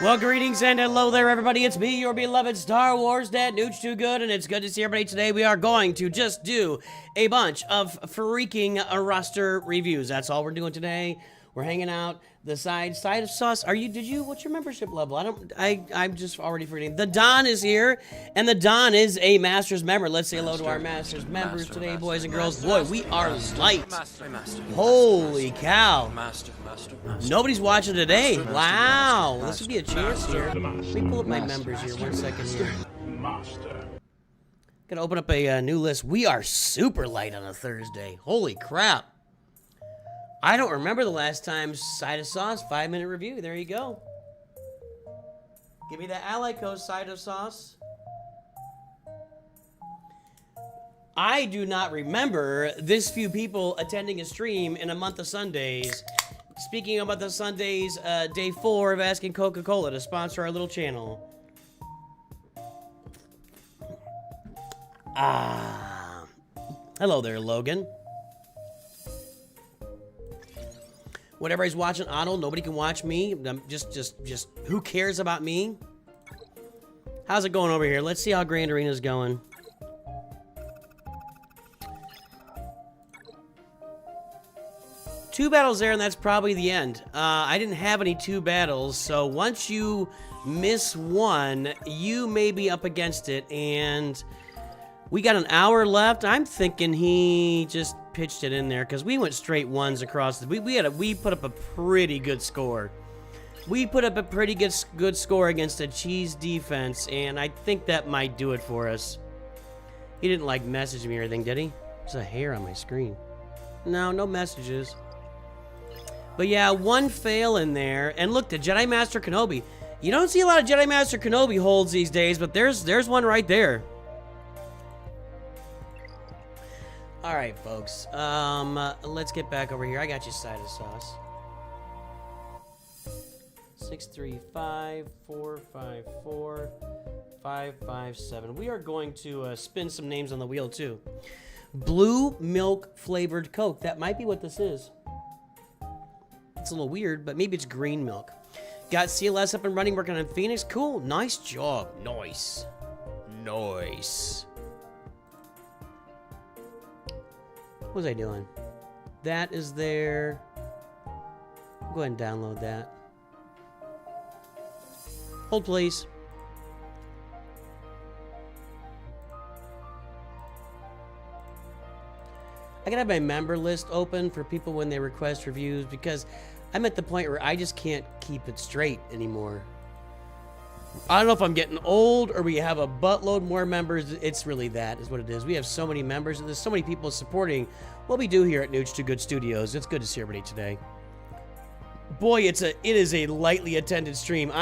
Well, greetings and hello there, everybody. It's me, your beloved Star Wars dad, NOOCH2GUD, and it's good to see everybody today. We are going to just do a bunch of freaking roster reviews. That's all we're doing today. We're hanging out. The side of sauce. What's your membership level? I'm just already forgetting. The Don is here, and the Don is a Masters member. Let's say hello to our Masters members today, boys and girls. Boy, we are light. Holy cow. Nobody's watching today. Wow. This would be a chance here. Let me pull up my members here 1 second here. Gonna open up a new list. We are super light on a Thursday. Holy crap. I don't remember the last time side of sauce, 5-minute review. There you go. Give me the ally code side of sauce. I do not remember this few people attending a stream in a month of Sundays. Speaking about the Sundays, day 4 of asking Coca-Cola to sponsor our little channel. Hello there, Logan. Whenever he's watching Otto, nobody can watch me. Just who cares about me? How's it going over here? Let's see how Grand Arena's going. Two battles there, and that's probably the end. I didn't have any 2 battles, so once you miss one, you may be up against it, and we got an hour left. I'm thinking he just pitched it in there because we went straight ones across. We put up a pretty good score. We put up a pretty good score against a cheese defense, and I think that might do it for us. He didn't like message me or anything, did he? There's a hair on my screen. No messages. But yeah, 1 fail in there. And look, the Jedi Master Kenobi. You don't see a lot of Jedi Master Kenobi holds these days, but there's one right there. All right, folks. Let's get back over here. I got you side of sauce. 635-454-557. We are going to spin some names on the wheel too. Blue milk flavored Coke. That might be what this is. It's a little weird, but maybe it's green milk. Got CLS up and running, working on Phoenix. Cool. Nice job. Nice. Nice. What was I doing? That is there. Go ahead and download that. Hold, please. I gotta have my member list open for people when they request reviews because I'm at the point where I just can't keep it straight anymore. I don't know if I'm getting old or we have a buttload more members. It's really that is what it is. We have so many members and there's so many people supporting what we do here at NOOCH2GUD Studios. It's good to see everybody today. Boy, it is a lightly attended stream. You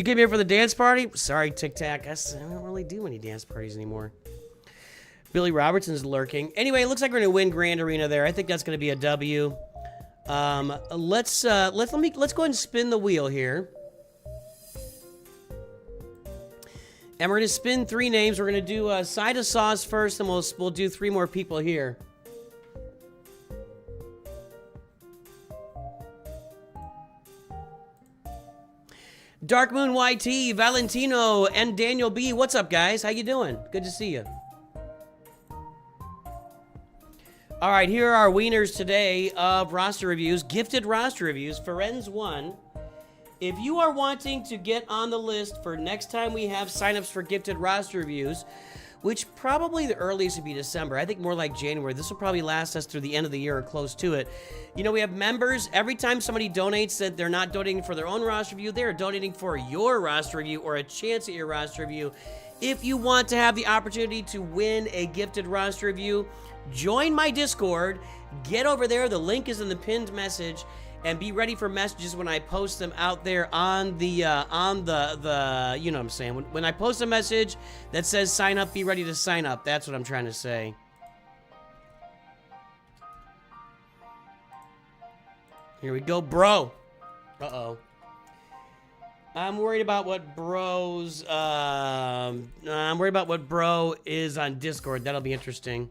came here for the dance party? Sorry, Tic Tac. I don't really do any dance parties anymore. Billy Robertson's lurking. Anyway, it looks like we're gonna win Grand Arena there. I think that's gonna be a W. Let's go ahead and spin the wheel here. And we're gonna spin 3 names. We're gonna do a side of sauce first, and we'll do 3 more people here. Dark Moon YT, Valentino, and Daniel B. What's up, guys? How you doing? Good to see you. All right, here are our wieners today of roster reviews, gifted roster reviews. Forens 1. If you are wanting to get on the list for next time we have signups for gifted roster reviews, which probably the earliest would be December. I think more like January. This will probably last us through the end of the year or close to it. You know, we have members. Every time somebody donates, that they're not donating for their own roster review, they're donating for your roster review or a chance at your roster review. If you want to have the opportunity to win a gifted roster review, join my Discord. Get over there. The link is in the pinned message. And be ready for messages when I post them out there on the, you know what I'm saying. When I post a message that says sign up, be ready to sign up. That's what I'm trying to say. Here we go, bro. Uh-oh. I'm worried about what bro's, I'm worried about what bro is on Discord. That'll be interesting.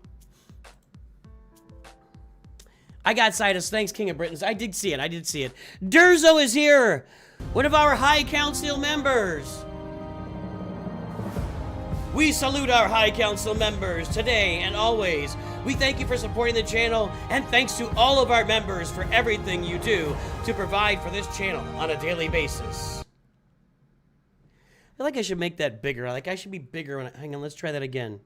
I got Citus. Thanks, King of Britons. I did see it. I did see it. Durzo is here. One of our High Council members. We salute our High Council members today and always. We thank you for supporting the channel, and thanks to all of our members for everything you do to provide for this channel on a daily basis. I feel like I should make that bigger. Like I should be bigger when hang on, let's try that again.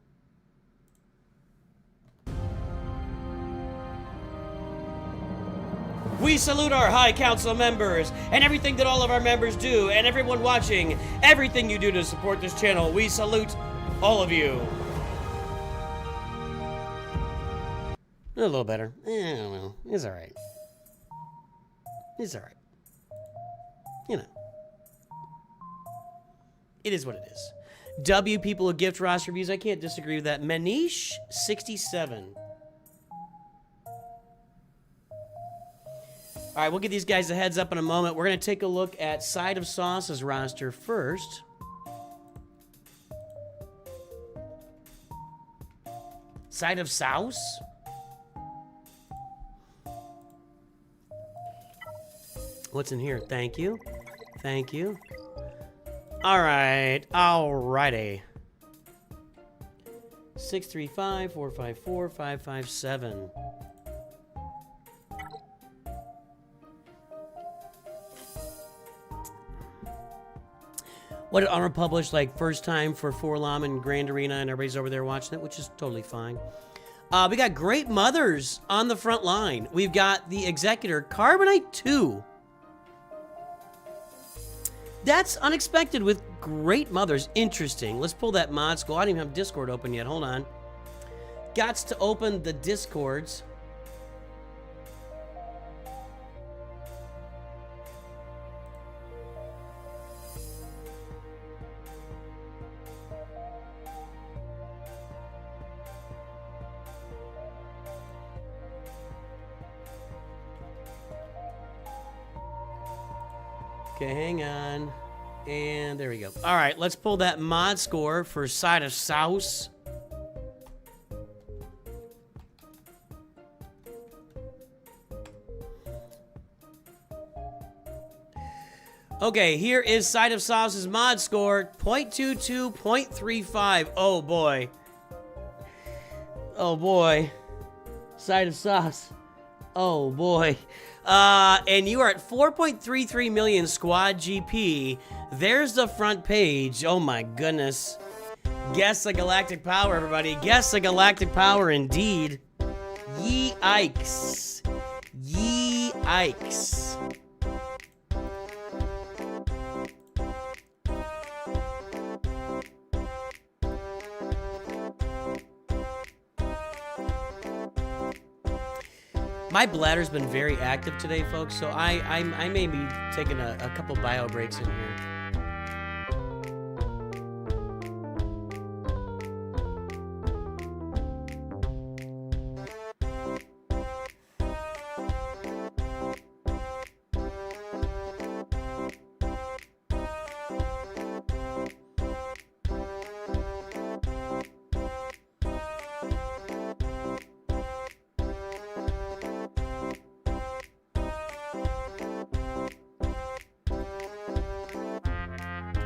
We salute our High Council members and everything that all of our members do, and everyone watching, everything you do to support this channel. We salute all of you. A little better. I don't know. It's all right. It's all right. You know. It is what it is. W, people who gift roster reviews. I can't disagree with that. Manish, 67. All right, we'll give these guys a heads up in a moment. We're going to take a look at Side of Sauce's roster first. Side of Sauce? What's in here? Thank you. Thank you. All right. Alrighty. 635 454 557. What did Honor publish, like, first time for Forlam and Grand Arena, and everybody's over there watching it, which is totally fine. We got Great Mothers on the front line. We've got the Executor, Carbonite 2. That's unexpected with Great Mothers. Interesting. Let's pull that mod school. I don't even have Discord open yet. Hold on. Gots to open the Discords. Okay, hang on. And there we go. All right, let's pull that mod score for Side of Sauce. Okay, here is Side of Sauce's mod score, 0.22, 0.35. Oh, boy. Oh, boy. Side of Sauce. Oh, boy. And you are at 4.33 million squad GP. There's the front page. Oh my goodness. Guess the galactic power, everybody. Guess the galactic power indeed. Yikes. Yikes. My bladder's been very active today, folks, so I may be taking a couple bio breaks in here.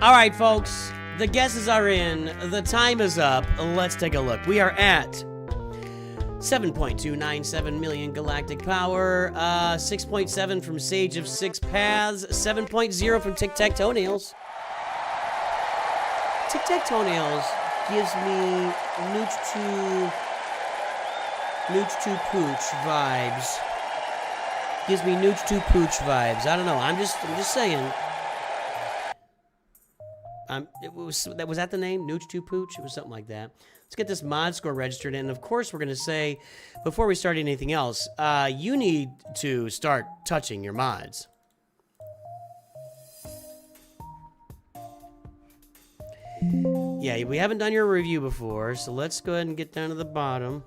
All right, folks, the guesses are in. The time is up. Let's take a look. We are at 7.297 million galactic power, 6.7 from Sage of Six Paths, 7.0 from Tic Tac Toenails. Tic Tac Toenails gives me NOOCH2 vibes. Gives me NOOCH2 Pooch vibes. I don't know. I'm just saying. Was that the name? NOOCH2 Pooch? It was something like that. Let's get this mod score registered. And of course, we're going to say, before we start anything else, you need to start touching your mods. Yeah, we haven't done your review before, so let's go ahead and get down to the bottom.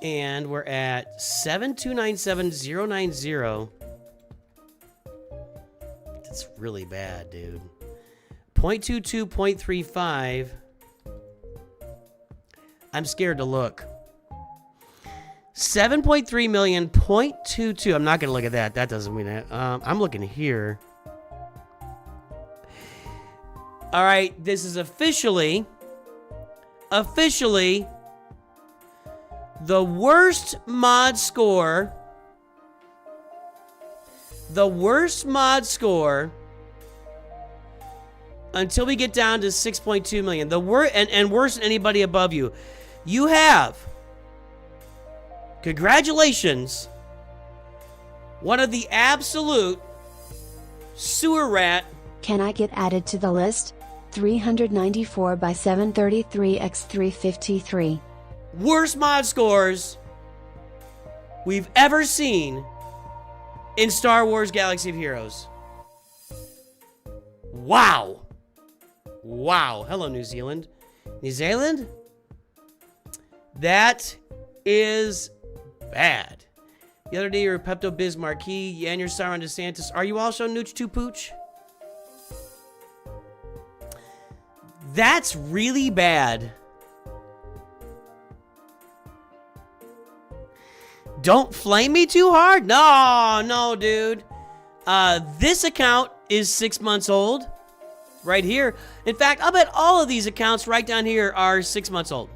And we're at 7297090. That's really bad, dude. 0.22, 0.35. I'm scared to look. 7.3 million, 0.22. I'm not going to look at that. That doesn't mean that. I'm looking here. All right, this is officially the worst mod score. The worst mod score until we get down to 6.2 million. The and worse than anybody above you. You have, congratulations, one of the absolute sewer rat. Can I get added to the list? 394 by 733 x 353. Worst mod scores we've ever seen in Star Wars Galaxy of Heroes. Wow. Wow. Hello, New Zealand. New Zealand? That is bad. The other day you were Pepto-Biz Marquee and you're Sauron DeSantis. Are you also NOOCH2GUD? That's really bad. Don't flame me too hard? No, dude. This account is 6 months old. Right here. In fact, I'll bet all of these accounts right down here are 6 months old.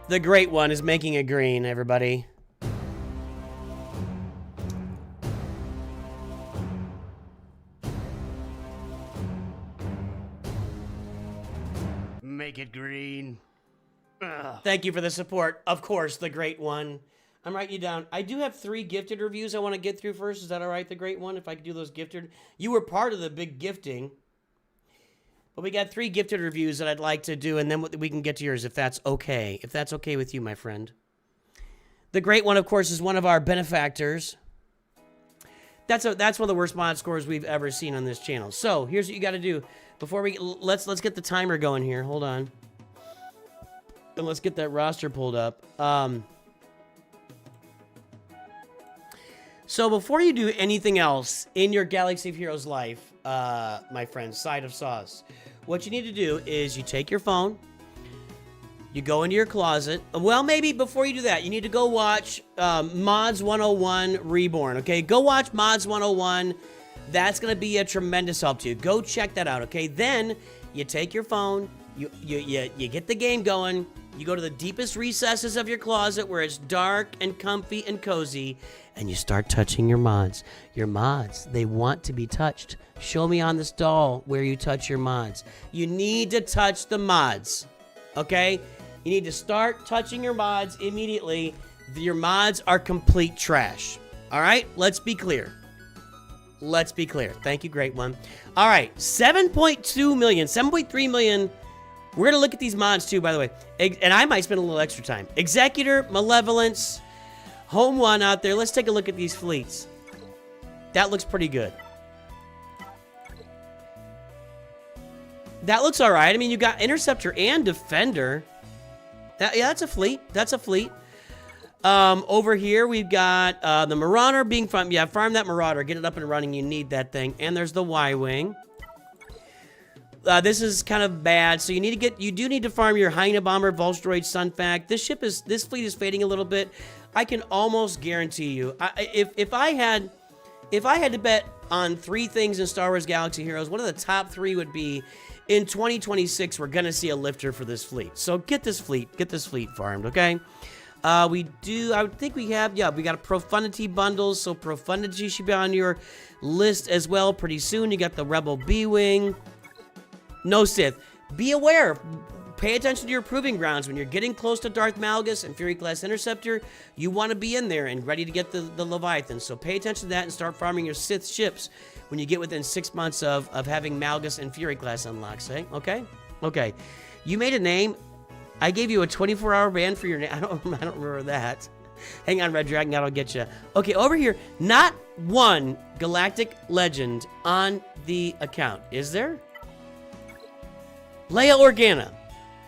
The great one is making it green, everybody. Make it green. Ugh. Thank you for the support. Of course, the great one. I'm writing you down. I do have 3 gifted reviews I want to get through first. Is that all right, the great one? If I could do those gifted. You were part of the big gifting. But we got 3 gifted reviews that I'd like to do, and then we can get to yours if that's okay. If that's okay with you, my friend. The great one, of course, is one of our benefactors. That's one of the worst mod scores we've ever seen on this channel. So here's what you got to do before we let's get the timer going here. Hold on, and let's get that roster pulled up. So before you do anything else in your Galaxy of Heroes life, my friend, side of sauce, what you need to do is you take your phone, you go into your closet. Well, maybe before you do that, you need to go watch Mods 101 Reborn, okay? Go watch Mods 101. That's going to be a tremendous help to you. Go check that out, okay? Then you take your phone, you get the game going, you go to the deepest recesses of your closet where it's dark and comfy and cozy, and you start touching your mods. Your mods, they want to be touched. Show me on this doll where you touch your mods. You need to touch the mods, okay? You need to start touching your mods immediately. Your mods are complete trash. All right? Let's be clear. Let's be clear. Thank you, great one. All right, 7.2 million, 7.3 million. We're going to look at these mods too, by the way. And I might spend a little extra time. Executor, Malevolence, Home One out there. Let's take a look at these fleets. That looks pretty good. That looks all right. I mean, you got Interceptor and Defender. Yeah, that's a fleet. That's a fleet. Over here, we've got the Marauder being farmed. Yeah, farm that Marauder. Get it up and running. You need that thing. And there's the Y-Wing. This is kind of bad. So you do need to farm your Hyena Bomber, Volstroid, Sunfac. This fleet is fading a little bit. I can almost guarantee you, if I had to bet on 3 things in Star Wars Galaxy Heroes, one of the top 3 would be in 2026, we're going to see a lifter for this fleet. So get this fleet farmed, okay? I would think we got a Profundity bundles, so Profundity should be on your list as well pretty soon. You got the Rebel B-Wing. No Sith. Be aware. Pay attention to your proving grounds. When you're getting close to Darth Malgus and Fury Class Interceptor, you want to be in there and ready to get the Leviathan. So pay attention to that and start farming your Sith ships when you get within 6 months of having Malgus and Fury Class unlocks, eh? Okay? Okay. You made a name. I gave you a 24-hour ban for your name. I don't remember that. Hang on, Red Dragon. That'll get you. Okay, over here. Not one Galactic Legend on the account. Is there? Leia Organa.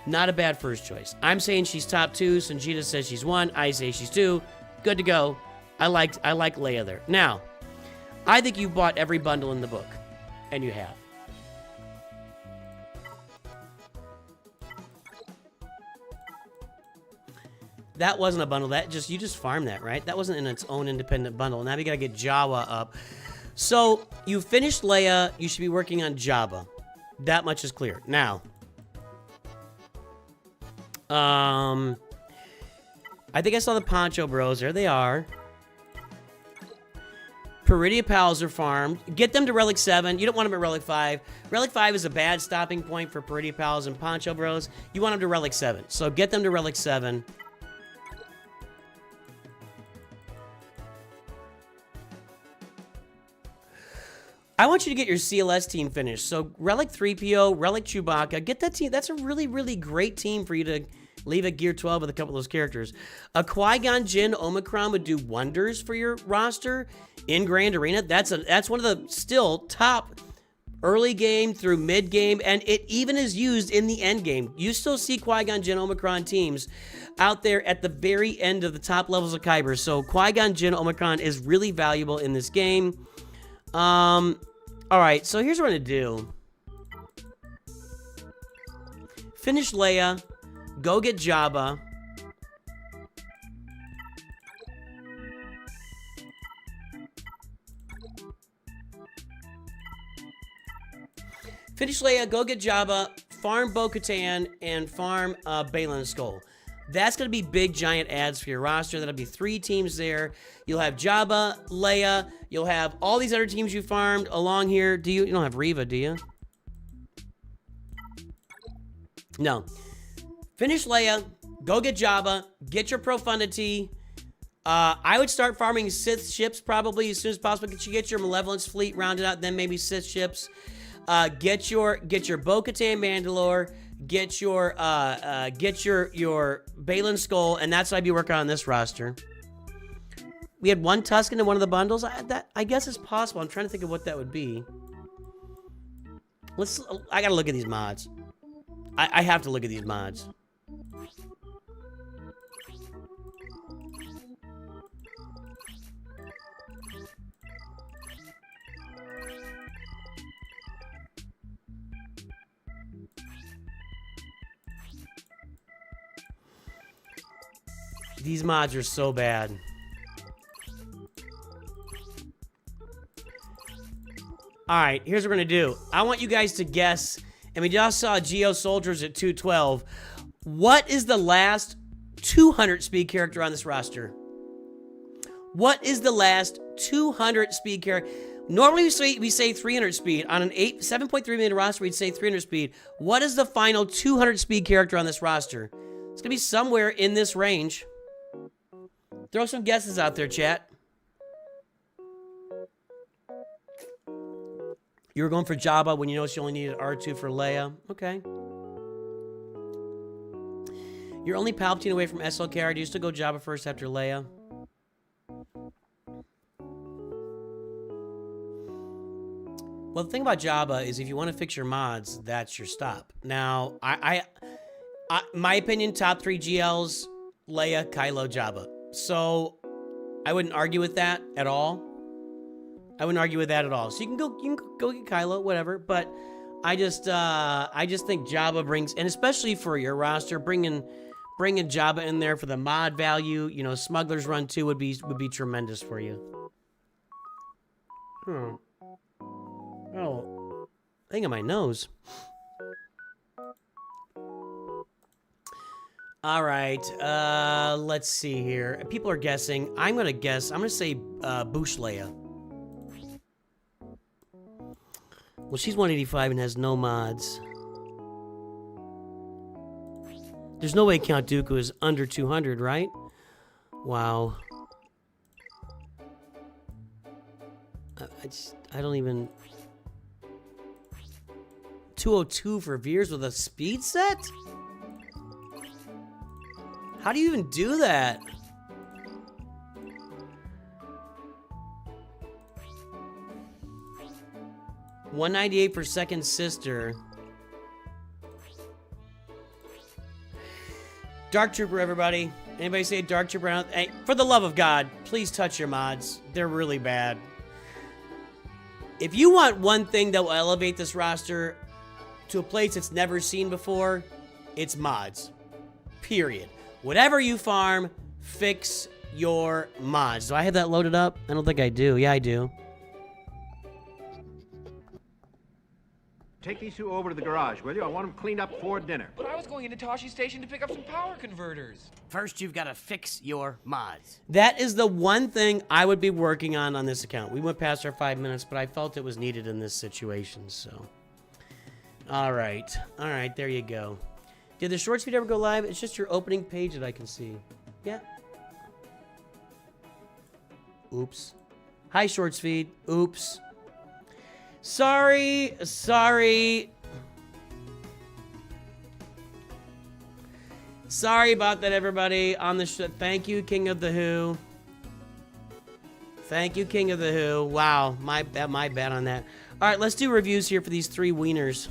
Not a bad first choice. I'm saying she's top 2. Sanjita says she's 1. I say she's 2. Good to go. I like Leia there. Now, I think you've bought every bundle in the book. And you have. That wasn't a bundle. You just farmed that, right? That wasn't in its own independent bundle. Now we gotta get Jawa up. So you finished Leia. You should be working on Jabba. That much is clear. Now, I think I saw the Poncho Bros. There they are. Peridia Pals are farmed. Get them to Relic 7. You don't want them at Relic 5. Relic 5 is a bad stopping point for Peridia Pals and Poncho Bros. You want them to Relic 7. So get them to Relic 7. I want you to get your CLS team finished. So Relic 3PO, Relic Chewbacca, get that team. That's a really, really great team for you to leave at Gear 12 with a couple of those characters. A Qui-Gon Jinn Omicron would do wonders for your roster in Grand Arena. That's one of the still top early game through mid game, and it even is used in the end game. You still see Qui-Gon Jinn Omicron teams out there at the very end of the top levels of Kyber. So Qui-Gon Jinn Omicron is really valuable in this game. All right, so here's what I'm gonna do. Finish Leia. Go get Jabba. Finish Leia, go get Jabba, farm Bo-Katan, and farm Baylan Skull. That's going to be big, giant ads for your roster. That'll be 3 teams there. You'll have Jabba, Leia. You'll have all these other teams you farmed along here. You don't have Reva, do you? No. Finish Leia. Go get Jabba. Get your Profundity. I would start farming Sith ships probably as soon as possible. Get your Malevolence fleet rounded out, then maybe Sith ships. Get your Bo-Katan Mandalore. Get your Baylan Skull, and that's what I'd be working on this roster. We had 1 Tusken in one of the bundles. I guess it's possible. I'm trying to think of what that would be. I gotta look at these mods. I have to look at these mods. These mods are so bad. Alright, here's what we're gonna do. I want you guys to guess, and we just saw Geo Soldiers at 212. What is the last 200 speed character on this roster? What is the last 200 speed character? Normally we say 300 speed. On an 7.3 million roster, we'd say 300 speed. What is the final 200 speed character on this roster? It's gonna be somewhere in this range. Throw some guesses out there, chat. You were going for Jabba when you noticed you only needed R2 for Leia. Okay. You're only Palpatine away from SLKR. Do you still go Jabba first after Leia? Well, the thing about Jabba is if you want to fix your mods, that's your stop. Now, my opinion, top 3 GLs, Leia, Kylo, Jabba. So, I wouldn't argue with that at all. So you can go get Kylo, whatever. But I just think Jabba brings, and especially for your roster, bringing Jabba in there for the mod value. You know, Smuggler's Run 2 would be tremendous for you. Oh, thing on my nose. All right, let's see here. People are guessing. I'm gonna guess. I'm gonna say Boush Leia. Well, she's 185 and has no mods. There's no way Count Dooku is under 200, right? Wow. I don't even... 202 for Veers with a speed set? How do you even do that? $198 for Second Sister. Dark Trooper, everybody. Anybody say Dark Trooper? Hey, for the love of God, please touch your mods. They're really bad. If you want one thing that will elevate this roster to a place it's never seen before, it's mods. Period. Whatever you farm, fix your mods. Do I have that loaded up? I don't think I do. Yeah, I do. Take these two over to the garage, will you? I want them cleaned up for dinner. But I was going into Toshi's station to pick up some power converters. First, you've got to fix your mods. That is the one thing I would be working on this account. We went past our 5 minutes, but I felt it was needed in this situation, so. All right, there you go. Did the shorts feed ever go live? It's just your opening page that I can see. Yeah. Oops. Hi, shorts feed. Oops. Sorry. Sorry about that, everybody. On the thank you, King of the Who. Thank you, King of the Who. Wow, my bad on that. All right, let's do reviews here for these 3 wieners.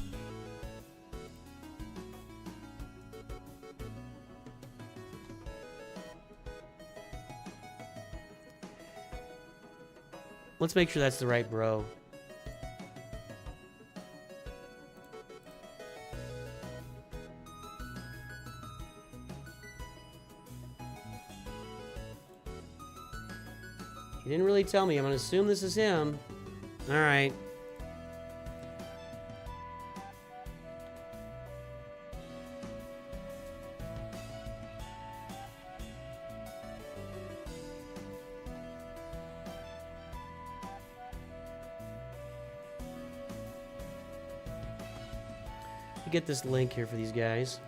Let's make sure that's the right bro. He didn't really tell me. I'm going to assume this is him. All right. Get this link here for these guys.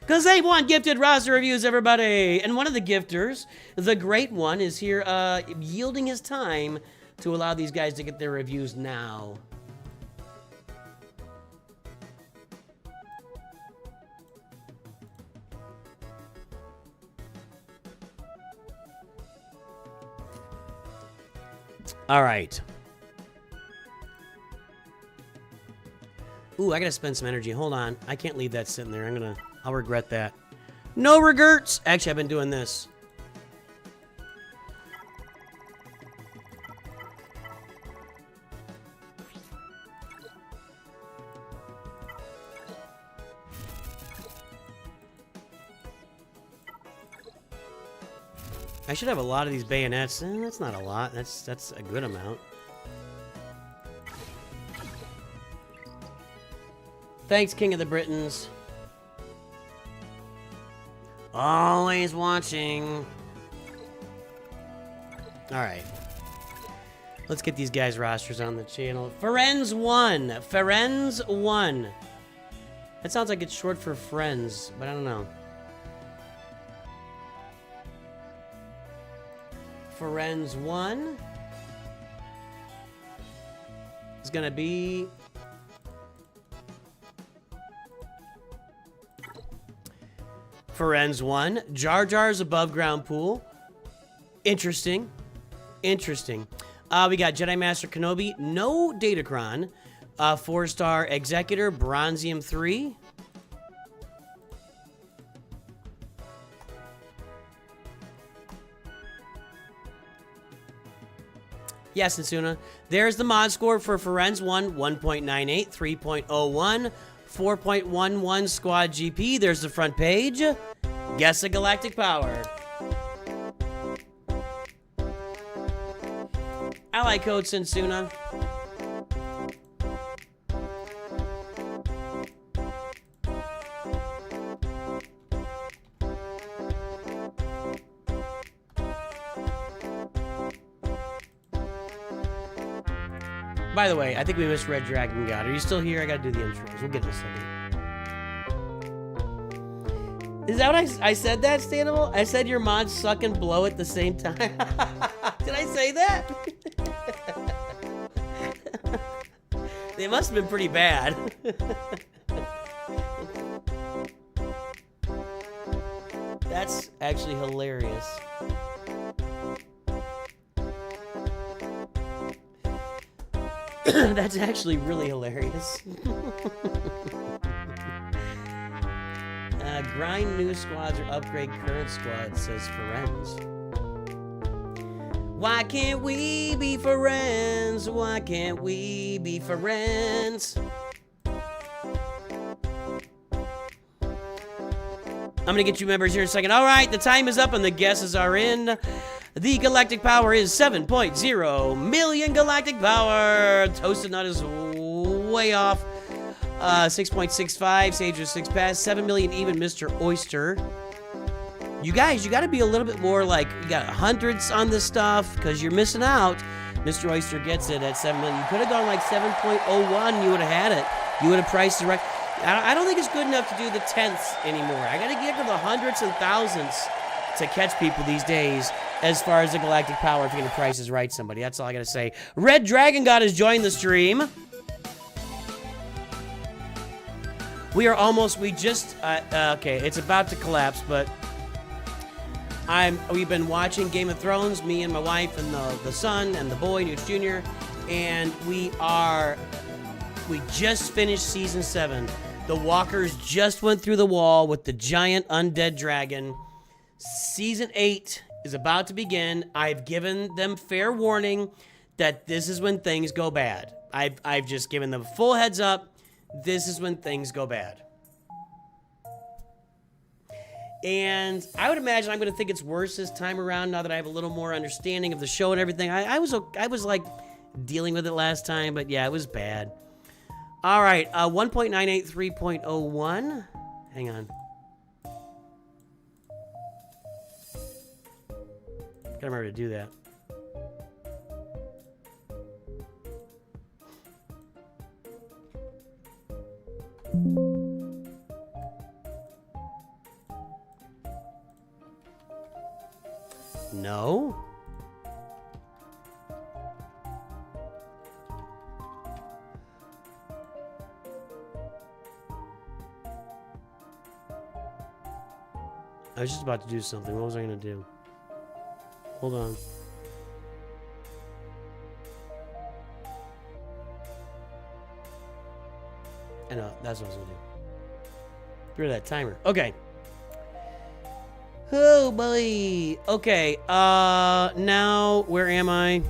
Because they want gifted roster reviews, everybody! And one of the gifters, the great one, is here yielding his time to allow these guys to get their reviews now. All right. Ooh, I gotta spend some energy. Hold on. I can't leave that sitting there. I'll regret that. No regrets! Actually, I've been doing this. I should have a lot of these bayonets. That's not a lot. That's a good amount. Thanks, King of the Britons. Always watching. Alright. Let's get these guys' rosters on the channel. Forens 1. Forens 1. That sounds like it's short for friends, but I don't know. Forens 1 is gonna be Forens 1, Jar Jar's above ground pool. Interesting. Interesting. We got Jedi Master Kenobi, no Datacron. 4-star Executor, Bronzium 3. Yes, and Suna. There's the mod score for Forens 1, 1.98, 3.01, 4.11 squad GP. There's the front page. Guess a galactic power. Ally code Suna. By the way, I think we missed Red Dragon God. Are you still here? I gotta do the intros. We'll get this second. Is that what I said that, Stanable? I said your mods suck and blow at the same time. Did I say that? They must have been pretty bad. That's actually hilarious. That's actually really hilarious. Grind new squads or upgrade current squads, says Forens. Why can't we be friends? Why can't we be friends? I'm going to get you members here in a second. All right, the time is up and the guesses are in. The galactic power is 7.0 million galactic power. Toasted Nut is way off. 6.65. Sage is 6 past. 7 million even, Mr. Oyster. You guys, you got to be a little bit more like, you got hundreds on this stuff because you're missing out. Mr. Oyster gets it at 7 million. You could have gone like 7.01. You would have had it. You would have priced it right. I don't think it's good enough to do the tenths anymore. I got to get to the hundreds and thousands to catch people these days as far as the galactic power if you're going to price is right somebody. That's all I got to say. Red Dragon God has joined the stream. We are almost, we just, okay, it's about to collapse, but we've been watching Game of Thrones, me and my wife and the son and the boy, NOOCH Jr., and we just finished season 7. The walkers just went through the wall with the giant undead dragon. Season 8 is about to begin. I've given them fair warning that this is when things go bad. I've just given them full heads up. This is when things go bad. And I would imagine I'm going to think it's worse this time around now that I have a little more understanding of the show and everything. I was like dealing with it last time, but yeah, it was bad. All right, 1.983.01. Hang on. Gotta remember to do that. No. I was just about to do something. What was I going to do? Hold on. I know, that's what I was going to do. Get rid of that timer. Okay. Oh, boy. Okay, now, where am I?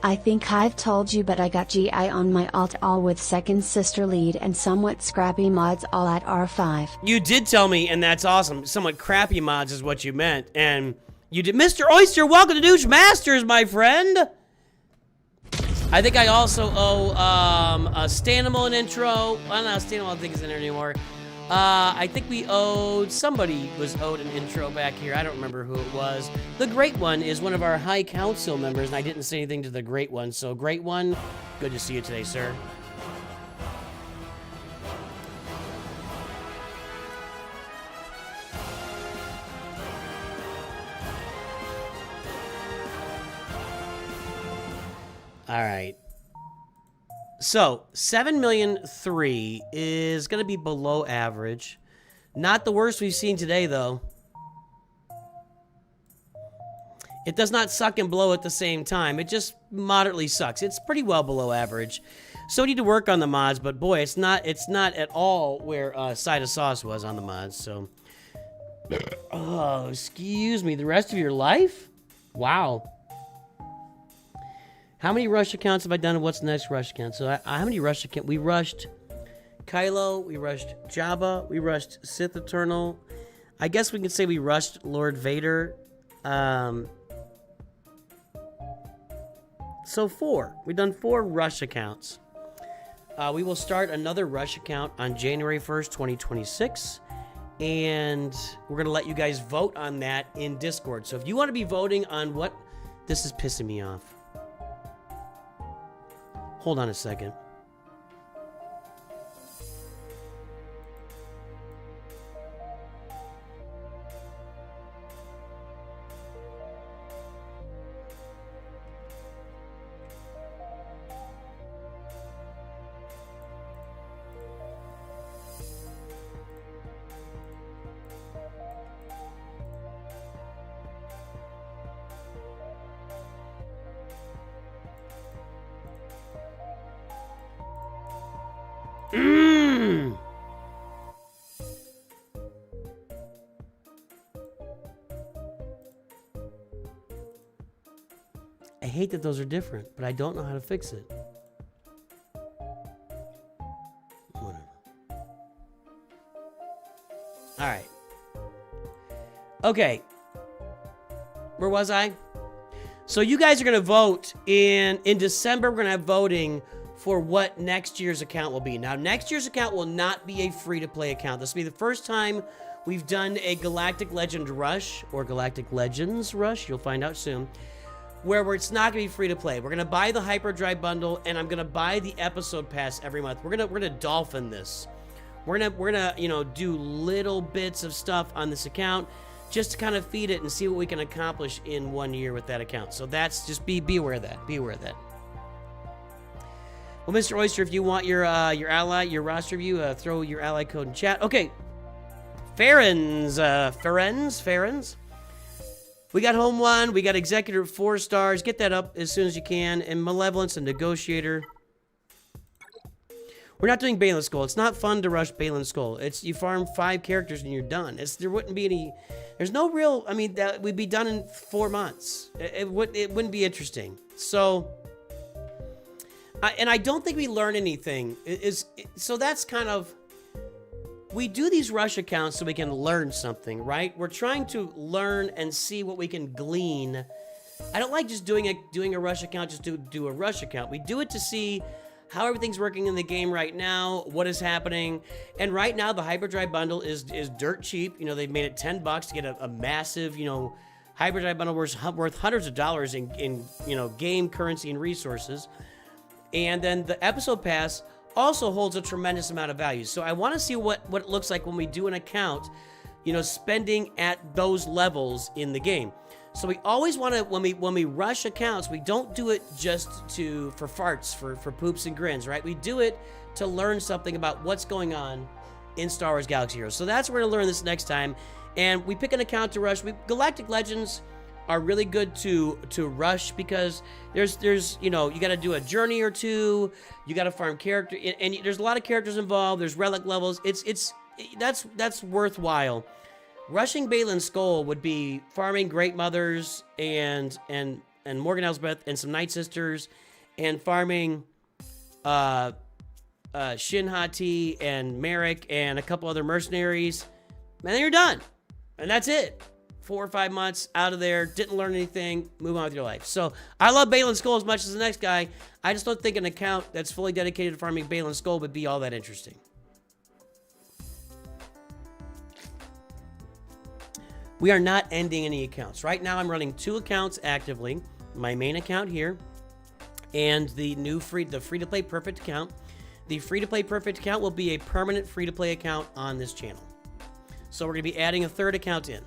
I think I've told you, but I got GI on my alt all with second sister lead and somewhat scrappy mods all at R5. You did tell me, and that's awesome. Somewhat crappy mods is what you meant. And you did. Mr. Oyster, welcome to Douche Masters, my friend. I think I also owe a Stanimal an intro. Well, no, Stanimal I don't think is in there anymore. I think we owed, somebody was owed an intro back here. I don't remember who it was. The Great One is one of our High Council members, and I didn't say anything to the Great One. So, Great One, good to see you today, sir. All right. So, 7,000,003 is going to be below average. Not the worst we've seen today, though. It does not suck and blow at the same time. It just moderately sucks. It's pretty well below average. So we need to work on the mods, but boy, it's not at all where Side of Sauce was on the mods, so. Oh, excuse me. The rest of your life? Wow. How many rush accounts have I done and what's the next rush account? So how many rush accounts? We rushed Kylo, we rushed Jabba, we rushed Sith Eternal. I guess we can say we rushed Lord Vader. So 4. We've done 4 rush accounts. We will start another rush account on January 1st, 2026. And we're going to let you guys vote on that in Discord. So if you want to be voting on what... This is pissing me off. Hold on a second. I hate that those are different, but I don't know how to fix it. All right. Okay. Where was I? So you guys are going to vote in December. We're going to have voting for what next year's account will be. Now, next year's account will not be a free-to-play account. This will be the first time we've done a Galactic Legend Rush or Galactic Legends Rush. You'll find out soon. Where it's not going to be free-to-play. We're going to buy the Hyperdrive bundle, and I'm going to buy the episode pass every month. We're gonna dolphin this. We're gonna you know, do little bits of stuff on this account just to kind of feed it and see what we can accomplish in 1 year with that account. So that's just be aware of that. Be aware of that. Well, Mr. Oyster, if you want your ally, your roster review, throw your ally code in chat. Okay. Forens. We got Home 1. We got Executor 4 stars. Get that up as soon as you can. And Malevolence and Negotiator. We're not doing Balin's Skull. It's not fun to rush Balin's Skull. It's you farm 5 characters and you're done. There wouldn't be any... There's no real... I mean, that we'd be done in 4 months. It wouldn't be interesting. So... and I don't think we learn anything. So that's kind of... We do these rush accounts so we can learn something, right? We're trying to learn and see what we can glean. I don't like just doing a rush account just to do a rush account. We do it to see how everything's working in the game right now, what is happening. And right now, the Hyperdrive bundle is dirt cheap. You know, they've made it $10 to get a massive, you know, Hyperdrive bundle worth hundreds of dollars in you know, game currency and resources. And then the episode pass also holds a tremendous amount of value. So I want to see what it looks like when we do an account, you know, spending at those levels in the game. So we always want to, when we rush accounts, we don't do it just for farts, for poops and grins, right? We do it to learn something about what's going on in Star Wars Galaxy Heroes. So that's, we're going to learn this next time. And we pick an account to rush. Galactic Legends are really good to rush because there's you know, you got to do a journey or two, you got to farm character, and there's a lot of characters involved. There's relic levels. That's worthwhile. Rushing Balin's Skull would be farming Great Mothers and Morgan Elsbeth and some Night Sisters, and farming Shin Hati and Merrick and a couple other mercenaries, and then you're done, and that's it. 4 or 5 months out of there, didn't learn anything, move on with your life. So I love Balin's Skull as much as the next guy. I just don't think an account that's fully dedicated to farming Balin's Skull would be all that interesting. We are not ending any accounts. Right now I'm running 2 accounts actively. My main account here and the free-to-play perfect account. The free-to-play perfect account will be a permanent free-to-play account on this channel. So we're going to be adding a 3rd account in.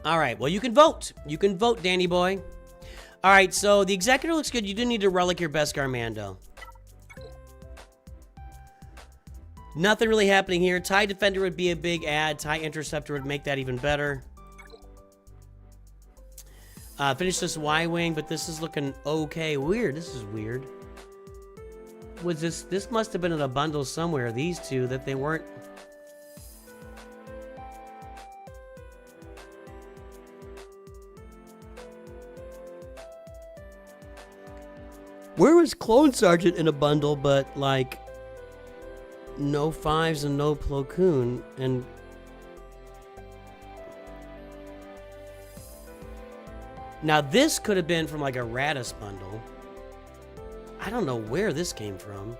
All right, well, you can vote. You can vote, Danny boy. All right, so the Executor looks good. You do need to relic your Beskar Mando. Nothing really happening here. TIE Defender would be a big add. TIE Interceptor would make that even better. Finish this Y-Wing, but this is looking okay. Weird. This is weird. Was this must have been in a bundle somewhere, these two, that they weren't... Where was Clone Sergeant in a bundle, but, like, no 5s and no Plo Koon, and... Now, this could have been from, like, a Radis bundle. I don't know where this came from.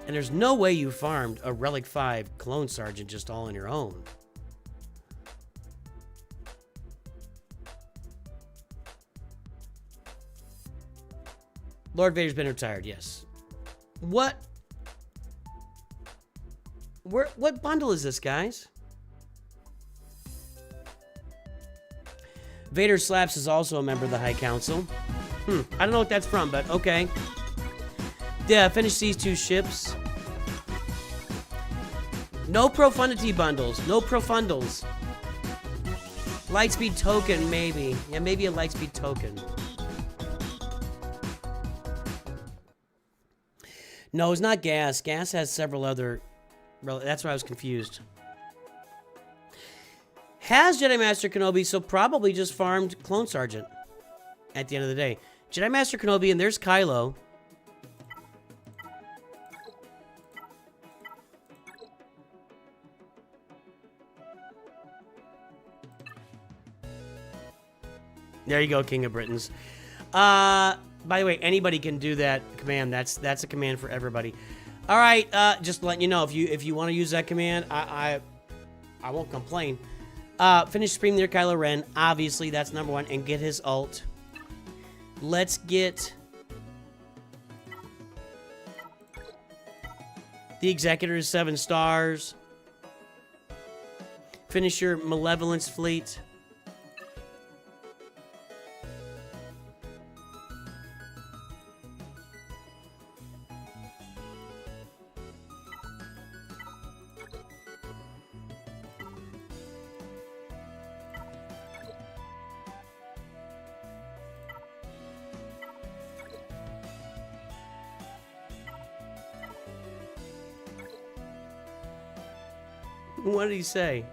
And there's no way you farmed a Relic 5 Clone Sergeant just all on your own. Lord Vader's been retired, yes. What bundle is this, guys? Vader Slaps is also a member of the High Council. I don't know what that's from, but okay. Yeah, finish these 2 ships. No Profundity bundles. No Profundals. Lightspeed token, maybe. Yeah, maybe a Lightspeed token. No, it's not Gas. Gas has several other... That's why I was confused. Has Jedi Master Kenobi, so probably just farmed Clone Sergeant at the end of the day. Jedi Master Kenobi, and there's Kylo. There you go, King of Britons. By the way, anybody can do that command. That's a command for everybody. All right, just letting you know, if you want to use that command, I won't complain. Finish Supreme near Kylo Ren. Obviously, that's number one. And get his ult. Let's get the Executor 7 stars. Finish your Malevolence fleet. What did he say?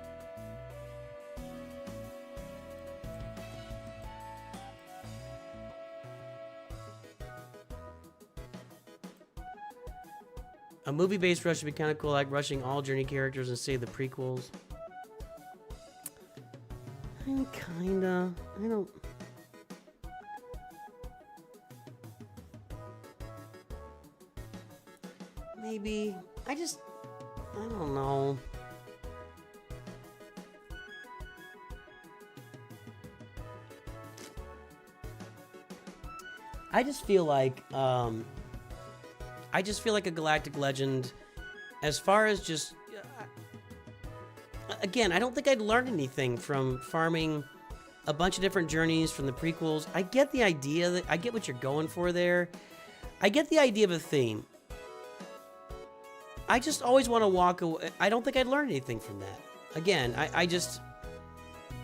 A movie-based rush would be kind of cool, like rushing all Journey characters and save the prequels. Kinda. I don't... Maybe. I don't know. I just feel like a Galactic Legend, as far as just, again, I don't think I'd learn anything from farming a bunch of different journeys from the prequels. I get the idea, I get what you're going for there. I get the idea of a theme. I just always want to walk away. I don't think I'd learn anything from that. Again,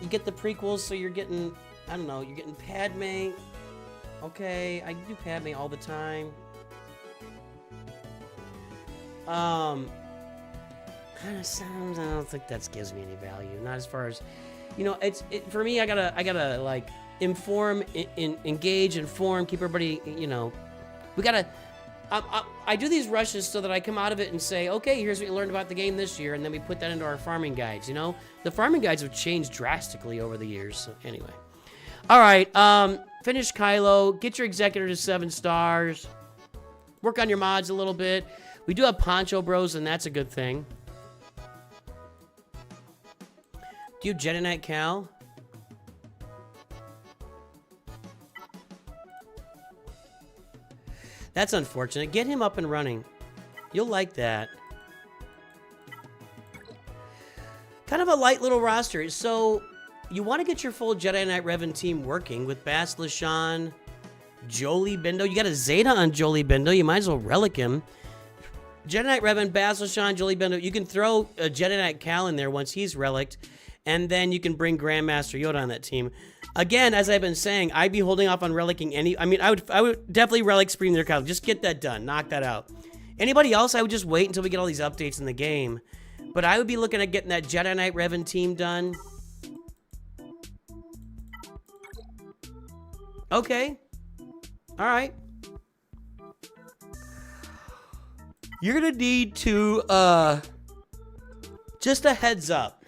you get the prequels, so you're getting, I don't know, you're getting Padme. Okay, I do Padme all the time. I don't think that gives me any value. Not as far as, you know, for me. I gotta like inform, engage, inform, keep everybody. You know, we gotta. I do these rushes so that I come out of it and say, okay, here's what you learned about the game this year, and then we put that into our farming guides. You know, the farming guides have changed drastically over the years. So anyway, all right. Finish Kylo. Get your Executor to 7 stars. Work on your mods a little bit. We do have Poncho Bros, and that's a good thing. Do you have Jedi Knight Cal? That's unfortunate. Get him up and running. You'll like that. Kind of a light little roster. So, you want to get your full Jedi Knight Revan team working with Bas Lashan, Jolie Bindo. You got a Zeta on Jolie Bindo. You might as well relic him. Jedi Knight Revan, Bas Lashan, Jolie Bindo. You can throw a Jedi Knight Cal in there once he's relicked. And then you can bring Grandmaster Yoda on that team. Again, as I've been saying, I'd be holding off on relicking any... I mean, I would definitely relic Supreme Near Cal. Just get that done. Knock that out. Anybody else, I would just wait until we get all these updates in the game. But I would be looking at getting that Jedi Knight Revan team done. Okay. All right. You're going to need to... just a heads up.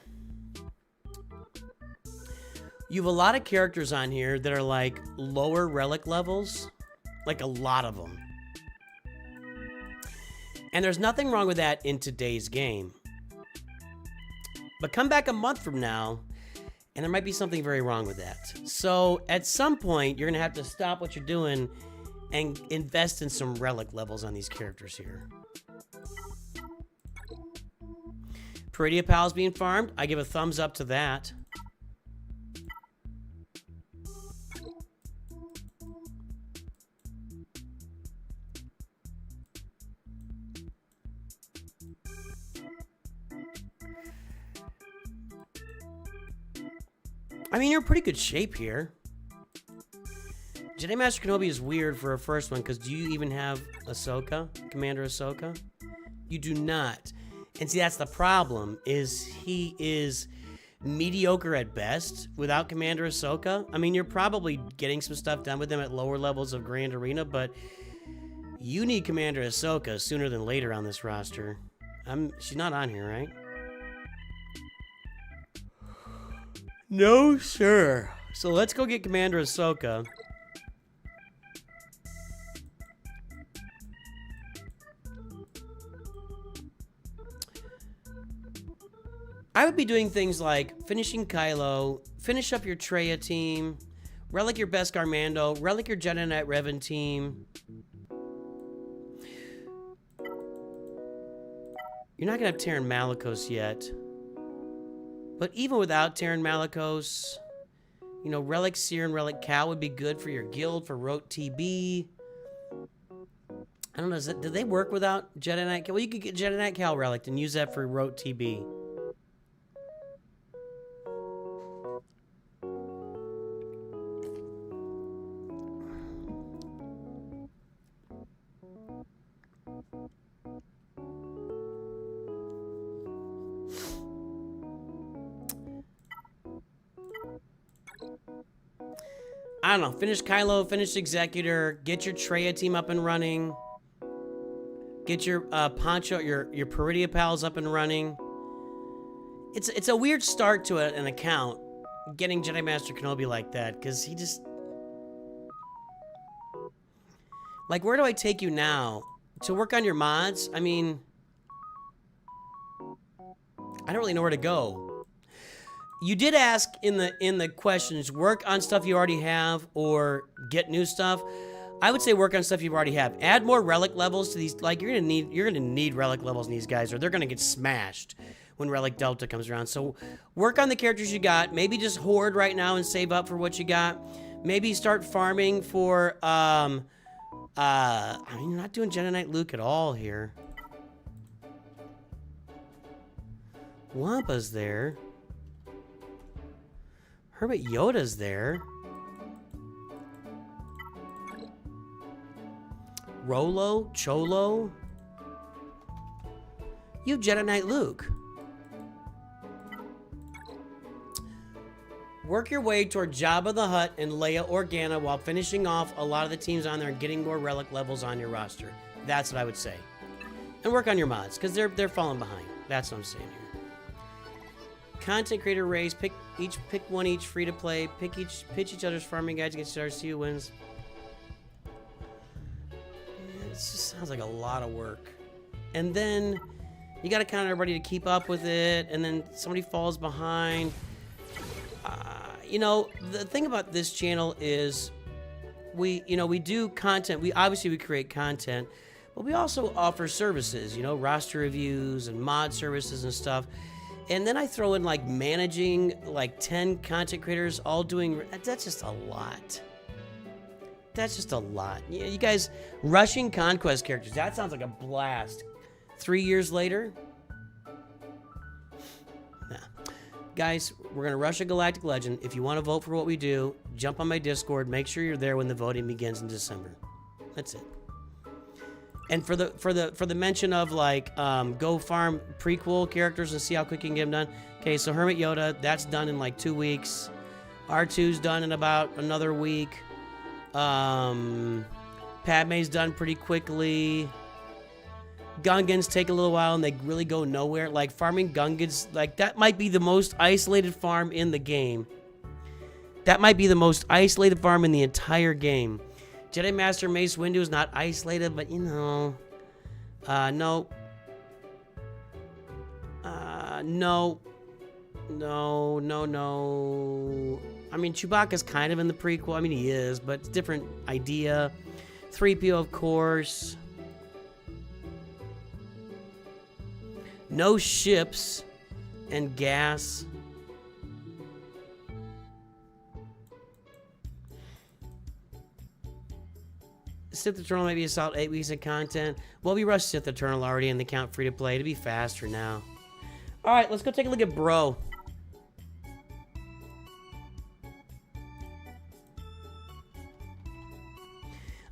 You have a lot of characters on here that are like lower relic levels. Like a lot of them. And there's nothing wrong with that in today's game. But come back a month from now, and there might be something very wrong with that. So at some point, you're going to have to stop what you're doing and invest in some relic levels on these characters here. Peridia Pal's being farmed. I give a thumbs up to that. I mean, you're in pretty good shape here. Jedi Master Kenobi is weird for a first one, because do you even have Ahsoka? Commander Ahsoka? You do not. And see, that's the problem, is he is mediocre at best without Commander Ahsoka. I mean, you're probably getting some stuff done with him at lower levels of Grand Arena, but you need Commander Ahsoka sooner than later on this roster. She's not on here, right? No, sir. So let's go get Commander Ahsoka. I would be doing things like finishing Kylo, finish up your Traya team, relic your Beskar Mando, relic your Jedi Knight Revan team. You're not going to have Terran Malicos yet. But even without Terran Malicos, you know, Relic Seer and Relic Cal would be good for your guild, for Rote TB. I don't know, do they work without Jedi Knight Cal? Well, you could get Jedi Knight Cal Relic and use that for Rote TB. I don't know. Finish Kylo, finish Executor, get your Traya team up and running. Get your Poncho, your Peridia pals up and running. It's a weird start to an account, getting Jedi Master Kenobi like that, because he just... Like, where do I take you now? To work on your mods? I mean... I don't really know where to go. You did ask in the questions, work on stuff you already have or get new stuff. I would say work on stuff you already have. Add more relic levels to these. Like, you're gonna need relic levels in these guys, or they're gonna get smashed when Relic Delta comes around. So work on the characters you got. Maybe just hoard right now and save up for what you got. Maybe start farming for I mean, you're not doing Jedi Knight Luke at all here. Wampa's there. Hermit Yoda's there. Rolo? Cholo? You Jedi Knight Luke. Work your way toward Jabba the Hutt and Leia Organa while finishing off a lot of the teams on there and getting more relic levels on your roster. That's what I would say. And work on your mods, because they're falling behind. That's what I'm saying here. Content creator race, pick one each, free to play, pitch each other's farming guides against each other, see who wins. It just sounds like a lot of work. And then you got to count everybody to keep up with it, and then somebody falls behind. You know, the thing about this channel is we do content. We create content, but we also offer services, you know, roster reviews and mod services and stuff. And then I throw in like managing like 10 content creators all doing, that's just a lot. That's just a lot. You guys, rushing conquest characters, that sounds like a blast. 3 years later? Nah. Guys, we're going to rush a Galactic Legend. If you want to vote for what we do, jump on my Discord. Make sure you're there when the voting begins in December. That's it. And for the mention of like go farm prequel characters and see how quick you can get them done. Okay, so Hermit Yoda, that's done in like 2 weeks. R2's done in about another week. Padme's done pretty quickly. Gungans take a little while and they really go nowhere. Like farming Gungans, like that might be the most isolated farm in the game. That might be the most isolated farm in the entire game. Jedi Master Mace Windu is not isolated, but you know, no. No. I mean, Chewbacca's kind of in the prequel. I mean, he is, but it's a different idea. 3PO, of course. No ships and gas. Sith Eternal maybe a solid 8 weeks of content. Well, we rushed Sith Eternal already in the count free to play to be faster now. All right, let's go take a look at Bro.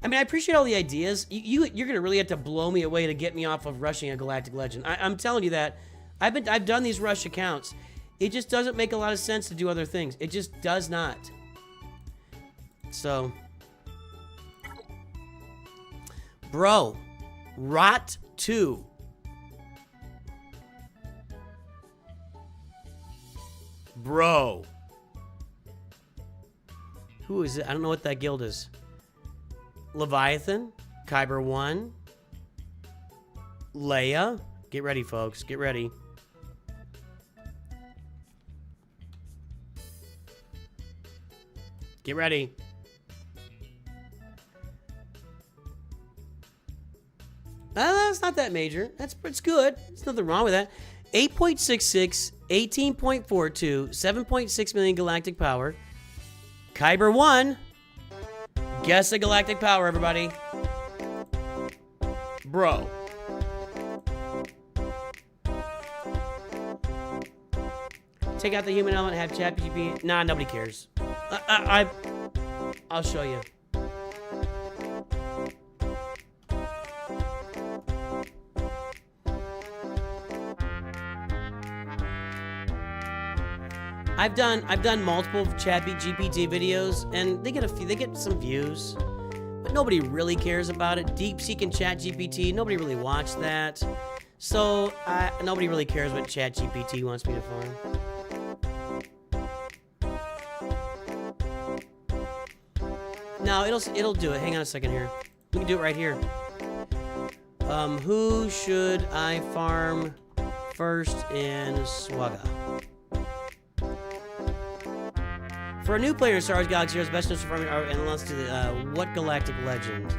I mean, I appreciate all the ideas. You're gonna really have to blow me away to get me off of rushing a Galactic Legend. I'm telling you that. I've done these rush accounts. It just doesn't make a lot of sense to do other things. It just does not. So, Bro, Rot 2. Bro. Who is it? I don't know what that guild is. Leviathan. Kyber 1. Leia. Get ready, folks. Get ready. Get ready. That's not that major. It's good. There's nothing wrong with that. 8.66, 18.42, 7.6 million galactic power. Kyber 1. Guess the galactic power, everybody. Bro. Take out the human element and have ChatGPT. Nah, nobody cares. I'll show you. I've done multiple ChatGPT videos, and they get some views, but nobody really cares about it. DeepSeek and ChatGPT, nobody really watched that, so nobody really cares what ChatGPT wants me to farm. No, it'll do it. Hang on a second here. We can do it right here. Who should I farm first in swgoh? For a new player in Star Wars Galaxy Heroes, best news farming and let's do the what galactic legend?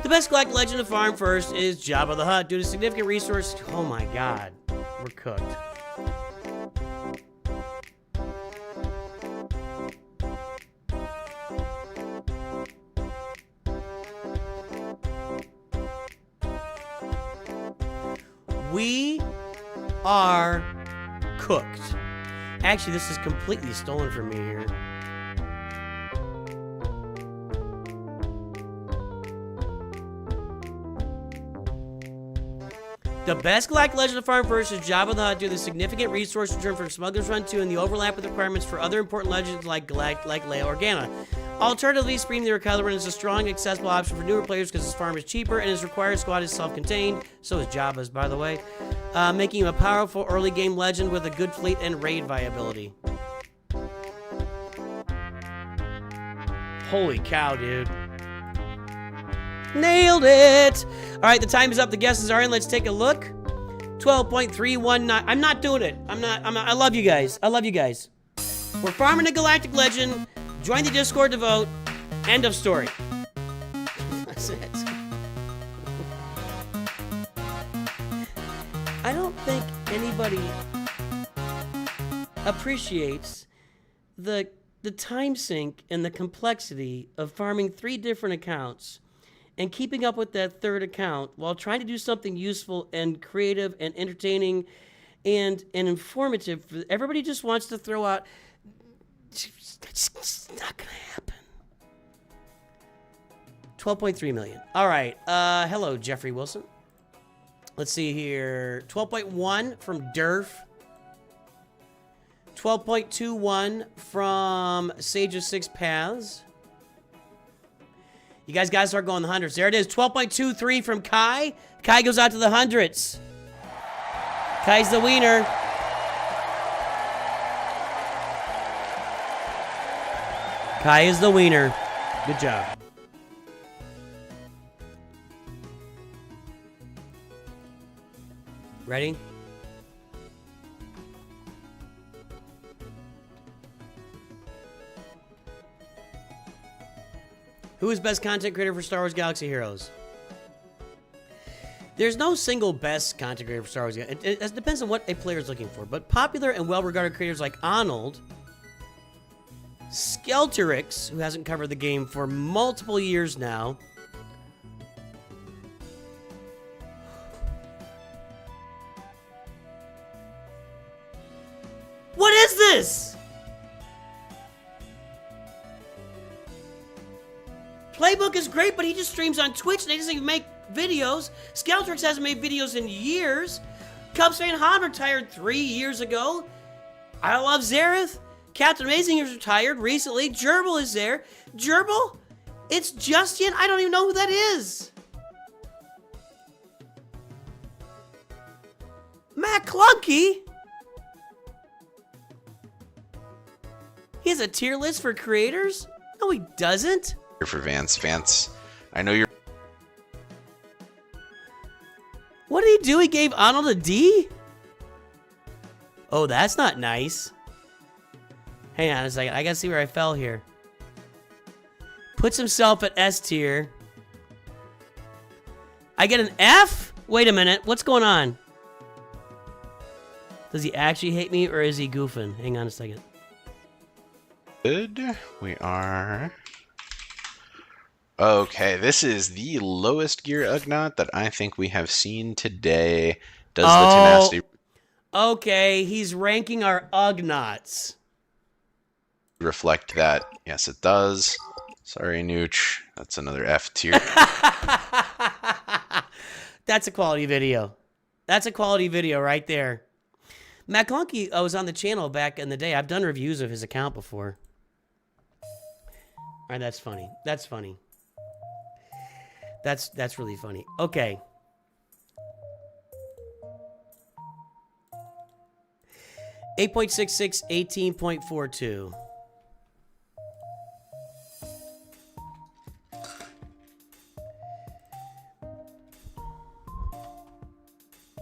The best galactic legend to farm first is Jabba the Hutt. Due to significant resource, oh my god, we're cooked. We are cooked. Actually, this is completely stolen from me here. The best galactic legend to farm first is Jabba the Hutt due to the significant resource return from Smuggler's Run 2 and the overlap with requirements for other important legends like Leia Organa. Alternatively, Supreme Leader Kylo Ren is a strong, accessible option for newer players because his farm is cheaper and his required squad is self-contained. So is Jabba's, by the way, making him a powerful early game legend with a good fleet and raid viability. Holy cow, dude. Nailed it! Alright, the time is up. The guesses are in. Let's take a look. 12.319. I'm not doing it. I'm not. I love you guys. I love you guys. We're farming a galactic legend. Join the Discord to vote. End of story. That's it. I don't think anybody appreciates the time sink and the complexity of farming 3 different accounts and keeping up with that third account while trying to do something useful and creative and entertaining and informative. Everybody just wants to throw out. It's not gonna happen. 12.3 million. All right. Hello, Jeffrey Wilson. Let's see here. 12.1 from Durf. 12.21 from Sage of Six Paths. You guys gotta start going the hundreds. There it is. 12.23 from Kai. Kai goes out to the hundreds. Kai's the wiener. Kai is the wiener. Good job. Ready? Who is best content creator for Star Wars Galaxy Heroes? There's no single best content creator for Star Wars. It depends on what a player is looking for. But popular and well-regarded creators like Arnold, Skelterix, who hasn't covered the game for multiple years now, what is this? Playbook is great, but he just streams on Twitch and he doesn't even make videos. Skelterix hasn't made videos in years. Cubs fan Han retired 3 years ago. I love Zareth. Captain Amazing is retired recently. Gerbil is there. Gerbil? It's Justin? I don't even know who that is. McClunky? He has a tier list for creators? No, he doesn't. Here for Vance. Vance, I know you're... What did he do? He gave Arnold a D? Oh, that's not nice. Hang on a second. I gotta see where I fell here. Puts himself at S tier. I get an F? Wait a minute. What's going on? Does he actually hate me or is he goofing? Hang on a second. Good. We are... Okay, this is the lowest gear Ugnaught that I think we have seen today. Does the tenacity... Okay, he's ranking our Ugnaughts. reflect that? Yes, it does. Sorry, Nooch. That's another F tier. That's a quality video. That's a quality video right there. McClunky was on the channel back in the day. I've done reviews of his account before. All right, that's funny. That's funny. That's really funny. Okay. .66, 18.42.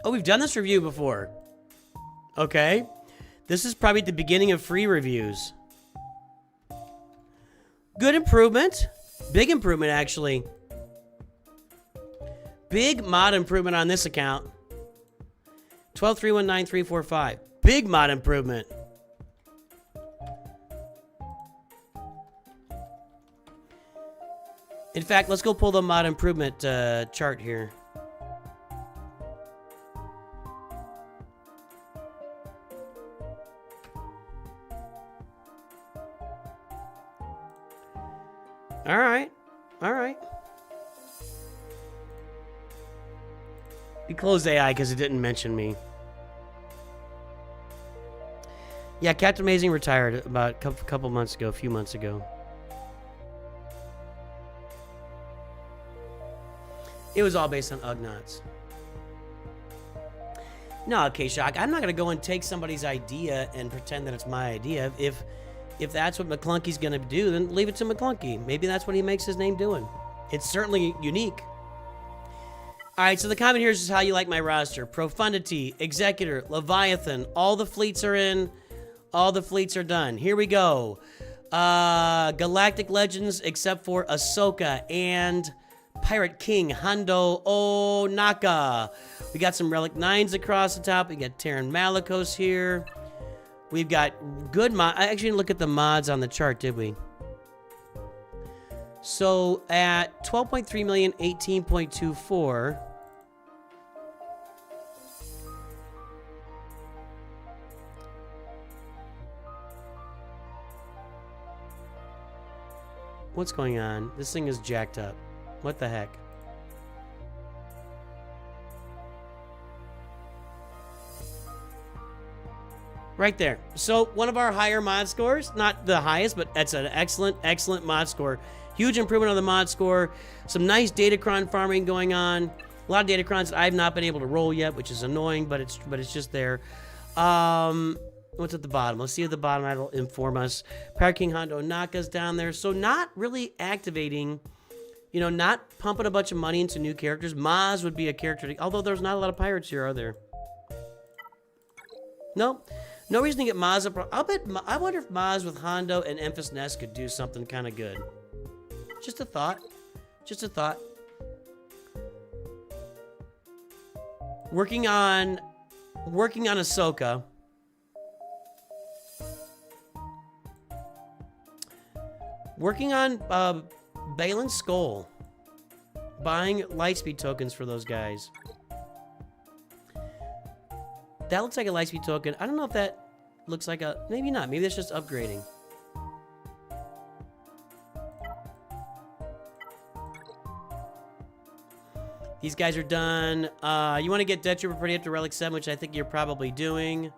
Oh, we've done this review before. Okay. This is probably the beginning of free reviews. Good improvement. Big improvement, actually. Big mod improvement on this account. 12319345. Big mod improvement. In fact, let's go pull the mod improvement chart here. All right. All right. We closed AI because it didn't mention me. Yeah, Captain Amazing retired about a couple months ago, a few months ago. It was all based on Ugnaughts. No, okay, Shock. I'm not going to go and take somebody's idea and pretend that it's my idea. If that's what McClunky's going to do, then leave it to McClunky. Maybe that's what he makes his name doing. It's certainly unique. All right, so the comment here is just how you like my roster. Profundity, Executor, Leviathan. All the fleets are in. All the fleets are done. Here we go. Galactic Legends, except for Ahsoka and Pirate King Hondo Onaka. We got some Relic 9s across the top. We got Terran Malicos here. We've got good mods. I actually didn't look at the mods on the chart, did we? So at 12.3 million, 18.24. What's going on? This thing is jacked up. What the heck? Right there. So one of our higher mod scores, not the highest, but that's an excellent mod score. Huge improvement on the mod score. Some nice Datacron farming going on. A lot of Datacrons that I've not been able to roll yet, which is annoying, but it's just there. What's at the bottom? Let's see at the bottom. That'll inform us. Pirate King Hondo Naka's down there. So not really activating, you know, not pumping a bunch of money into new characters. Maz would be a character, although there's not a lot of pirates here, are there? Nope. No reason to get Maz up. I wonder if Maz with Hondo and Emphas Nest could do something kind of good. Just a thought. Just a thought. Working on Ahsoka. Working on Balin's Skull. Buying Lightspeed tokens for those guys. That looks like a Lightspeed token. I don't know if that looks like a... Maybe not. Maybe that's just upgrading. These guys are done. You want to get Death Trooper pretty up to Relic 7, which I think you're probably doing.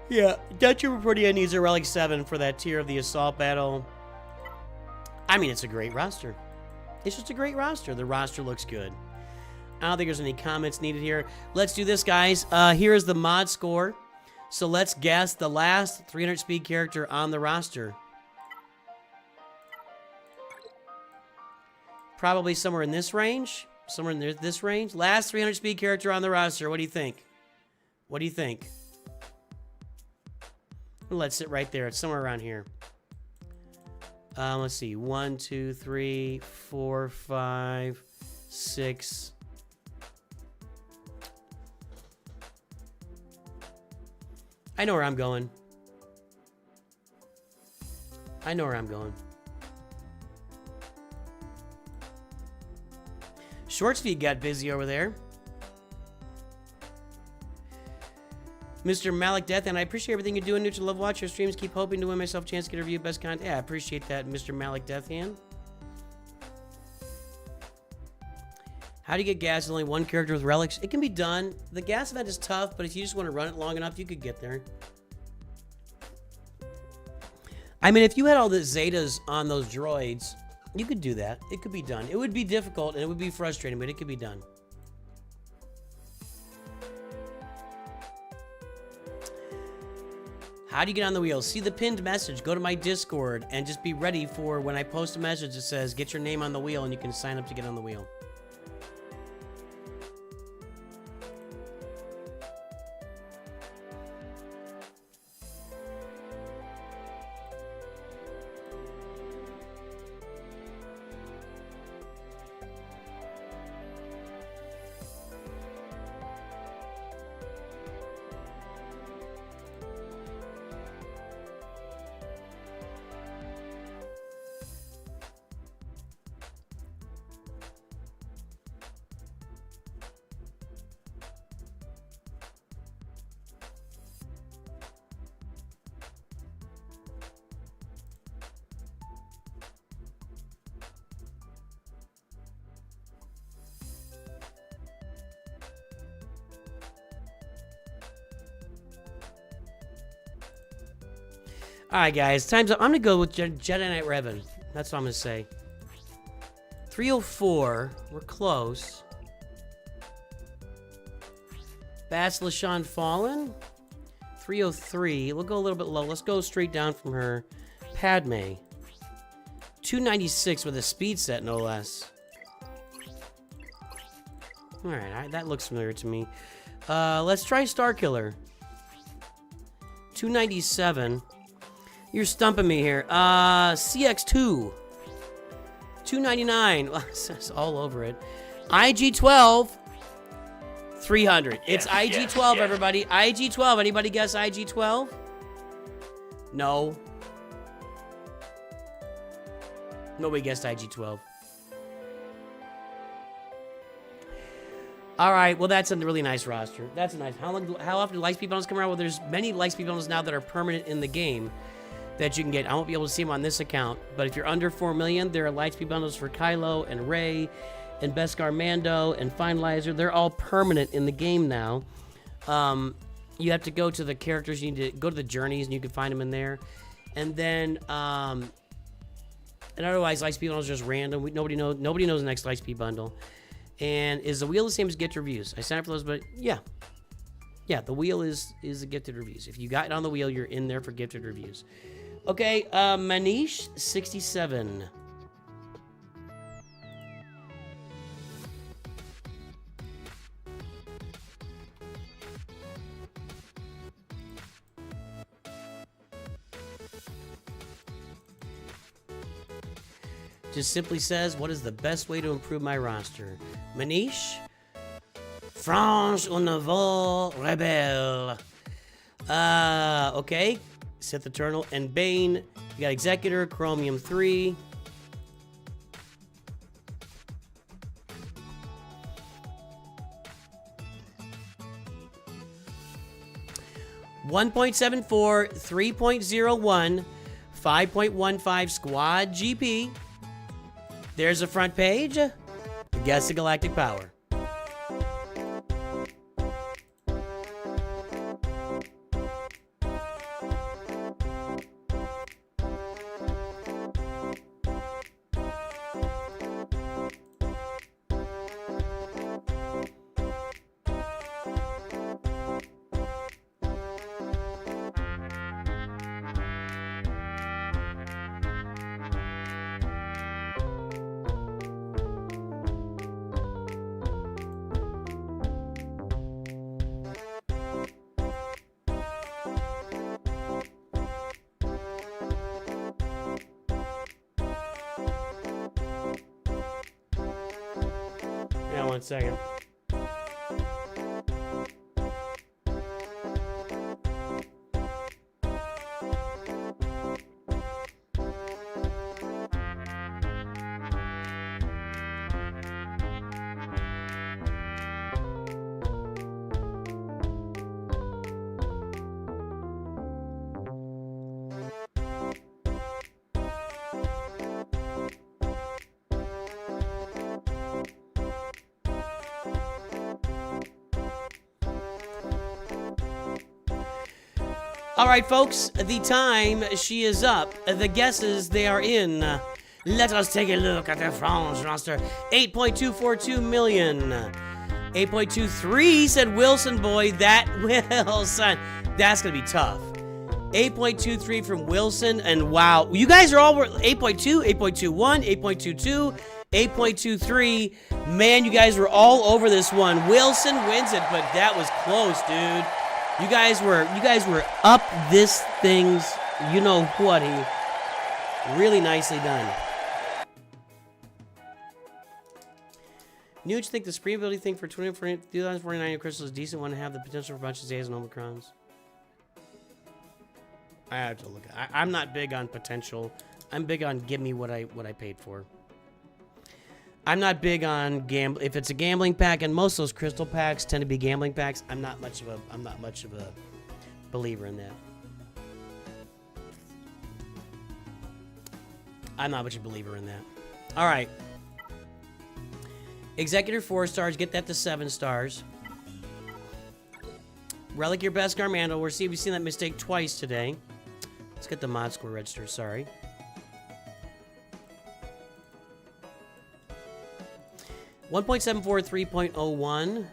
Yeah, Death Trooper pretty needs a Relic 7 for that tier of the Assault Battle. I mean, it's a great roster. It's just a great roster. The roster looks good. I don't think there's any comments needed here. Let's do this, guys. Here is the mod score. So let's guess the last 300 speed character on the roster. Probably somewhere in this range. Somewhere in this range. Last 300 speed character on the roster. What do you think? What do you think? Let's sit right there. It's somewhere around here. Let's see. 1, 2, 3, 4, 5, 6. I know where I'm going. I know where I'm going. Shorts feed got busy over there. Mr. Malik Death, and I appreciate everything you're doing. Nooch, love watch your streams. Keep hoping to win myself a chance to get a review. Best content. Yeah, I appreciate that, Mr. Malik Death Hand. How do you get gas with only one character with relics? It can be done. The gas event is tough, but if you just want to run it long enough, you could get there. I mean, if you had all the Zetas on those droids, you could do that. It could be done. It would be difficult, and it would be frustrating, but it could be done. How do you get on the wheel? See the pinned message. Go to my Discord and just be ready for when I post a message that says, get your name on the wheel, and you can sign up to get on the wheel. All right, guys, time's up. I'm going to go with Jedi Knight Revan. That's what I'm going to say. 304. We're close. Basilishan Fallen. 303. We'll go a little bit low. Let's go straight down from her. Padme. 296 with a speed set, no less. All right, that looks familiar to me. Let's try Starkiller. 297. You're stumping me here. CX2. 299. It's all over it. IG12. 300. It's IG12, everybody. IG12. Anybody guess IG12? No. Nobody guessed IG12. All right. Well, that's a really nice roster. That's a nice. How often do Lightspeed bundles come around? Well, there's many Lightspeed bundles now that are permanent in the game that you can get. I won't be able to see them on this account, but if you're under 4 million, there are Lightspeed bundles for Kylo and Rey and Beskar Mando and Finalizer. They're all permanent in the game now. You have to go to the characters. You need to go to the journeys, and you can find them in there. And then, and otherwise, Lightspeed bundles are just random. Nobody knows the next Lightspeed bundle. And is the wheel the same as gift reviews? I signed up for those, but yeah. Yeah, the wheel is the gifted reviews. If you got it on the wheel, you're in there for gifted reviews. Okay, Manish, 67. Just simply says, what is the best way to improve my roster? Manish? Franche un nouveau rebelle. Okay. Sith Eternal and Bane. You got Executor, Chromium 3. .74, 3.01, 5.15 Squad GP. There's the front page. Guess the galactic power. 1 second. All right, folks, the time she is up. The guesses, they are in. Let us take a look at the France roster. 8.242 million. 8.23 said Wilson, boy. That Wilson. That's going to be tough. 8.23 from Wilson, and wow. You guys are all 8.2, 8.21, 8.22, 8.23. Man, you guys were all over this one. Wilson wins it, but that was close, dude. You guys were up this thing's, you know what, really nicely done. Nooch think the spree ability thing for 2049 crystals is a decent one to have the potential for a bunch of Zayas and Omicrons. I have to look at. I'm not big on potential. I'm big on give me what I paid for. I'm not big on gamble. If it's a gambling pack, and most of those crystal packs tend to be gambling packs, I'm not much of a believer in that. I'm not much of a believer in that. All right. Executor 4 stars. Get that to 7 stars. Relic your best Garmando. We'll see if you've seen that mistake twice today. Let's get the mod score register. Sorry. $1.74, 3.01.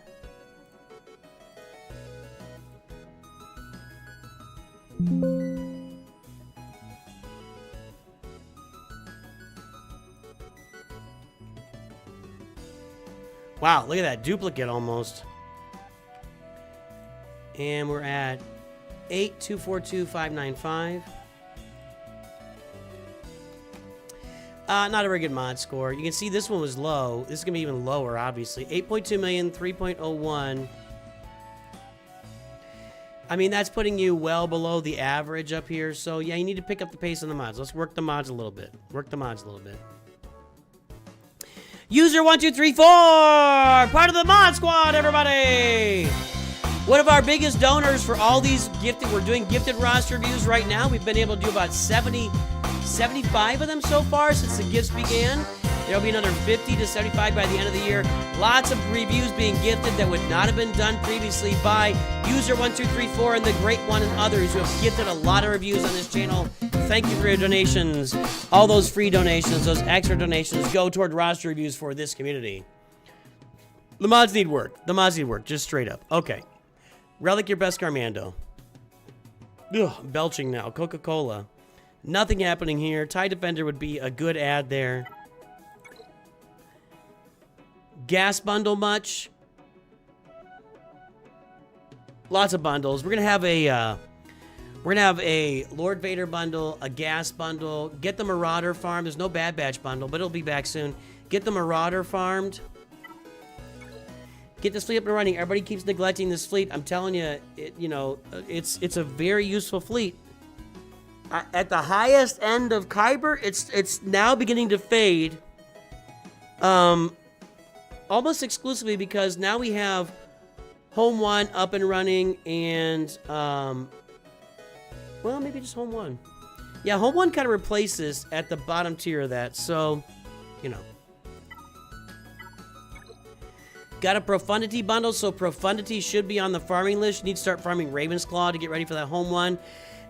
Wow, look at that duplicate almost. And we're at 8242595. Not a very good mod score. You can see this one was low. This is going to be even lower, obviously. 8.2 million, 3.01. I mean, that's putting you well below the average up here. So, yeah, you need to pick up the pace on the mods. Let's work the mods a little bit. User 1234, part of the mod squad, everybody. One of our biggest donors for all these gifted, we're doing gifted roster reviews right now. We've been able to do about 75 of them so far since the gifts began. There'll be another 50 to 75 by the end of the year. Lots of reviews being gifted that would not have been done previously by User 1234 and the Great One and others who have gifted a lot of reviews on this channel. Thank you for your donations. All those free donations, those extra donations go toward roster reviews for this community. The mods need work. Just straight up. Okay. Relic your best Garmando. Ugh, belching now. Coca-Cola. Nothing happening here. TIE Defender would be a good ad there. Gas bundle much? Lots of bundles. We're gonna have a Lord Vader bundle, a gas bundle. Get the Marauder farm. There's no Bad Batch bundle, but it'll be back soon. Get the Marauder farmed. Get this fleet up and running. Everybody keeps neglecting this fleet. I'm telling you, it's a very useful fleet. At the highest end of Kyber, it's now beginning to fade. Almost exclusively because now we have Home 1 up and running and, well, maybe just Home 1. Yeah, Home 1 kind of replaces at the bottom tier of that, so, you know. Got a Profundity bundle, so Profundity should be on the farming list. You need to start farming Raven's Claw to get ready for that Home 1.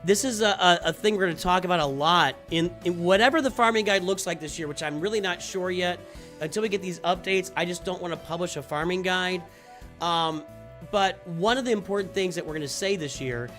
This is a thing we're going to talk about a lot in whatever the farming guide looks like this year, which I'm really not sure yet. Until we get these updates, I just don't want to publish a farming guide. But one of the important things that we're going to say this year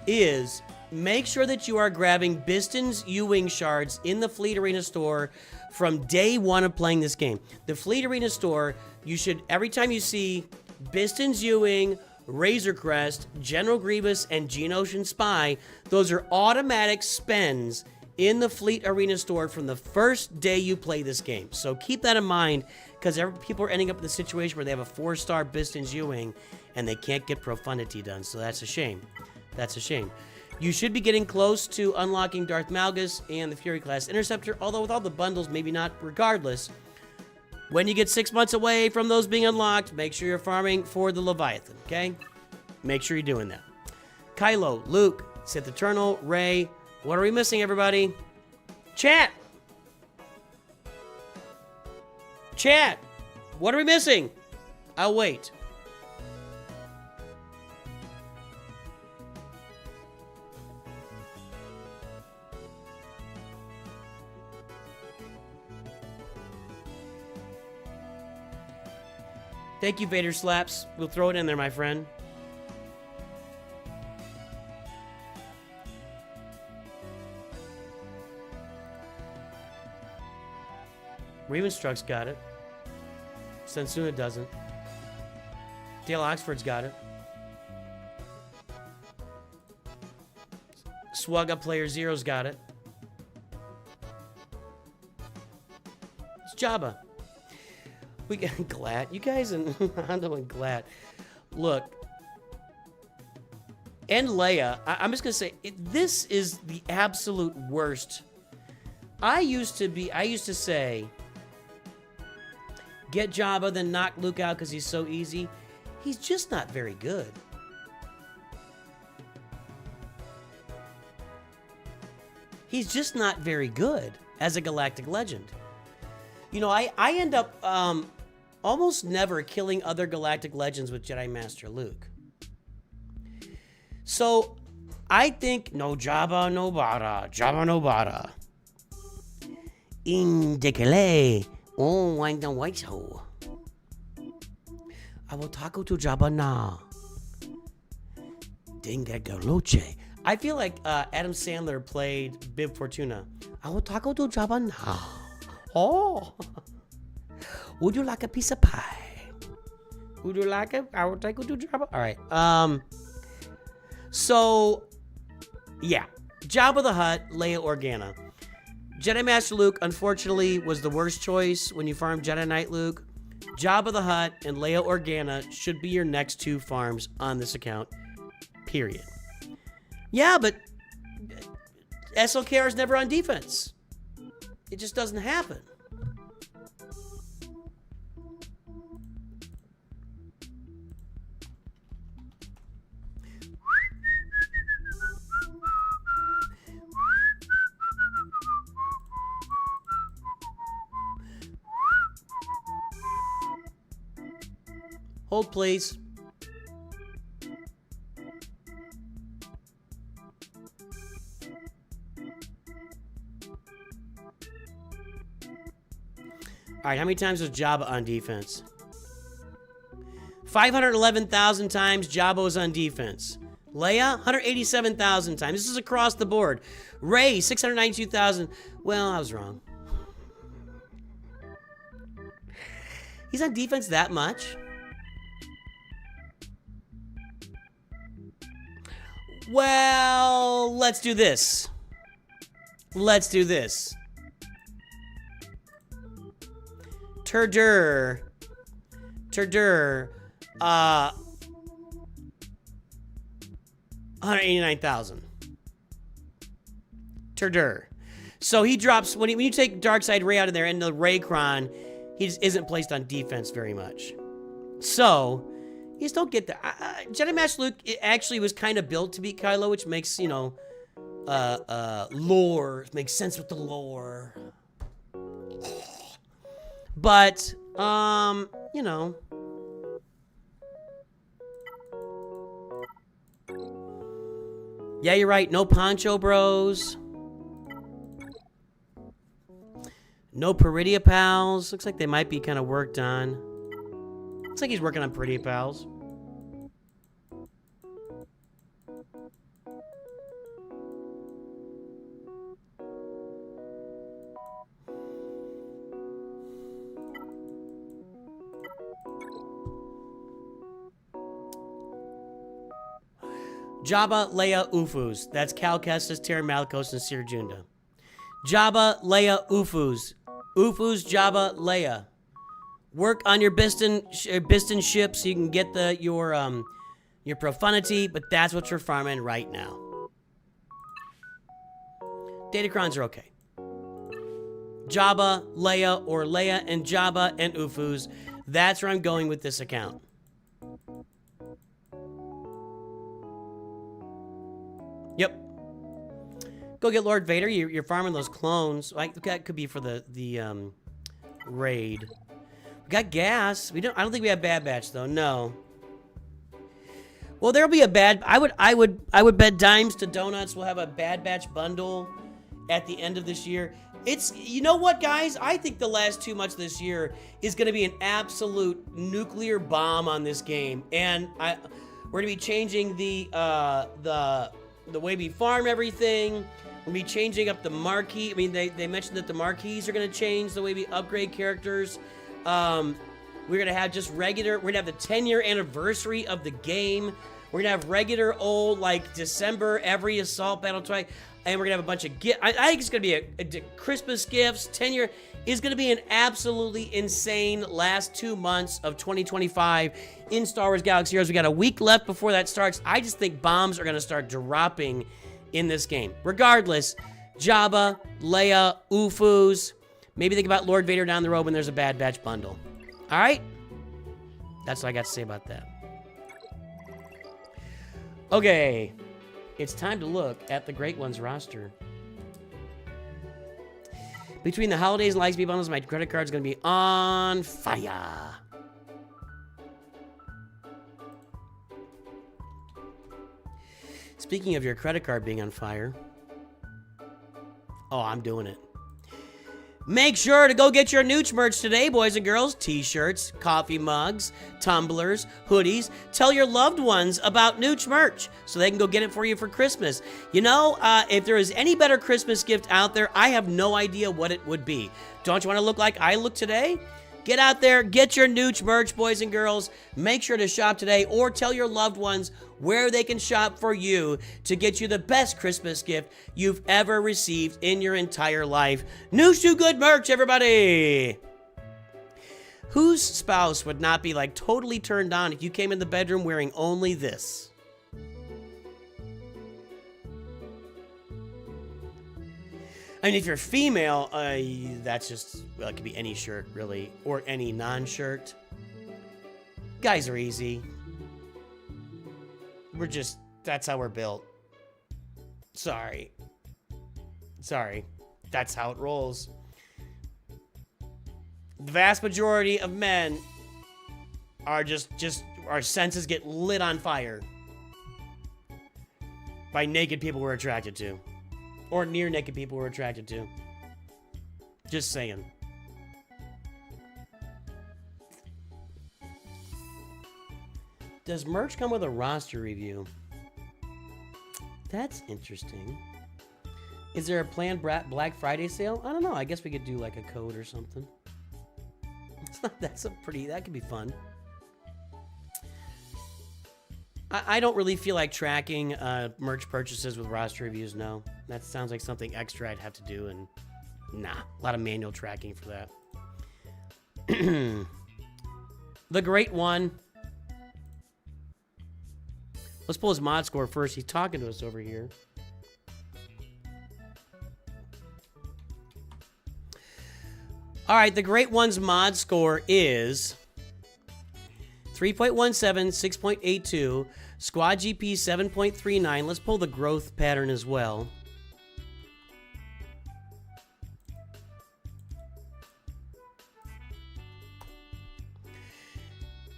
is make sure that you are grabbing Biston's U-Wing shards in the Fleet Arena store from day one of playing this game. The Fleet Arena store, you should, every time you see Biston's U-Wing, Razor Crest, General Grievous, and Geonosian Spy, those are automatic spends in the Fleet Arena store from the first day you play this game. So keep that in mind, because people are ending up in the situation where they have a 4-star Bistons U-Wing and they can't get profundity done. So that's a shame. That's a shame. You should be getting close to unlocking Darth Malgus and the Fury class Interceptor, although with all the bundles, maybe not. Regardless, when you get 6 months away from those being unlocked, make sure you're farming for the Leviathan, okay? Make sure you're doing that. Kylo, Luke, Sith Eternal, Rey. What are we missing, everybody? Chat! Chat! What are we missing? I'll wait. Thank you, Vader Slaps. We'll throw it in there, my friend. Ravenstruck's got it. Suna doesn't. Dale Oxford's got it. swgoh Player Zero's got it. It's Jabba. We got Glad. You guys and Hondo and Glad. Look. And Leia. I'm just going to say, this is the absolute worst. I used to say, get Jabba, then knock Luke out because he's so easy. He's just not very good. He's just not very good as a galactic legend. You know, I end up almost never killing other galactic legends with Jedi Master Luke. So, I think no Jabba, no Bada. Jabba, no Bada. Indicale. Oh, I'm the white hole. I will taco to Jabba na. Dinga Galoche. I feel like Adam Sandler played Bib Fortuna. I will taco to Jabba na. Oh. Would you like a piece of pie? Would you like it? I will take you to Jabba. All right. So, yeah. Jabba the Hutt, Leia Organa. Jedi Master Luke, unfortunately, was the worst choice when you farm Jedi Knight Luke. Jabba the Hutt and Leia Organa should be your next 2 farms on this account. Period. Yeah, but SLKR is never on defense. It just doesn't happen. Hold, please. All right, how many times was Jabba on defense? 511,000 times Jabba was on defense. Leia, 187,000 times. This is across the board. Rey, 692,000. Well, I was wrong. He's on defense that much? Well, let's do this. Let's do this. Turdur, 189,000. Turdur. So he drops, when you take Darkseid Rey out of there and the Raycron, he just isn't placed on defense very much. So, you just don't get that. Jedi Master Luke actually was kind of built to beat Kylo, which makes, you know, lore, makes sense with the lore. But, you know. Yeah, you're right. No Poncho Bros. No Peridia Pals. Looks like they might be kind of worked on. Looks like he's working on Peridia Pals. Jabba, Leia, Ufus. That's Cal Kestis, Terran Malicos, and Sir Junda. Jabba, Leia, Ufus. Ufus, Jabba, Leia. Work on your Bistan ship so you can get your profundity, but that's what you're farming right now. Datacrons are okay. Jabba, Leia, or Leia and Jabba and Ufus. That's where I'm going with this account. Yep. Go get Lord Vader. You're farming those clones. Like that could be for the raid. We got gas. I don't think we have Bad Batch though. No. Well, there'll be a bad. I would bet dimes to donuts. We'll have a Bad Batch bundle at the end of this year. You know what, guys? I think the last 2 months of this year is going to be an absolute nuclear bomb on this game, and we're going to be changing the way we farm everything. We're going to be changing up the marquee. I mean, they mentioned that the marquees are going to change the way we upgrade characters. We're going to have just regular. We're going to have the 10-year anniversary of the game. We're going to have regular old, like, December, every assault battle twice. And we're going to have a bunch of gifts. I think it's going to be a Christmas gifts. 10-year is going to be an absolutely insane last 2 months of 2025 in Star Wars Galaxy Heroes. We got a week left before that starts. I just think bombs are going to start dropping in this game. Regardless, Jabba, Leia, Ufus. Maybe think about Lord Vader down the road when there's a Bad Batch bundle. All right? That's what I got to say about that. Okay. It's time to look at the Great Ones roster. Between the holidays and Lightspeed bundles, my credit card's going to be on fire. Speaking of your credit card being on fire. Oh, I'm doing it. Make sure to go get your Nooch merch today, boys and girls. T-shirts, coffee mugs, tumblers, hoodies. Tell your loved ones about Nooch merch so they can go get it for you for Christmas. You know, if there is any better Christmas gift out there, I have no idea what it would be. Don't you want to look like I look today? Get out there, get your Nooch merch, boys and girls. Make sure to shop today or tell your loved ones where they can shop for you to get you the best Christmas gift you've ever received in your entire life. NOOCH2GUD merch, everybody! Whose spouse would not be like totally turned on if you came in the bedroom wearing only this? I mean, if you're female, that's just, well, it could be any shirt, really, or any non-shirt. Guys are easy. We're just, that's how we're built. Sorry. That's how it rolls. The vast majority of men are just our senses get lit on fire by naked people we're attracted to. Or near naked people we're attracted to. Just saying. Does merch come with a roster review? That's interesting. Is there a planned Black Friday sale? I don't know. I guess we could do like a code or something. That could be fun. I don't really feel like tracking merch purchases with roster reviews, no. That sounds like something extra I'd have to do, and nah, a lot of manual tracking for that. The Great One. Let's pull his mod score first. He's talking to us over here. All right, the Great One's mod score is 3.17, 6.82, Squad GP 7.39. Let's pull the growth pattern as well.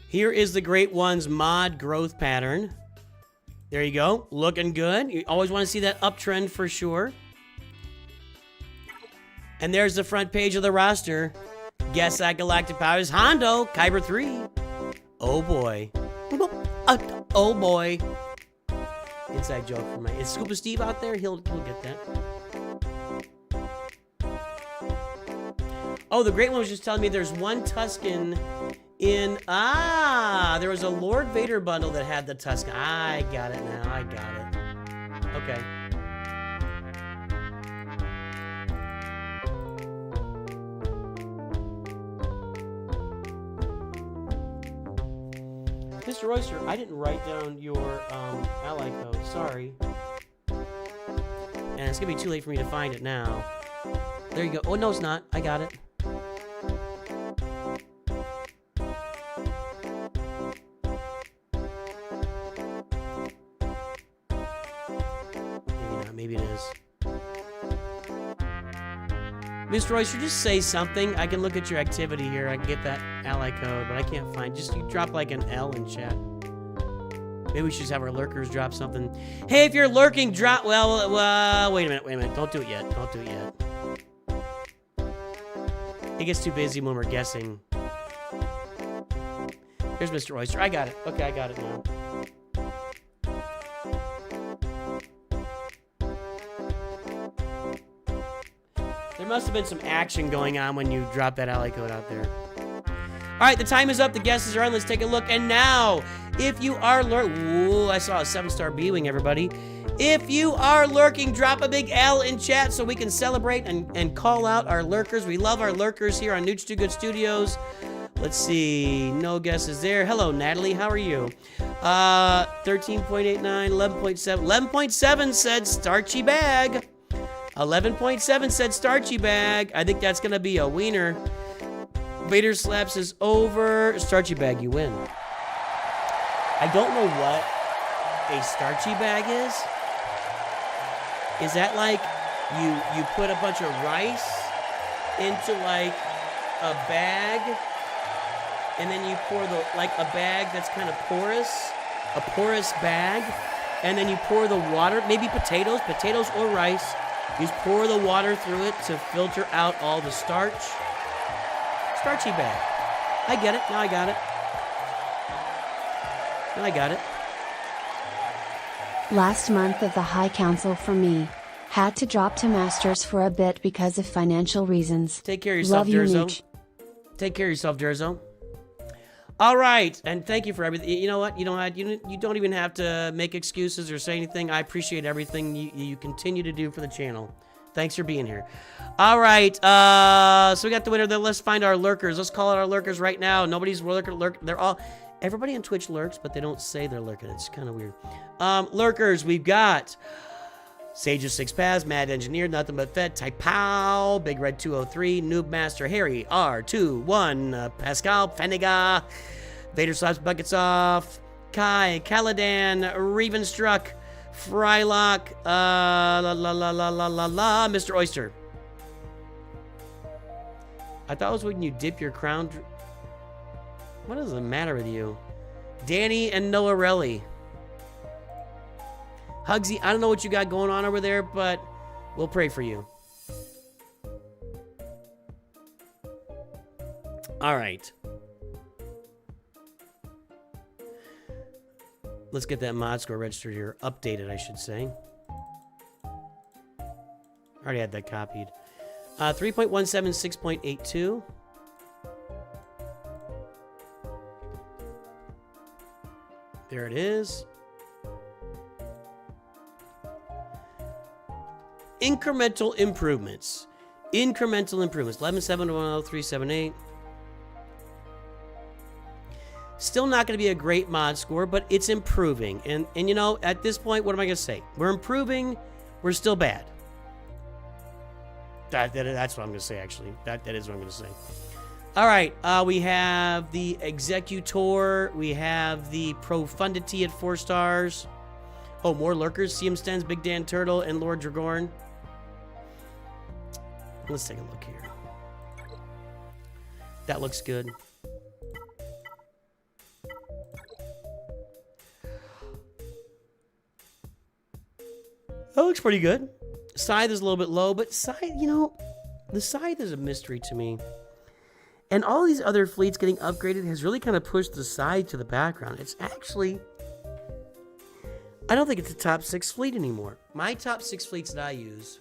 Here is the Great One's mod growth pattern. There you go. Looking good. You always want to see that uptrend for sure. And there's the front page of the roster. Guess that Galactic Powers Hondo, Kyber 3. Oh boy. Oh boy. Inside joke for is Scuba Steve out there? He'll get that. Oh, the Great One was just telling me there's one Tusken in... there was a Lord Vader bundle that had the Tusken. I got it now. I got it. Okay. Mr. Oyster, I didn't write down your ally code. Sorry. And it's gonna be too late for me to find it now. There you go. Oh no, it's not. I got it. Maybe not. Maybe it is. Mr. Oyster, just say something. I can look at your activity here. I can get that ally code, but I can't find. Just you drop like an L in chat. Maybe we should just have our lurkers drop something. Hey, if you're lurking, drop. Well, wait a minute. Don't do it yet. Don't do it yet. It gets too busy when we're guessing. Here's Mr. Oyster. I got it. Okay, I got it now. There must have been some action going on when you dropped that ally code out there. All right, the time is up. The guesses are on. Let's take a look. And now, if you are lurking... Ooh, I saw a 7-star B-wing, everybody. If you are lurking, drop a big L in chat so we can celebrate and call out our lurkers. We love our lurkers here on NOOCH2GUD Studios. Let's see. No guesses there. Hello, Natalie. How are you? 13.89, 11.7. 11.7 said starchy bag. 11.7 said starchy bag. I think that's going to be a wiener. Vader slaps is over. Starchy bag, you win. I don't know what a starchy bag is. Is that like you put a bunch of rice into like a bag and then you pour like a bag that's kind of porous, a porous bag, and then you pour the water, maybe potatoes or rice. You just pour the water through it to filter out all the starch. Starchy bag. I get it. Now I got it. Now I got it. Last month of the High Council for me. Had to drop to Masters for a bit because of financial reasons. Take care of yourself, Love you, Durzo. Nooch. Take care of yourself, Durzo. All right, and thank you for everything. You know what? You don't even have to make excuses or say anything. I appreciate everything you continue to do for the channel. Thanks for being here. All right, so we got the winner. Then let's find our lurkers. Let's call out our lurkers right now. Nobody's lurk. They're all. Everybody on Twitch lurks, but they don't say they're lurking. It's kind of weird. Lurkers, we've got Sage of 6 Paths, Mad Engineer, Nothing But Fed, Typow, Big Red 203, Noob Master, Harry, R21, Pascal, Feniga, Vader Slaps Buckets Off, Kai, Caladan, Ravenstruck, Frylock, Mr. Oyster. I thought it was when you dip your crown. What is the matter with you? Danny and Noah Relly. Hugsy, I don't know what you got going on over there, but we'll pray for you. All right. Let's get that mod score registered here. Updated, I should say. Already had that copied. 3.17, 6.82. There it is. Incremental improvements. 11.710.378. Still not going to be a great mod score, but it's improving. And you know, at this point, what am I going to say? We're improving. We're still bad. That's what I'm going to say, actually. That is what I'm going to say. All right. We have the Executor. We have the Profundity at 4 stars. Oh, more lurkers. CM Stens, Big Dan Turtle, and Lord Dragorn. Let's take a look here. That looks good. That looks pretty good. Scythe is a little bit low, but Scythe, you know, the Scythe is a mystery to me. And all these other fleets getting upgraded has really kind of pushed the Scythe to the background. It's actually... I don't think it's a top 6 fleet anymore. My top 6 fleets that I use: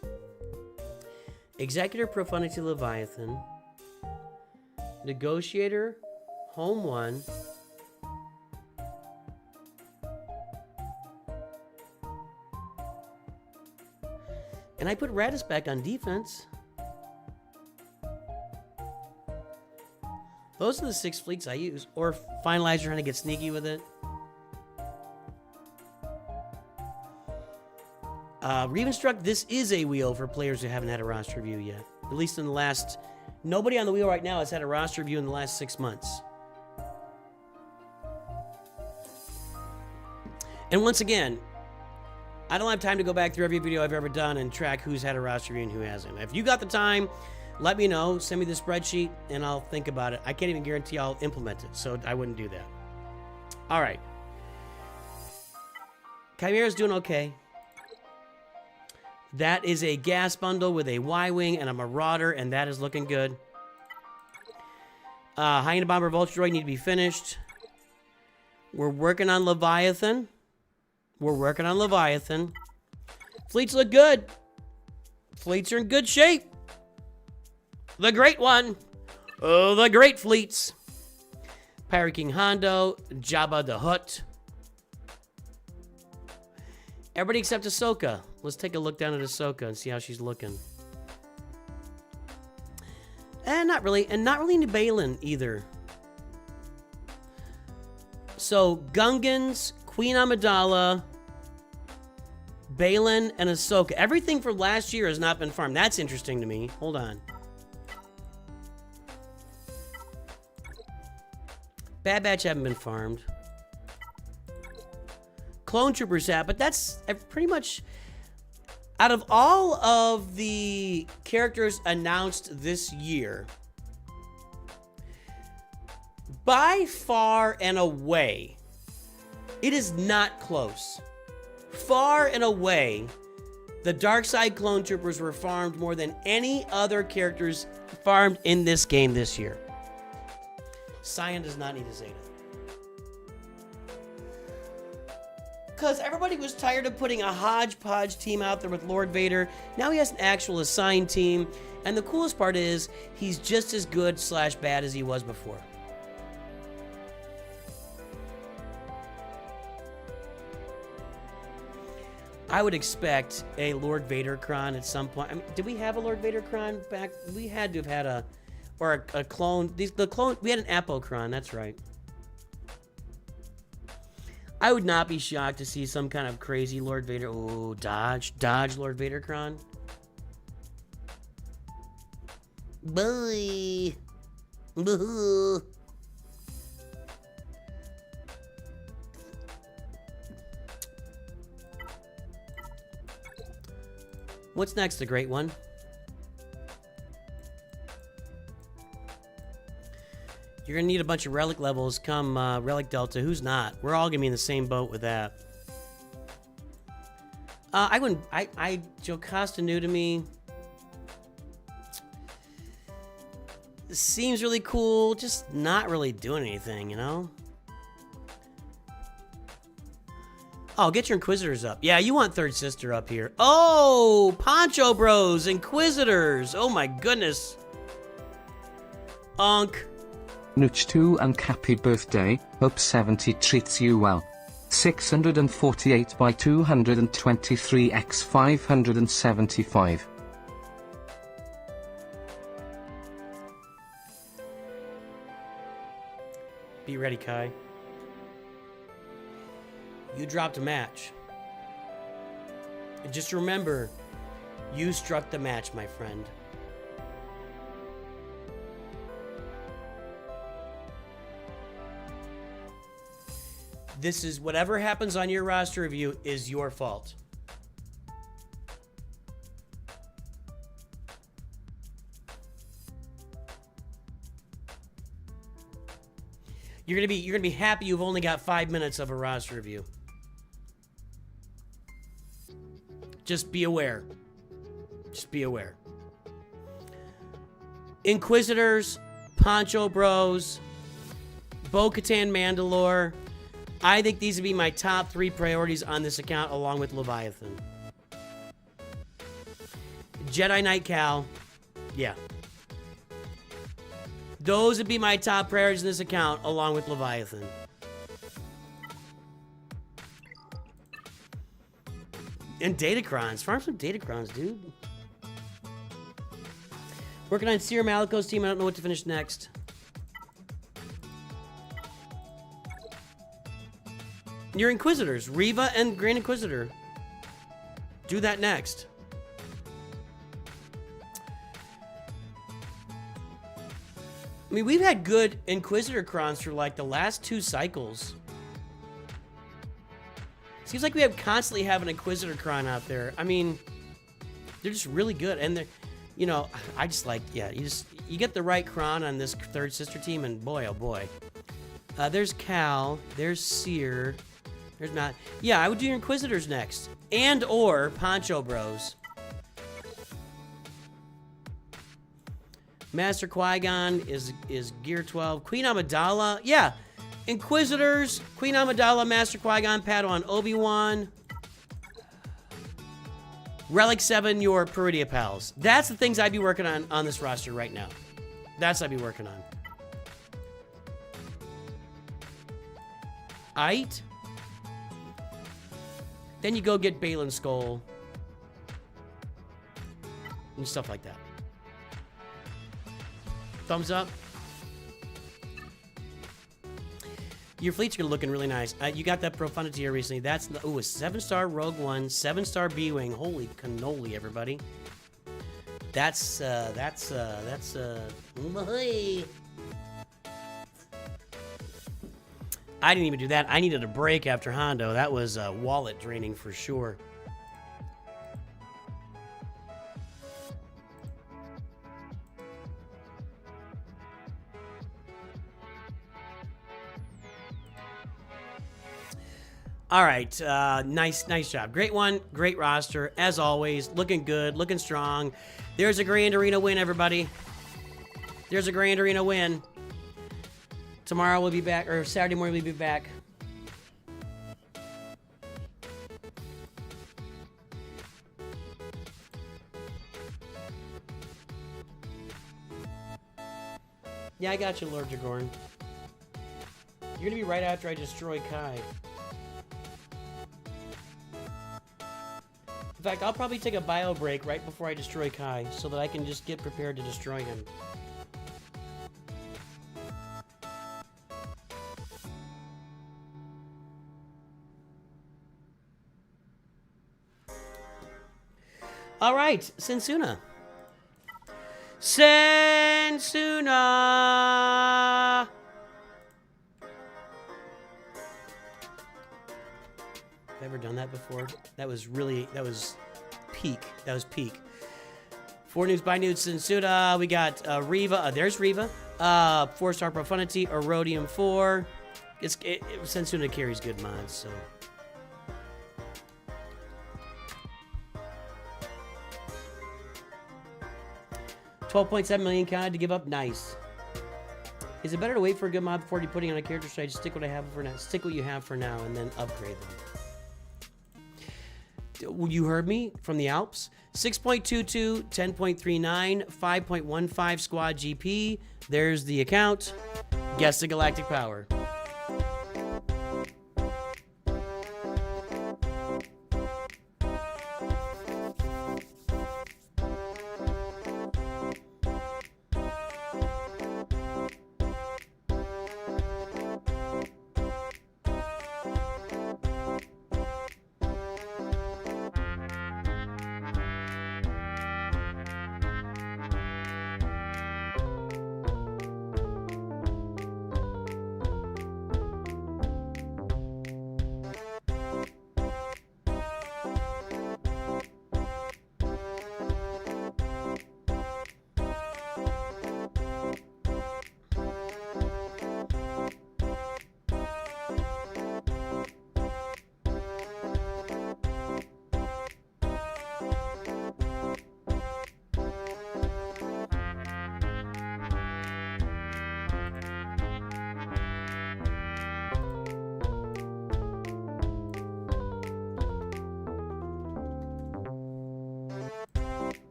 Executor, Profundity, Leviathan, Negotiator, Home 1, and I put Radis back on defense. Those are the 6 fleets I use. Or Finalizer trying to get sneaky with it. Revenstruck, this is a wheel for players who haven't had a roster review yet. At least in the last... Nobody on the wheel right now has had a roster review in the last 6 months. And once again, I don't have time to go back through every video I've ever done and track who's had a roster review and who hasn't. If you got the time, let me know. Send me the spreadsheet, and I'll think about it. I can't even guarantee I'll implement it, so I wouldn't do that. All right. Chimera's doing okay. That is a gas bundle with a Y-Wing and a Marauder, and that is looking good. Hyena Bomber Vulture Droid need to be finished. We're working on Leviathan. Fleets look good. Fleets are in good shape. The Great One. Oh, the Great Fleets. Pirate King Hondo. Jabba the Hutt. Everybody except Ahsoka. Let's take a look down at Ahsoka and see how she's looking. And not really into Balin either. So, Gungans, Queen Amidala, Balin, and Ahsoka. Everything from last year has not been farmed. That's interesting to me. Hold on. Bad Batch haven't been farmed. Clone Troopers have, but that's pretty much... Out of all of the characters announced this year, by far and away, it is not close. Far and away, the Darkside Clone Troopers were farmed more than any other characters farmed in this game this year. Cyan does not need a Zeta. Because everybody was tired of putting a hodgepodge team out there with Lord Vader. Now he has an actual assigned team. And the coolest part is, he's just as good / bad as he was before. I would expect a Lord Vader Cron at some point. I mean, did we have a Lord Vader Cron back? We had to have had a clone. The clone. We had an Apocron. That's right. I would not be shocked to see some kind of crazy Lord Vader. Oh, dodge Lord Vader Cron. Boy. What's next, the Great One? You're gonna need a bunch of relic levels come Relic Delta. Who's not? We're all gonna be in the same boat with that. I wouldn't. Jocasta new to me. Seems really cool, just not really doing anything, you know? Oh, get your Inquisitors up. Yeah, you want Third Sister up here. Oh, Poncho Bros, Inquisitors. Oh my goodness. NOOCH2 and happy birthday, hope 70 treats you well. 648 by 223 x 575. Be ready, Kai. You dropped a match. And just remember, you struck the match, my friend. This is whatever happens on your roster review is your fault. You're gonna be happy you've only got 5 minutes of a roster review. Just be aware. Just be aware. Inquisitors, Poncho Bros, Bo-Katan Mandalore. I think these would be my top 3 priorities on this account, along with Leviathan. Jedi Knight Cal. Yeah. Those would be my top priorities in this account, along with Leviathan. And Datacrons. Farm some Datacrons, dude. Working on Seer Malico's team. I don't know what to finish next. Your Inquisitors. Reva and Grand Inquisitor. do that next. I mean, we've had good Inquisitor crons for like the last 2 cycles. Seems like we have constantly have an Inquisitor cron out there. I mean, they're just really good, and they're, you know, I just like, yeah, you get the right cron on this 3rd sister team, and boy, oh boy. There's Cal, there's Seer, there's Matt. Yeah, I would do your Inquisitors next, and or Poncho Bros. Master Qui-Gon is Gear 12. Queen Amidala, yeah. Inquisitors, Queen Amidala, Master Qui-Gon, Padawan Obi-Wan. Relic 7, your Peridia pals. That's the things I'd be working on this roster right now. That's what I'd be working on. Aight. Then you go get Balin Skull. And stuff like that. Thumbs up. Your fleets are looking really nice. You got that Profundity here recently. That's a 7-star Rogue One, 7-star B-Wing. Holy cannoli, everybody. That's I didn't even do that. I needed a break after Hondo. That was wallet draining for sure. All right, nice job. Great one, great roster, as always. Looking good, looking strong. There's a Grand Arena win, everybody. There's a Grand Arena win. Tomorrow we'll be back, or Saturday morning we'll be back. Yeah, I got you, Lord Dragorn. You're gonna be right after I destroy Kai. In fact, I'll probably take a bio break right before I destroy Kai so that I can just get prepared to destroy him. All right, Suna. Suna. Have I ever done that before? That was peak. That was peak. 4 news by news Suna. We got Riva. There's Riva. 4-star Profundity. Erodium 4. Suna carries good mods, so. $12.7 million COD to give up. Nice. Is it better to wait for a good mod before you putting on a character? Should I just stick what I have for now? Stick what you have for now and then upgrade them. You heard me from the Alps. 6.22, 10.39, 5.15 squad GP. There's the account. Guess the galactic power.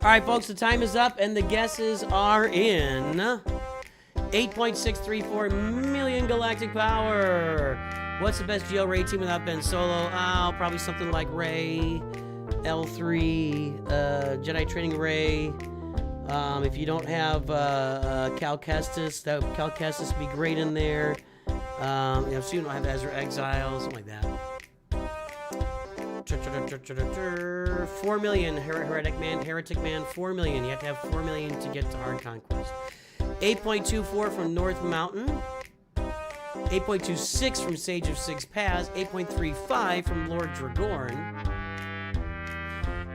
All right, folks, the time is up, and the guesses are in. 8.634 million galactic power. What's the best GL raid team without Ben Solo? Oh, probably something like Ray, L3, Jedi Training Ray. If you don't have Cal Kestis, Cal Kestis would be great in there. Suna have Ezra Exile, something like that. 4 million, Heretic Man, 4 million. You have to have 4 million to get to Hard Conquest. 8.24 from North Mountain. 8.26 from Sage of Six Paths. 8.35 from Lord Dragorn.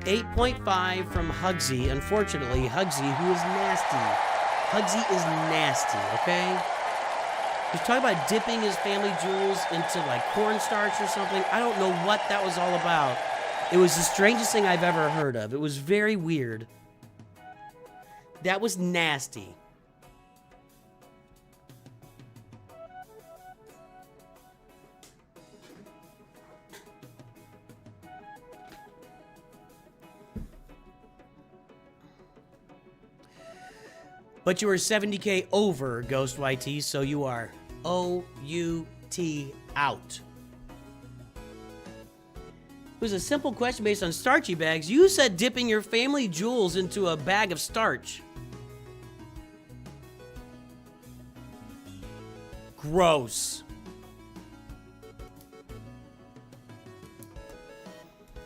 8.5 from Hugsy. Unfortunately, Hugsy, who is nasty. Hugsy is nasty, okay? He's talking about dipping his family jewels into like cornstarch or something. I don't know what that was all about. It was the strangest thing I've ever heard of. It was very weird. That was nasty. But you are 70K over, Ghost YT, so you are O-U-T out. It was a simple question based on starchy bags. You said dipping your family jewels into a bag of starch. Gross.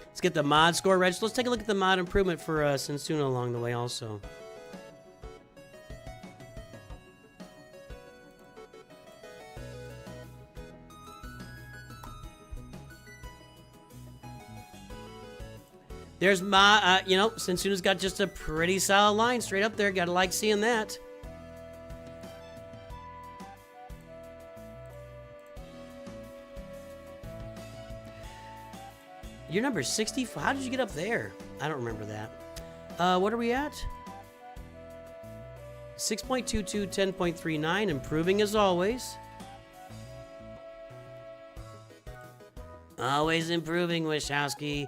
Let's get the mod score registered. Let's take a look at the mod improvement for Suna along the way also. There's my, Sensuna's got just a pretty solid line straight up there. Gotta like seeing that. You're number 64. How did you get up there? I don't remember that. What are we at? 6.22, 10.39. Improving as always. Always improving, Wishowski.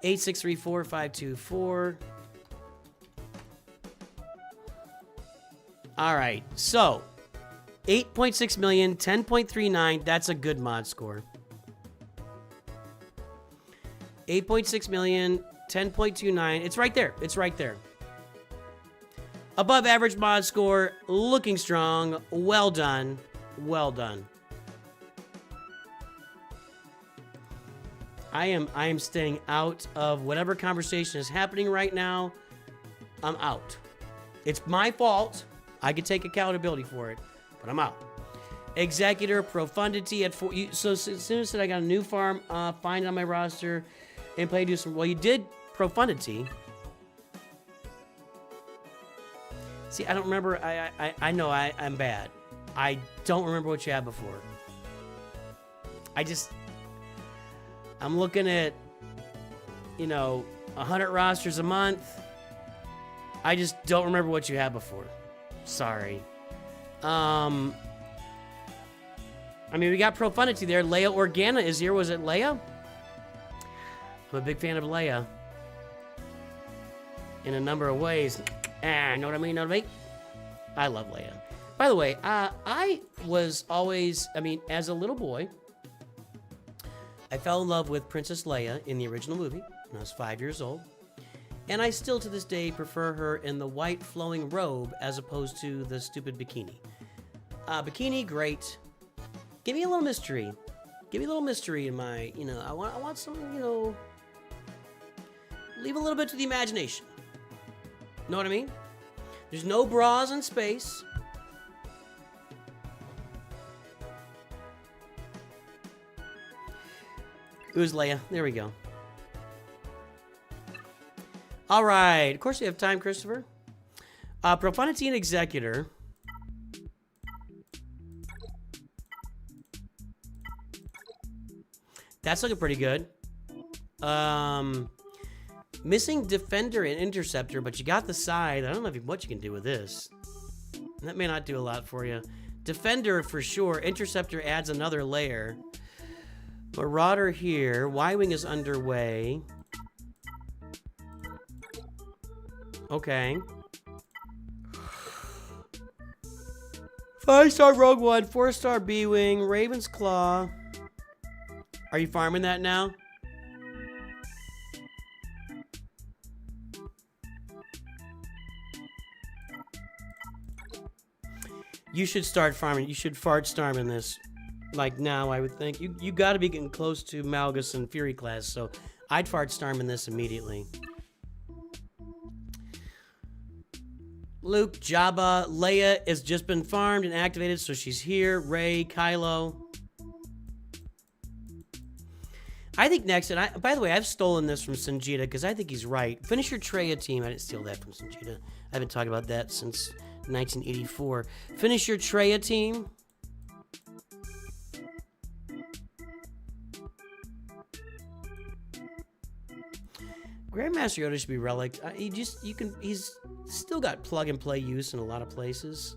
8634524. All right, so 8.6 million, 10.39. That's a good mod score. 8.6 million, 10.29. It's right there. It's right there. Above average mod score, looking strong. Well done. Well done. I am staying out of whatever conversation is happening right now. I'm out. It's my fault. I could take accountability for it, but I'm out. Executor Profundity at 4. So as soon as I got a new farm, find on my roster, and play do some. Well, you did Profundity. See, I don't remember. I know I'm bad. I don't remember what you had before. I'm looking at, 100 rosters a month. I just don't remember what you had before. Sorry. We got Profundity there. Leia Organa is here. Was it Leia? I'm a big fan of Leia. In a number of ways. Know what I mean? I love Leia. By the way, I was always, as a little boy, I fell in love with Princess Leia in the original movie when I was 5 years old. And I still to this day prefer her in the white flowing robe as opposed to the stupid bikini. Bikini, great. Give me a little mystery. Give me a little mystery in my, I want some, leave a little bit to the imagination. Know what I mean? There's no bras in space. It was Leia. There we go. All right. Of course, we have time, Christopher. Profundity and Executor. That's looking pretty good. Missing Defender and Interceptor, but you got the Scythe. I don't know what you can do with this. That may not do a lot for you. Defender for sure. Interceptor adds another layer. Marauder here. Y-Wing is underway. Okay. 5-star Rogue One, 4-star B-Wing, Raven's Claw. Are you farming that now? You should start farming. You should fart starming this. Like now, I would think. You got to be getting close to Malgus and Fury class, so I'd fart starming this immediately. Luke, Jabba, Leia has just been farmed and activated, so she's here. Rey, Kylo. I think next, and by the way, I've stolen this from Sanjita because I think he's right. Finish your Treya team. I didn't steal that from Sanjita. I've been talking about that since 1984. Finish your Treya team. Grandmaster Yoda should be relic. He's still got plug and play use in a lot of places.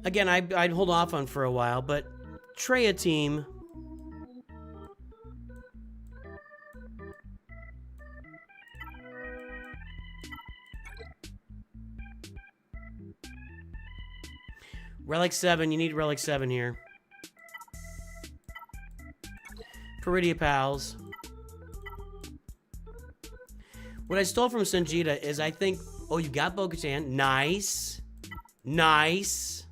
I'd hold off on for a while, but Treya team. Relic 7, you need Relic 7 here. Peridia Pals. What I stole from Sanjita is I think... Oh, you got Bo-Katan. Nice. Nice.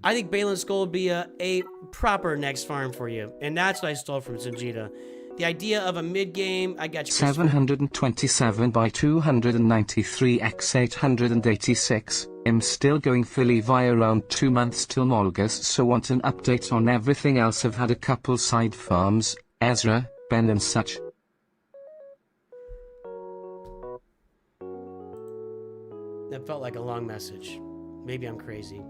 I think Balin Skull would be a proper next farm for you. And that's what I stole from Sanjita. The idea of a mid-game... I got you. 727 by 293 x 886. I'm still going Philly via around 2 months till Malgus, so want an update on everything else. I've had a couple side farms, Ezra, Ben and such. That felt like a long message. Maybe I'm crazy.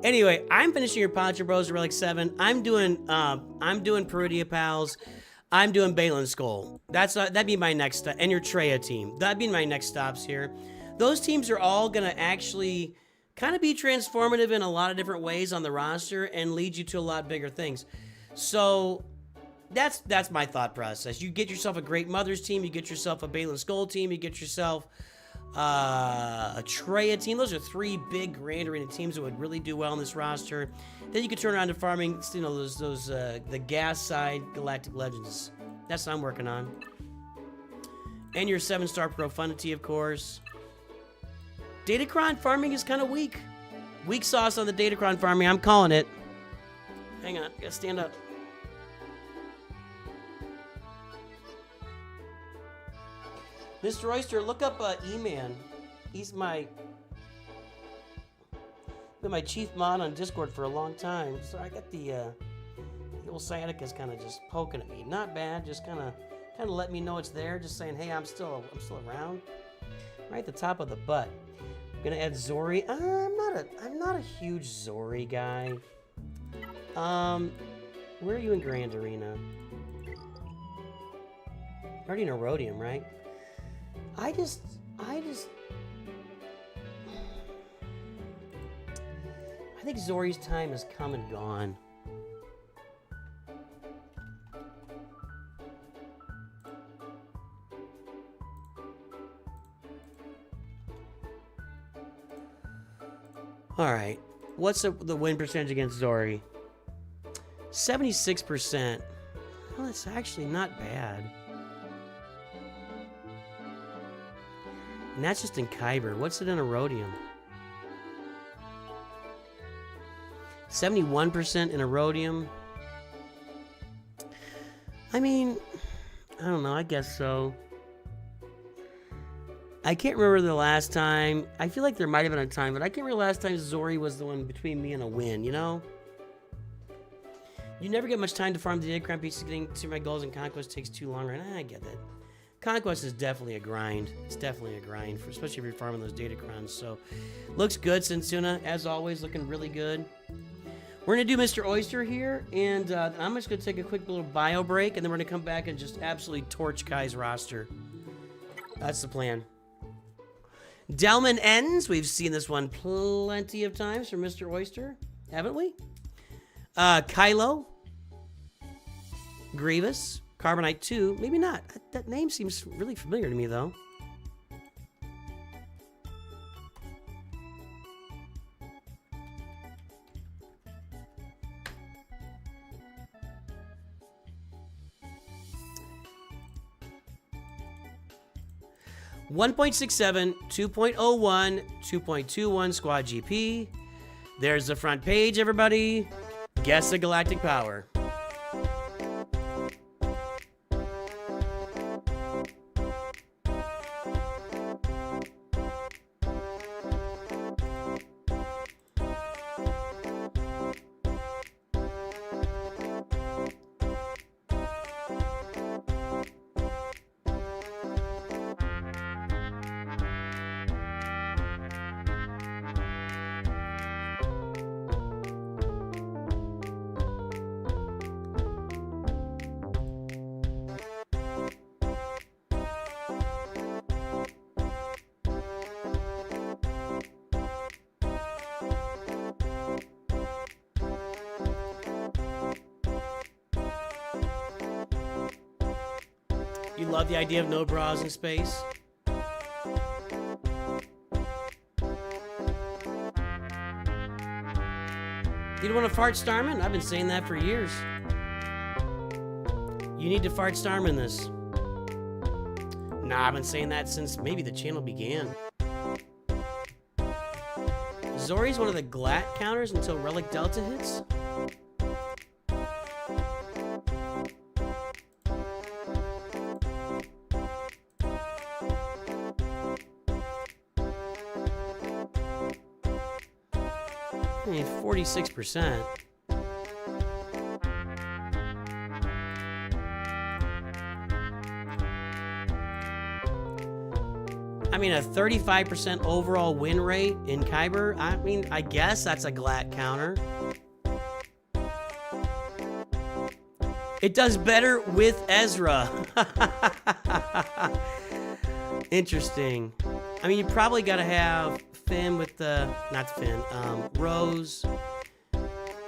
Anyway, I'm finishing your Poncho Bros at Relic 7. I'm doing Peridia Pals. I'm doing Balin Skull. That'd be my next and your Treya team. That'd be my next stops here. Those teams are all gonna actually kind of be transformative in a lot of different ways on the roster and lead you to a lot bigger things. So that's my thought process. You get yourself a Great Mothers team, you get yourself a Balin Skull team, you get yourself a Treya team. Those are three big Grand Arena teams that would really do well in this roster. Then you could turn around to farming, you know, those the gas side Galactic Legends. That's what I'm working on. And your 7-star Profundity, of course. Datacron farming is kind of weak. Weak sauce on the Datacron farming. I'm calling it. Hang on, gotta stand up. Mr. Oyster, look up E-Man. He's been my chief mod on Discord for a long time. So I got the old sciatica's kind of just poking at me. Not bad, just kind of let me know it's there. Just saying, hey, I'm still around. Right at the top of the butt. I'm gonna add Zori. I'm not a huge Zori guy. Where are you in Grand Arena? Already in Erodium, right? I think Zori's time has come and gone. All right, what's the win percentage against Zori? 76%. Well, that's actually not bad. And that's just in Kyber. What's it in Erodium? 71% in Erodium. I mean, I don't know. I guess so. I can't remember the last time. I feel like there might have been a time, but I can't remember the last time Zori was the one between me and a win, you know? You never get much time to farm the data crown pieces. Getting to my goals and conquest takes too long, right? I get that. Conquest is definitely a grind. It's definitely a grind, especially if you're farming those data crowns. So, looks good, Suna. As always, looking really good. We're going to do Mr. Oyster here, and I'm just going to take a quick little bio break, and then we're going to come back and just absolutely torch Kai's roster. That's the plan. Delman Ends. We've seen this one plenty of times from Mr. Oyster, haven't we? Kylo. Grievous. Carbonite 2. Maybe not. That name seems really familiar to me, though. .67, 2.01, 2.21 Squad GP. There's the front page, everybody. Guess the galactic power. You love the idea of no bras in space? You don't want to fart Starman? I've been saying that for years. You need to fart Starman this. Nah, I've been saying that since maybe the channel began. Zori's one of the Glat counters until Relic Delta hits? I mean, 46%. I mean, a 35% overall win rate in Kyber. I mean, I guess that's a Glat counter. It does better with Ezra. Interesting. I mean, you probably got to have Finn with the, not Finn, Rose.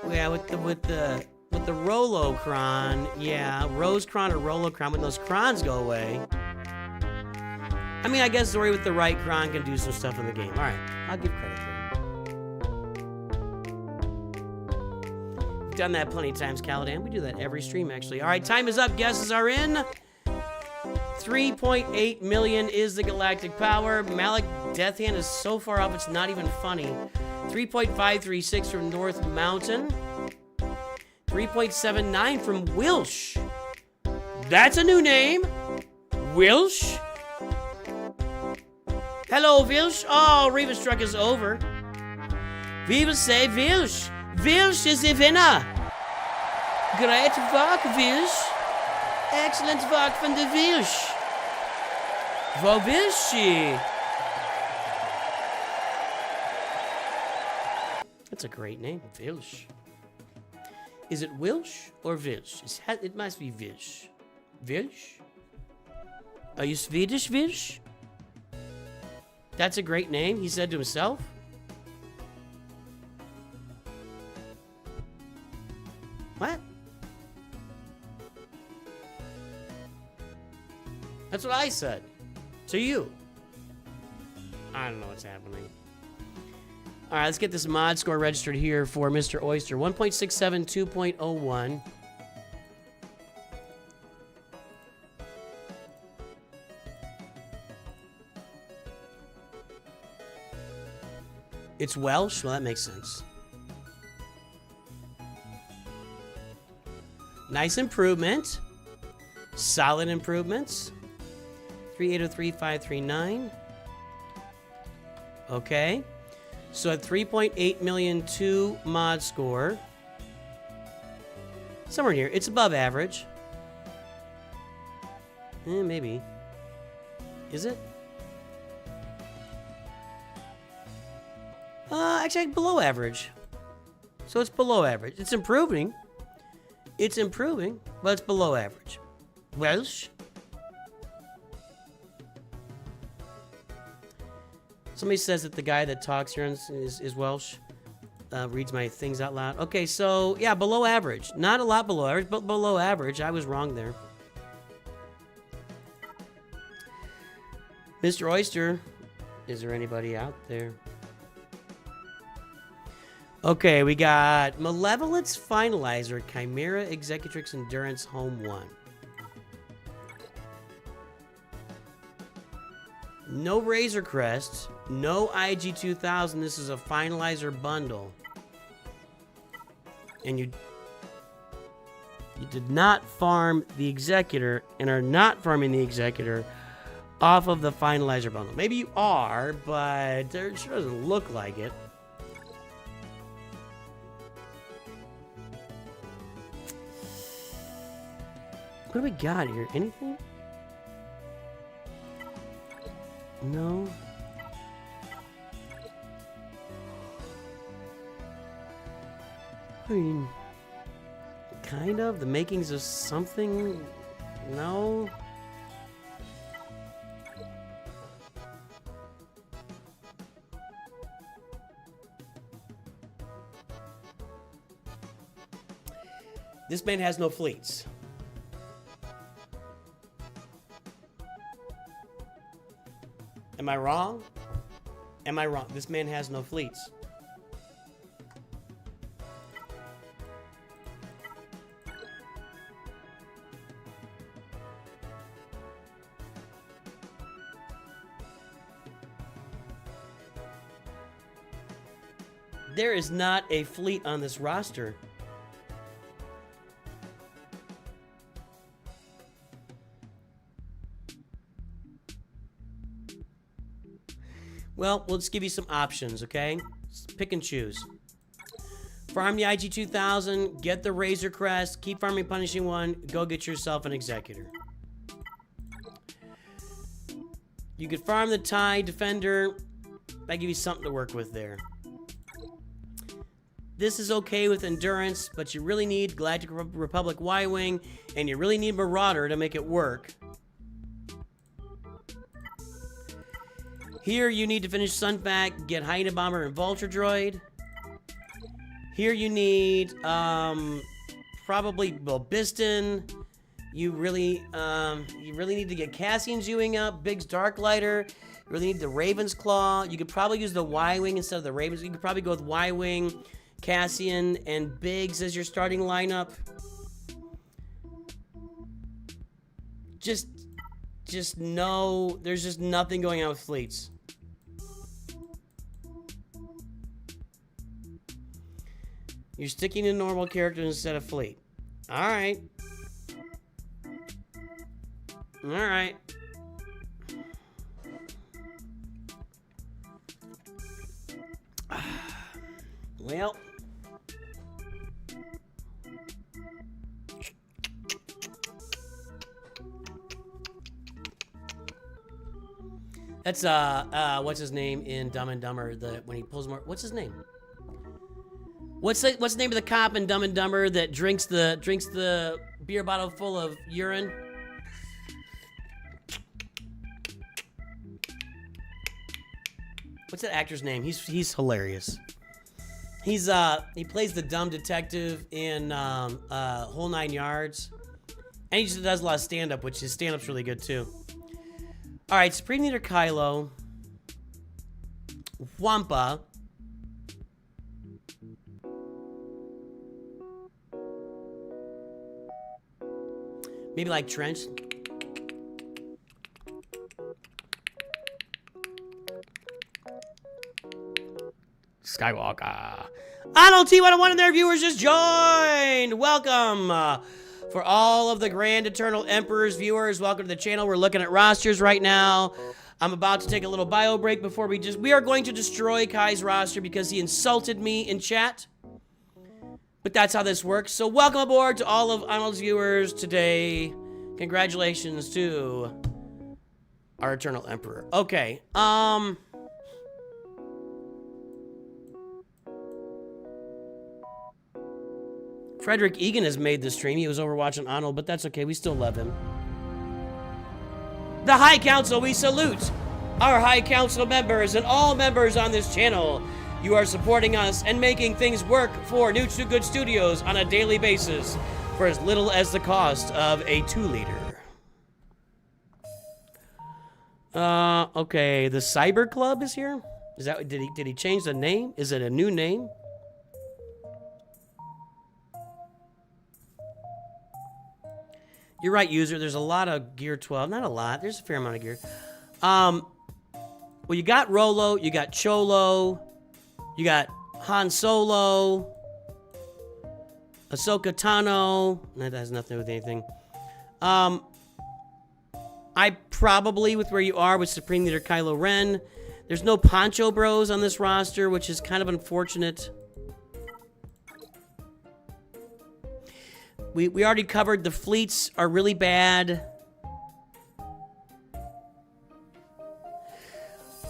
Yeah, with the Rolocron. Yeah, Rose Cron or Rolocron. When those Crons go away. I mean, I guess Zori with the right Cron can do some stuff in the game. All right, I'll give credit there. We've done that plenty of times, Caladan. We do that every stream, actually. All right, time is up. Guesses are in. 3.8 million is the galactic power. Malik Deathhand is so far up, it's not even funny. 3.536 from North Mountain. 3.79 from Wilsh. That's a new name. Wilsh. Hello, Wilsh. Oh, Reva's truck is over. We will say Wilsh. Wilsh is the winner. Great work, Wilsh. Excellent work from the Wilsh. Wo will she? That's a great name, Wilsh. Is it Wilsh or Wilsh? It must be Wilsh. Wilsh? Are you Swedish, Wilsh? That's a great name, he said to himself. What? That's what I said. To you. I don't know what's happening. All right, let's get this mod score registered here for Mr. Oyster. 1.67, 2.01. It's Welsh? Well, that makes sense. Nice improvement. Solid improvements. 3803539. Okay. So at 3.8 million 2 mod score. Somewhere near. It's above average. Maybe. Is it? Actually, below average. So it's below average. It's improving. It's improving, but it's below average. Welsh. Somebody says that the guy that talks here is Welsh. Reads my things out loud. Okay, so yeah, below average. Not a lot below average, but below average. I was wrong there. Mr. Oyster, is there anybody out there? Okay, we got Malevolence Finalizer, Chimera, Executrix, Endurance, Home 1. No Razor Crest, no IG 2000. This is a Finalizer bundle. And you did not farm the Executor and are not farming the Executor off of the Finalizer bundle. Maybe you are, but it sure doesn't look like it. What do we got here? Anything? No. I mean, kind of. The makings of something? No. This man has no fleets. Am I wrong? Am I wrong? This man has no fleets. There is not a fleet on this roster. Well, let's give you some options, okay? Pick and choose. Farm the IG 2000, get the Razor Crest, keep farming Punishing One, go get yourself an Executor. You could farm the TIE Defender. I give you something to work with there. This is okay with Endurance, but you really need Galactic Republic Y-Wing, and you really need Marauder to make it work. Here you need to finish Sunpack, get Hyena Bomber and Vulture Droid. Here you need probably Biston. You really need to get Cassian's Ewing up, Biggs Darklighter. You really need the Raven's Claw. You could probably use the Y-Wing instead of the Ravens. You could probably go with Y-Wing, Cassian, and Biggs as your starting lineup. Just know there's just nothing going on with fleets. You're sticking to normal characters instead of fleet. Alright. Alright. Well. That's what's his name in Dumb and Dumber? When he pulls more. What's his name? What's the name of the cop in Dumb and Dumber that drinks the beer bottle full of urine? What's that actor's name? He's hilarious. He plays the dumb detective in Whole 9 Yards, and he just does a lot of stand-up, which his stand-up's really good too. All right, Supreme Leader Kylo, Wampa. Maybe like Trench. Skywalker. Arnold T101 and their viewers just joined. Welcome. For all of the Grand Eternal Emperor's viewers, welcome to the channel. We're looking at rosters right now. I'm about to take a little bio break before we are going to destroy Kai's roster because he insulted me in chat. But that's how this works. So welcome aboard to all of Arnold's viewers today. Congratulations to our Eternal Emperor. Okay, Frederick Egan has made the stream. He was over watching Arnold, but that's okay. We still love him. The High Council, we salute our High Council members and all members on this channel. You are supporting us and making things work for NOOCH2GUD Studios on a daily basis for as little as the cost of a 2-liter. Okay, the Cyber Club is here? Is that, did he change the name? Is it a new name? You're right, user. There's a lot of Gear 12. Not a lot. There's a fair amount of gear. Well, you got Rolo. You got Cholo. You got Han Solo. Ahsoka Tano. That has nothing to do with anything. I probably, with where you are, with Supreme Leader Kylo Ren. There's no Poncho Bros on this roster, which is kind of unfortunate. We already covered the fleets are really bad.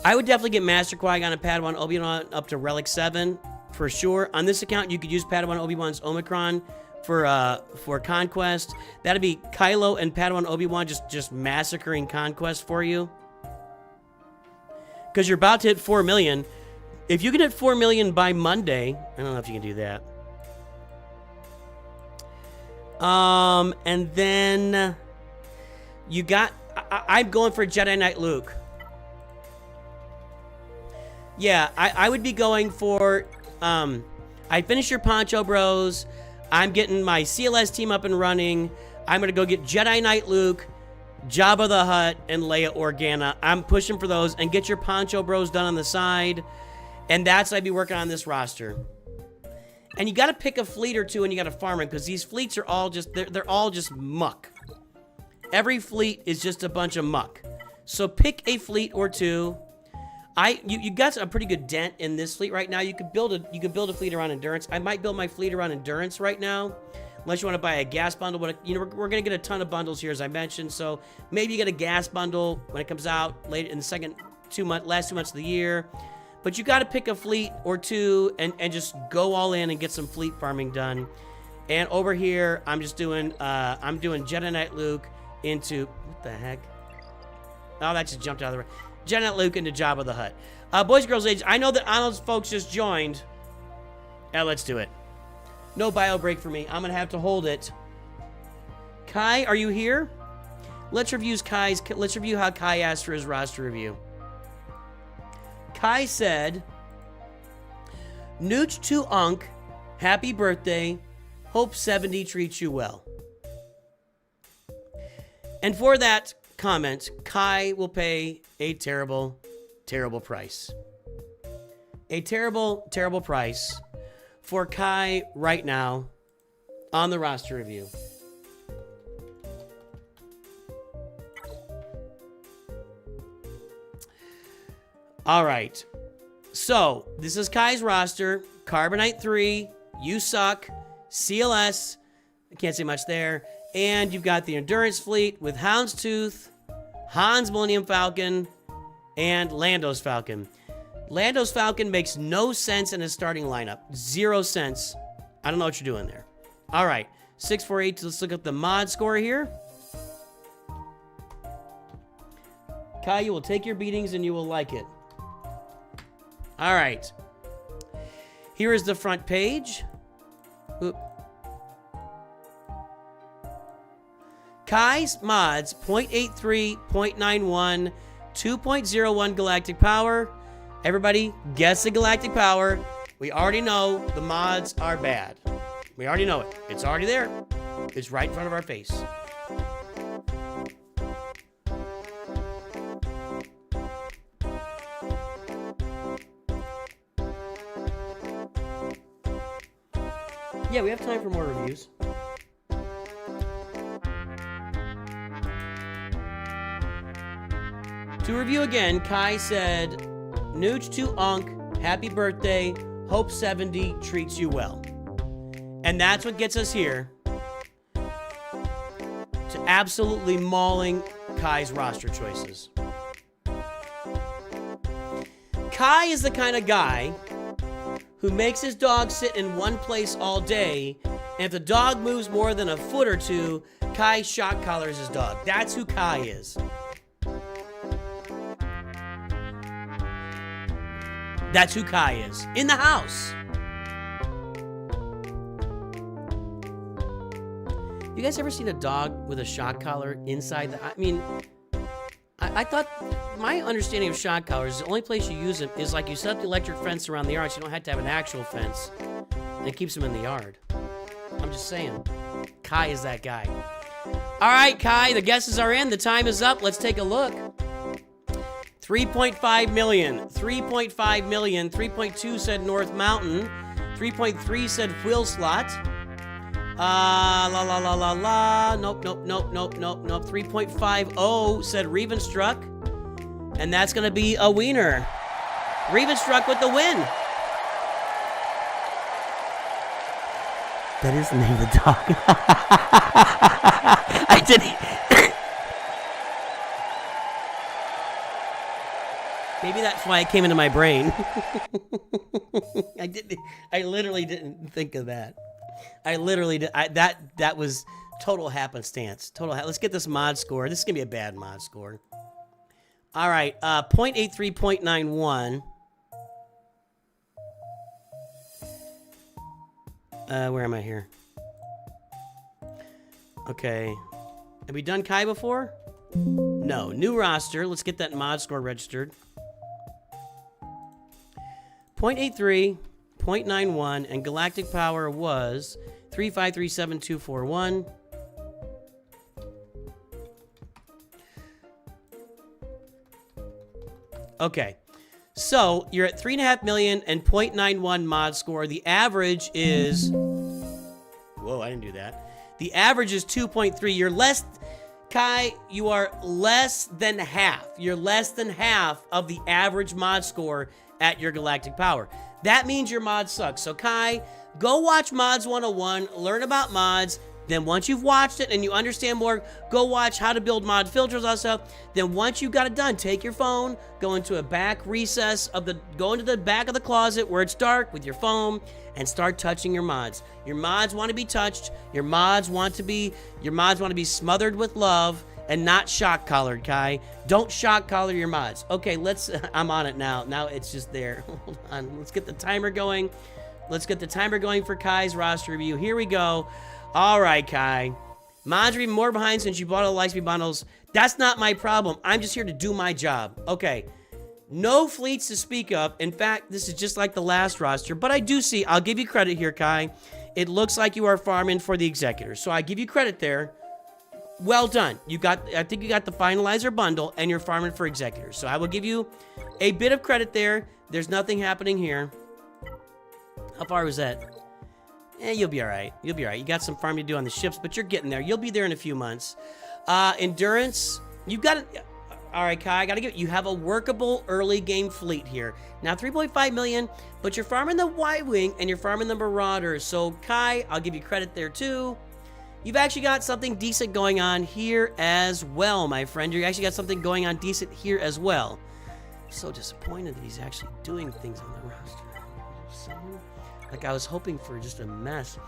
I would definitely get Master Qui-Gon and Padawan Obi-Wan up to Relic 7 for sure. On this account, you could use Padawan Obi-Wan's Omicron for Conquest. That'd be Kylo and Padawan Obi-Wan just massacring Conquest for you. Because you're about to hit 4 million. If you can hit 4 million by Monday, I don't know if you can do that. And then you got, I'm going for Jedi Knight Luke. Yeah, I would be going for, I finished your Poncho Bros. I'm getting my CLS team up and running. I'm going to go get Jedi Knight Luke, Jabba the Hutt, and Leia Organa. I'm pushing for those and get your Poncho Bros done on the side. And that's what I'd be working on this roster. And you got to pick a fleet or two and you got to farm them because these fleets are all just, they're all just muck. Every fleet is just a bunch of muck. So pick a fleet or two. You got a pretty good dent in this fleet right now. You could build a fleet around endurance. I might build my fleet around endurance right now, unless you want to buy a gas bundle. But you know we're gonna get a ton of bundles here, as I mentioned. So maybe you get a gas bundle when it comes out late in the last 2 months of the year. But you got to pick a fleet or two and just go all in and get some fleet farming done. And over here, I'm just doing Jedi Knight Luke into what the heck? Oh, that just jumped out of the way. Jedi Knight Luke into Jabba the Hutt. Boys and girls, ladies, I know that Arnold's folks just joined. Let's do it. No bio break for me. I'm gonna have to hold it. Kai, are you here? Let's review how Kai asked for his roster review. Kai said, NOOCH2GUD, happy birthday. Hope 70 treats you well. And for that comment, Kai will pay a terrible, terrible price. A terrible, terrible price for Kai right now on the roster review. All right. So, this is Kai's roster. Carbonite 3, You Suck, CLS, I can't say much there. And you've got the Endurance Fleet with Houndstooth, Han's Millennium Falcon, and Lando's Falcon. Lando's Falcon makes no sense in a starting lineup. 0 cents. I don't know what you're doing there. All right. 648, let's look at the mod score here. Kai, you will take your beatings and you will like it. All right. Here is the front page. Oop. Kai's mods, 0.83, 0.91, 2.01 galactic power. Everybody, guess the galactic power. We already know the mods are bad. We already know it. It's already there. It's right in front of our face. Yeah, we have time for more reviews. To review again, Kai said, NOOCH2GUD, happy birthday, hope 70 treats you well. And that's what gets us here to absolutely mauling Kai's roster choices. Kai is the kind of guy who makes his dog sit in one place all day, and if the dog moves more than a foot or two, Kai shock collars his dog. That's who Kai is. That's who Kai is. In the house. You guys ever seen a dog with a shock collar inside the... I mean, I thought... My understanding of shock collars is the only place you use them is like you set up the electric fence around the yard so you don't have to have an actual fence. And it keeps them in the yard. I'm just saying. Kai is that guy. All right, Kai, the guesses are in. The time is up. Let's take a look. 3.5 million. 3.5 million. 3.2 said North Mountain. 3.3 said Wheel Slot. La la la la la. Nope, nope, nope, nope, nope, nope. 3.50 said Revenstruck. And that's going to be a wiener. Revenstruck with the win. That is the name of the dog. I didn't. Maybe that's why it came into my brain. I literally didn't think of that. I literally did. That was total happenstance. Let's get this mod score. This is going to be a bad mod score. All right, 0.83, 0.91. Where am I here? Okay. Have we done Kai before? No. New roster. Let's get that mod score registered. 0.83, 0.91, and galactic power was 3537241. Okay, so you're at 3.5 million and 0.91 mod score. The average is... Whoa, I didn't do that. The average is 2.3. You're less... Kai, you are less than half. You're less than half of the average mod score at your galactic power. That means your mod sucks. So Kai, go watch Mods 101, learn about mods. Then once you've watched it and you understand more, go watch how to build mod filters also. Then once you got it done, take your phone, go into a back recess of the, go into the back of the closet where it's dark with your phone and start touching your mods. Your mods want to be touched. Your mods want to be smothered with love and not shock collared, Kai. Don't shock collar your mods. Okay, I'm on it now. Now it's just there. Hold on. Let's get the timer going. Let's get the timer going for Kai's roster review. Here we go. All right, Kai. Mods are even more behind since you bought all the Lightspeed bundles. That's not my problem. I'm just here to do my job. Okay. No fleets to speak of. In fact, this is just like the last roster. But I do see, I'll give you credit here, Kai. It looks like you are farming for the Executors. So I give you credit there. Well done. I think you got the Finalizer bundle and you're farming for Executors. So I will give you a bit of credit there. There's nothing happening here. How far was that? You'll be all right. You'll be all right. You got some farming to do on the ships, but you're getting there. You'll be there in a few months. Endurance, you've got it. All right, Kai, I got to give you have a workable early game fleet here. Now, 3.5 million, but you're farming the Y-Wing and you're farming the Marauders. So, Kai, I'll give you credit there, too. You've actually got something decent going on here as well, my friend. You actually got something going on decent here as well. I'm so disappointed that he's actually doing things on the roster. Like I was hoping for just a mess.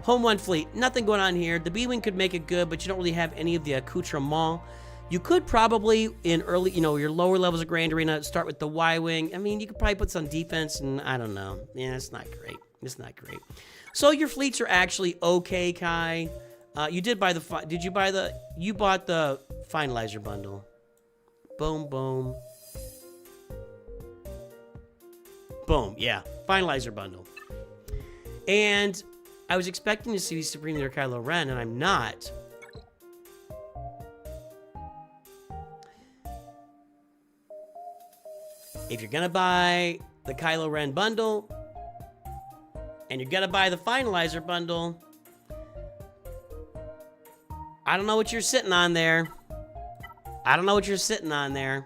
Home 1 fleet, nothing going on here. The B-Wing could make it good, but you don't really have any of the accoutrement. You could probably, in early, your lower levels of Grand Arena, start with the Y-Wing. I mean, you could probably put some defense, and I don't know. Yeah, it's not great. It's not great. So your fleets are actually okay, Kai. You did buy the, you bought the Finalizer bundle. Boom, boom. Boom, yeah. Finalizer bundle. And I was expecting to see Supreme Leader Kylo Ren, and I'm not. If you're gonna buy the Kylo Ren bundle, and you're gonna buy the Finalizer bundle, I don't know what you're sitting on there. I don't know what you're sitting on there.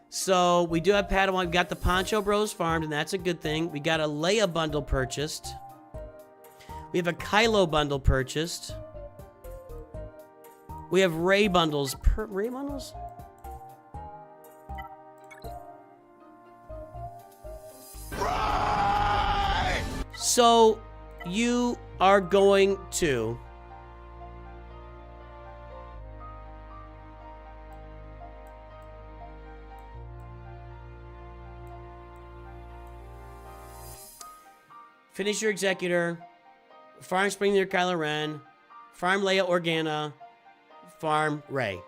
So we do have Padawan. We got the Poncho Bros farmed, and that's a good thing. We got a Leia bundle purchased. We have a Kylo bundle purchased. We have Rey bundles. Rey bundles? Right! So you are going to... finish your Executor, farm Springleader Kylo Ren, farm Leia Organa, farm Rey.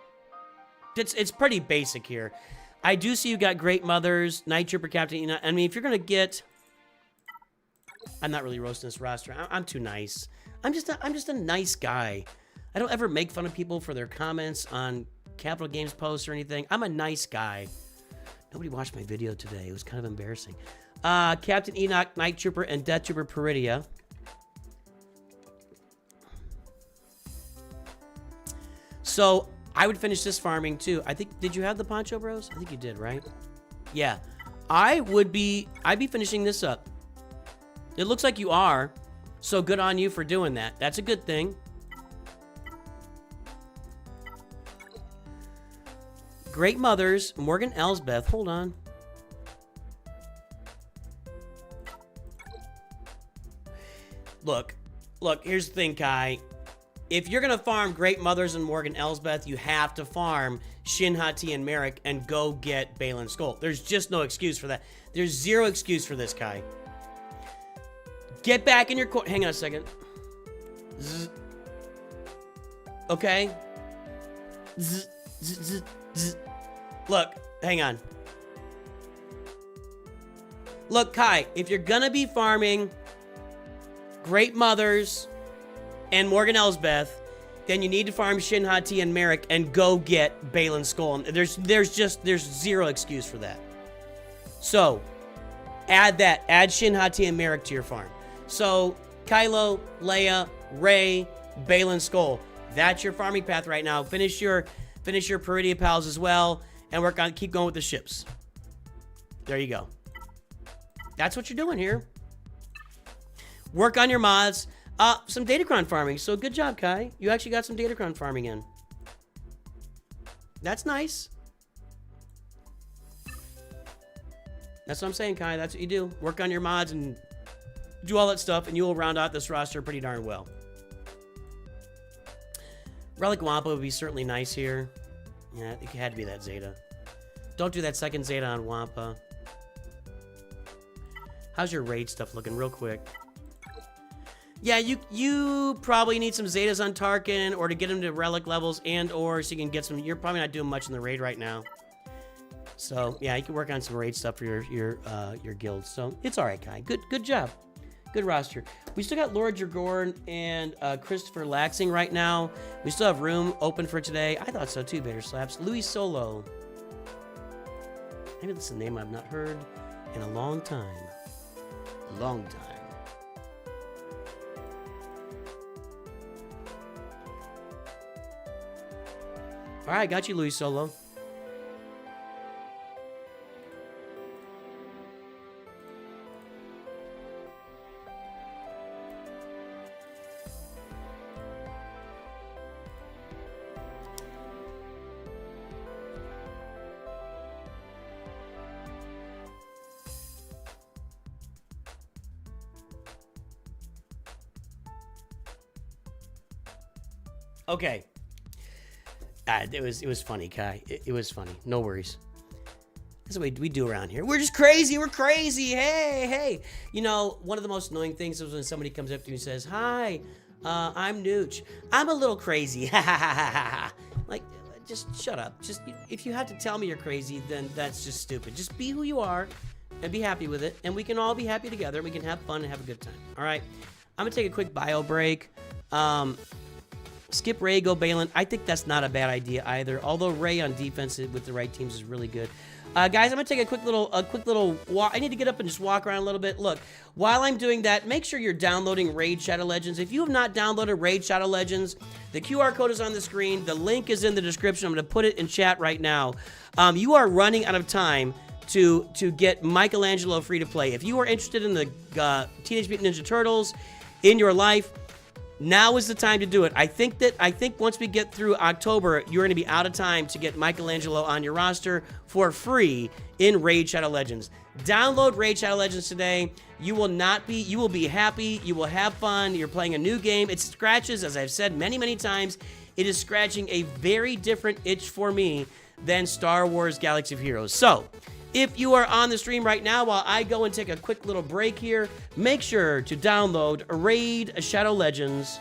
It's pretty basic here. I do see you got Great Mothers, Night Trooper Captain. I mean, if you're gonna get, I'm not really roasting this roster. I'm too nice. I'm just a nice guy. I don't ever make fun of people for their comments on Capital Games posts or anything. I'm a nice guy. Nobody watched my video today. It was kind of embarrassing. Captain Enoch, Night Trooper, and Death Trooper Peridia. So I would finish this farming too. I think, did you have the Poncho Bros? I think you did, right? Yeah. I'd be finishing this up. It looks like you are. So good on you for doing that. That's a good thing. Great Mothers, Morgan Elsbeth. Hold on. Look, here's the thing, Kai. If you're going to farm Great Mothers and Morgan Elsbeth, you have to farm Shin Hati and Merrick and go get Balin Skull. There's just no excuse for that. There's zero excuse for this, Kai. Get back in your corner. Hang on a second. Zzz. Okay? Zzz, zzz, zzz, zzz. Look, hang on. Look, Kai, if you're going to be farming Great Mothers and Morgan Elsbeth, then you need to farm Shin Hati and Merrick and go get Balin Skull. There's zero excuse for that. So add Shin Hati and Merrick to your farm. So Kylo, Leia, Rey, Balin Skull. That's your farming path right now. Finish your Peridia pals as well, and keep going with the ships. There you go. That's what you're doing here. Work on your mods. Some Datacron farming. So good job, Kai. You actually got some Datacron farming in. That's nice. That's what I'm saying, Kai. That's what you do. Work on your mods and do all that stuff, and you will round out this roster pretty darn well. Relic Wampa would be certainly nice here. Yeah, it had to be that Zeta. Don't do that second Zeta on Wampa. How's your raid stuff looking real quick? Yeah, you probably need some Zetas on Tarkin, or to get him to relic levels, and or so you can get some. You're probably not doing much in the raid right now. So yeah, you can work on some raid stuff for your guild. So it's all right, Kai. Good job. Good roster. We still got Lord Dragorn and Christopher Laxing right now. We still have room open for today. I thought so too, Bader Slaps. Louis Solo. Maybe that's a name I've not heard in a long time. Long time. All right, got you, Louis Solo. Okay. It was funny, Kai. It was funny. No worries. That's what we do around here. We're just crazy. We're crazy. Hey. You know, one of the most annoying things is when somebody comes up to me and says, "Hi, I'm Nooch. I'm a little crazy." Like, just shut up. Just, if you have to tell me you're crazy, then that's just stupid. Just be who you are and be happy with it. And we can all be happy together. We can have fun and have a good time. All right. I'm going to take a quick bio break. Skip Rey, go Balin. I think that's not a bad idea either. Although Rey on defense with the right teams is really good. Guys, I'm gonna take a quick little walk. I need to get up and just walk around a little bit. Look, while I'm doing that, make sure you're downloading Raid Shadow Legends. If you have not downloaded Raid Shadow Legends, the QR code is on the screen. The link is in the description. I'm gonna put it in chat right now. You are running out of time to get Michelangelo free to play. If you are interested in the Teenage Mutant Ninja Turtles in your life, now is the time to do it. I think once we get through October, you're going to be out of time to get Michelangelo on your roster for free in Raid Shadow Legends. Download Raid Shadow Legends today. You will be happy. You will have fun. You're playing a new game. It scratches, as I've said many, many times, it is scratching a very different itch for me than Star Wars Galaxy of Heroes. So, if you are on the stream right now while I go and take a quick little break here, make sure to download Raid Shadow Legends.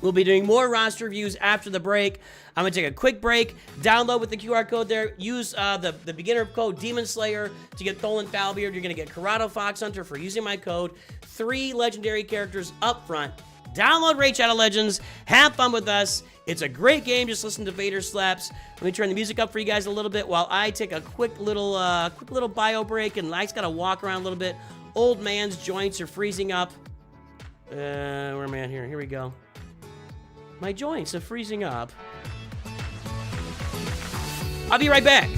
We'll be doing more roster reviews after the break. I'm going to take a quick break. Download with the QR code there. Use the beginner code DEMONSLAYER to get Tholin Foulbeard. You're going to get Corrado Fox Hunter for using my code. 3 legendary characters up front. Download Raid Shadow Legends. Have fun with us. It's a great game. Just listen to Vader slaps. Let me turn the music up for you guys a little bit while I take a quick little bio break, and Like's got to walk around a little bit. Old man's joints are freezing up. Where am I at here? Here we go. My joints are freezing up. I'll be right back.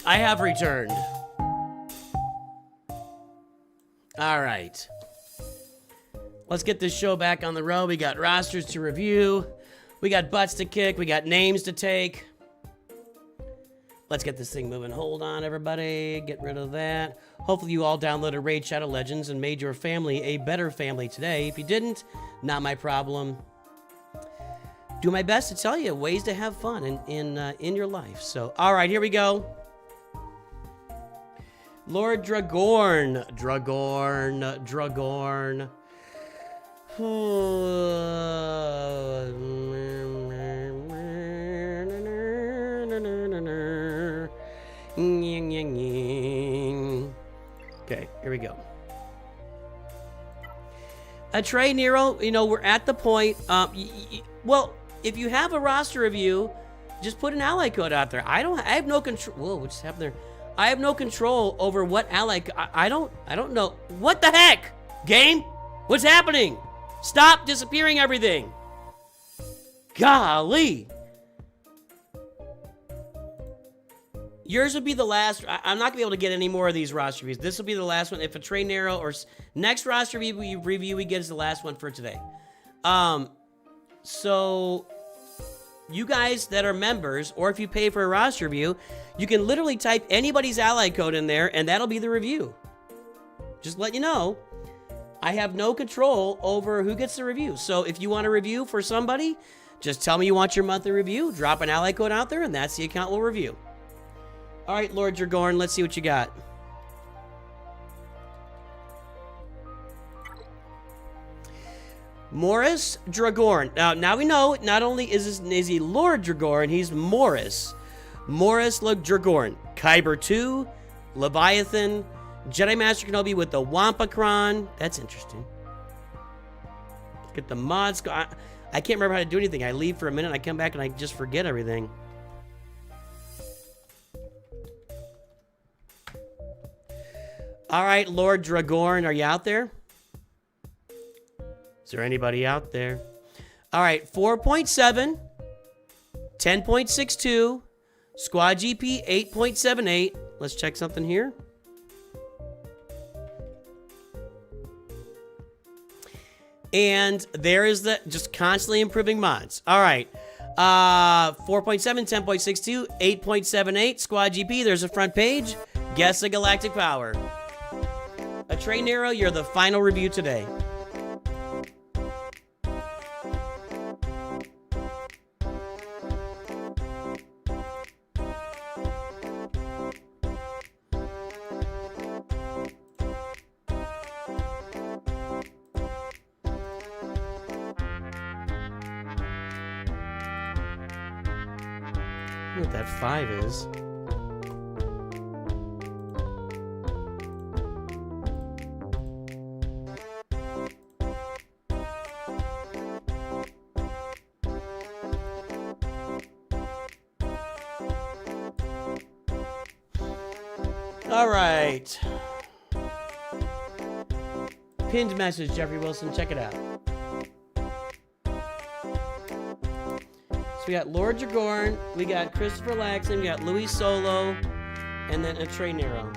I have returned. All right. Let's get this show back on the road. We got rosters to review. We got butts to kick. We got names to take. Let's get this thing moving. Hold on, everybody. Get rid of that. Hopefully you all downloaded Raid Shadow Legends and made your family a better family today. If you didn't, not my problem. Do my best to tell you ways to have fun in your life. So, all right, here we go. Lord Dragorn. Dragorn. Okay, here we go. Trey Nero, you know, we're at the point. Well, if you have a roster review, just put an ally code out there. I have no control. Whoa, what just happened there? I have no control over what ally. I don't know. What the heck? Game? What's happening? Stop disappearing everything. Golly. Yours would be the last. I'm not going to be able to get any more of these roster reviews. This will be the last one. If a Trey Nero or next roster review we get is the last one for today. So you guys that are members, or if you pay for a roster review, you can literally type anybody's ally code in there, and that'll be the review. Just let you know, I have no control over who gets the review. So if you want a review for somebody, just tell me you want your monthly review, drop an ally code out there, and that's the account we'll review. All right, Lord Dragorn, let's see what you got. Morris Dragorn. Now we know, not only is he Lord Dragorn, he's Morris. Morris Dragorn. Kyber 2, Leviathan, Jedi Master Kenobi with the Wampakron. That's interesting. Look at the mods. I can't remember how to do anything. I leave for a minute, I come back, and I just forget everything. All right, Lord Dragorn, are you out there? Is there anybody out there? All right, 4.7, 10.62, Squad GP 8.78. Let's check something here. And there is the just constantly improving mods. All right, 4.7, 10.62, 8.78, Squad GP. There's a front page. Guess the galactic power. A Trey Nero, you're the final review today. I don't know what that 5 is. All right. Pinned message, Jeffrey Wilson. Check it out. So we got Lord Dragorn, we got Christopher Laxing, we got Louis Solo, and then a Trey Nero.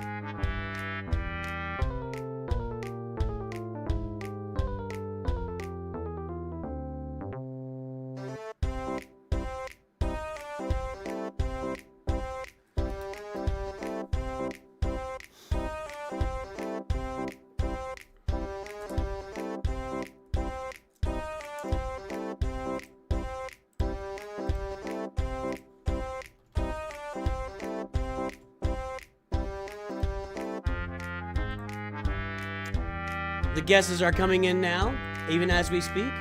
The guesses are coming in now, even as we speak.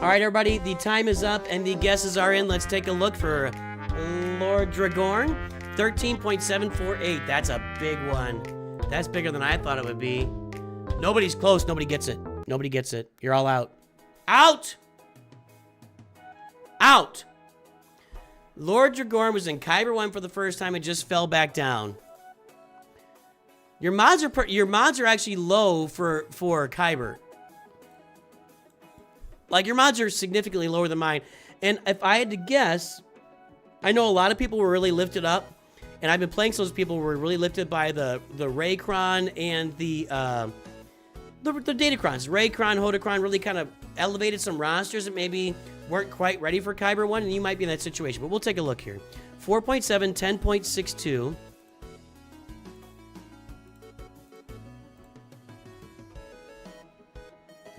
All right, everybody, the time is up and the guesses are in. Let's take a look for Lord Dragorn. 13.748. That's a big one. That's bigger than I thought it would be. Nobody's close. Nobody gets it. Nobody gets it. You're all out. Out! Out! Lord Dragorn was in Kyber 1 for the first time and just fell back down. Your mods are actually low for Kyber. Like, your mods are significantly lower than mine. And if I had to guess, I know a lot of people were really lifted up. And I've been playing so those people who were really lifted by the Raycron and the Datacrons. Raycron, Hodacron really kind of elevated some rosters that maybe weren't quite ready for Kyber 1, and you might be in that situation. But we'll take a look here. 4.7, 10.62.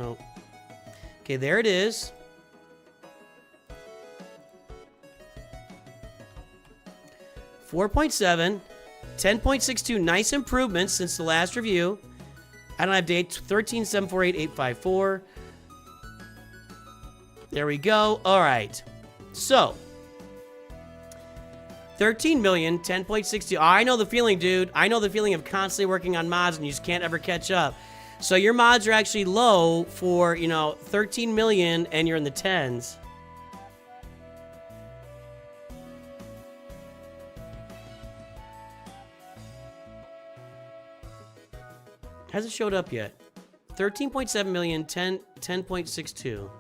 Oh. Okay, there it is. $4.7, 10.62. Nice improvements since the last review. I don't have dates. 13748854. There we go. All right. So, 13 million, 10.62. Oh, I know the feeling, dude. I know the feeling of constantly working on mods and you just can't ever catch up. So your mods are actually low for, 13 million and you're in the tens. Hasn't showed up yet. 13.7 million, 10.62.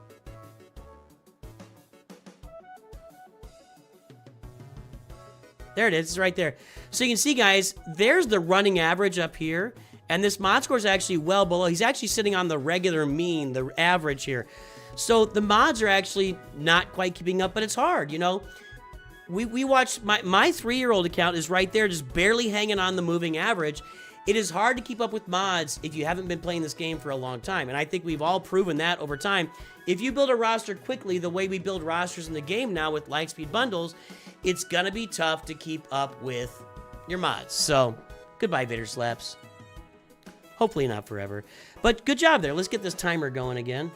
There it is. It's right there. So you can see, guys, there's the running average up here. And this mod score is actually well below. He's actually sitting on the regular mean, the average here. So the mods are actually not quite keeping up, but it's hard, We watched, my 3-year-old account is right there, just barely hanging on the moving average. It is hard to keep up with mods if you haven't been playing this game for a long time. And I think we've all proven that over time. If you build a roster quickly, the way we build rosters in the game now with Lightspeed bundles, it's going to be tough to keep up with your mods. So, goodbye, Vader Slaps. Hopefully not forever. But good job there. Let's get this timer going again.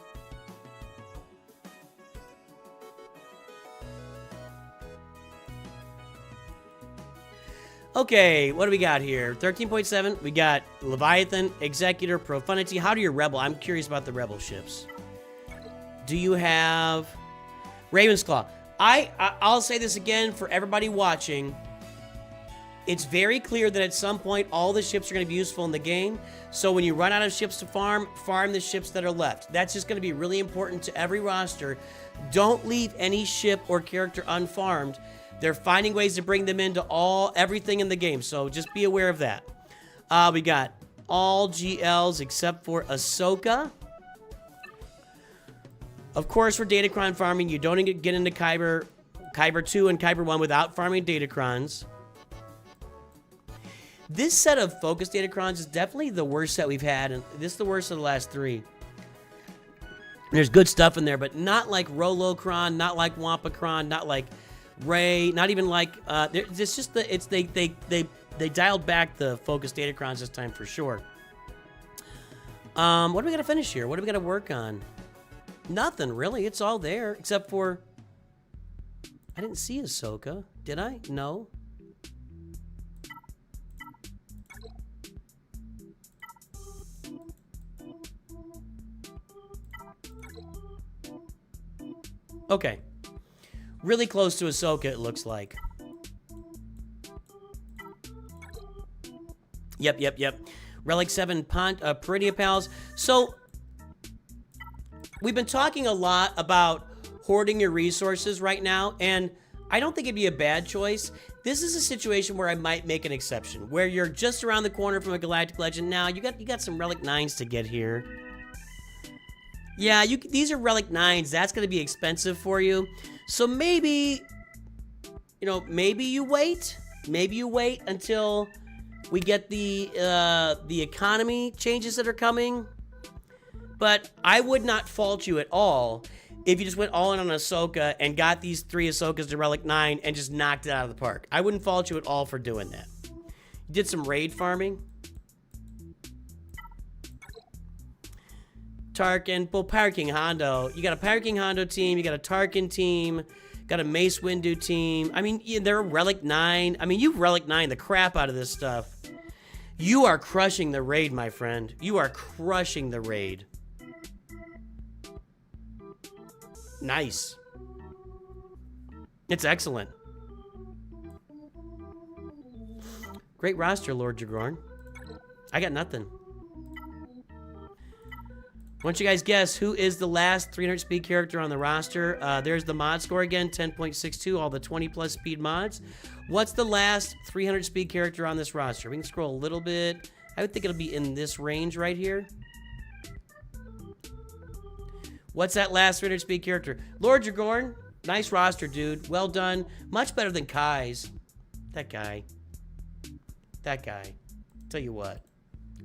Okay, what do we got here? 13.7. We got Leviathan, Executor, Profundity. How do your Rebel? I'm curious about the Rebel ships. Do you have Raven's Claw? I'll say this again for everybody watching. It's very clear that at some point all the ships are going to be useful in the game. So when you run out of ships to farm the ships that are left. That's just going to be really important to every roster. Don't leave any ship or character unfarmed. They're finding ways to bring them into everything in the game. So just be aware of that. We got all GLs except for Ahsoka. Of course, for Datacron farming, you don't get into Kyber 2 and Kyber 1 without farming Datacrons. This set of focus Datacrons is definitely the worst set we've had, and this is the worst of the last 3. There's good stuff in there, but not like Rolocron, not like Wampacron, not like Ray, not even like it's just they dialed back the focus Datacrons this time for sure. What do we got to finish here? What do we got to work on? Nothing really. It's all there except for I didn't see Ahsoka. Did I? No. Okay. Really close to Ahsoka, it looks like. Yep. Relic 7, Peridia Pals. So, we've been talking a lot about hoarding your resources right now, and I don't think it'd be a bad choice. This is a situation where I might make an exception, where you're just around the corner from a Galactic Legend. Now, you got some Relic 9s to get here. Yeah, these are Relic 9s. That's going to be expensive for you. So maybe, maybe you wait. Maybe you wait until we get the economy changes that are coming. But I would not fault you at all if you just went all in on Ahsoka and got these 3 Ahsokas to Relic 9 and just knocked it out of the park. I wouldn't fault you at all for doing that. You did some raid farming. Tarkin, well, Pirate King Hondo. You got a Pirate King Hondo team, you got a Tarkin team, got a Mace Windu team. I mean, they're Relic 9. I mean, you've Relic 9 the crap out of this stuff. You are crushing the raid, my friend. You are crushing the raid. Nice. It's excellent. Great roster, Lord Dragorn. I got nothing. Why don't you guys guess who is the last 300 speed character on the roster? There's the mod score again, 10.62, all the 20 plus speed mods. What's the last 300 speed character on this roster? We can scroll a little bit. I would think it'll be in this range right here. What's that last 300 speed character? Lord Dragorn, nice roster, dude. Well done. Much better than Kai's. That guy. That guy. Tell you what.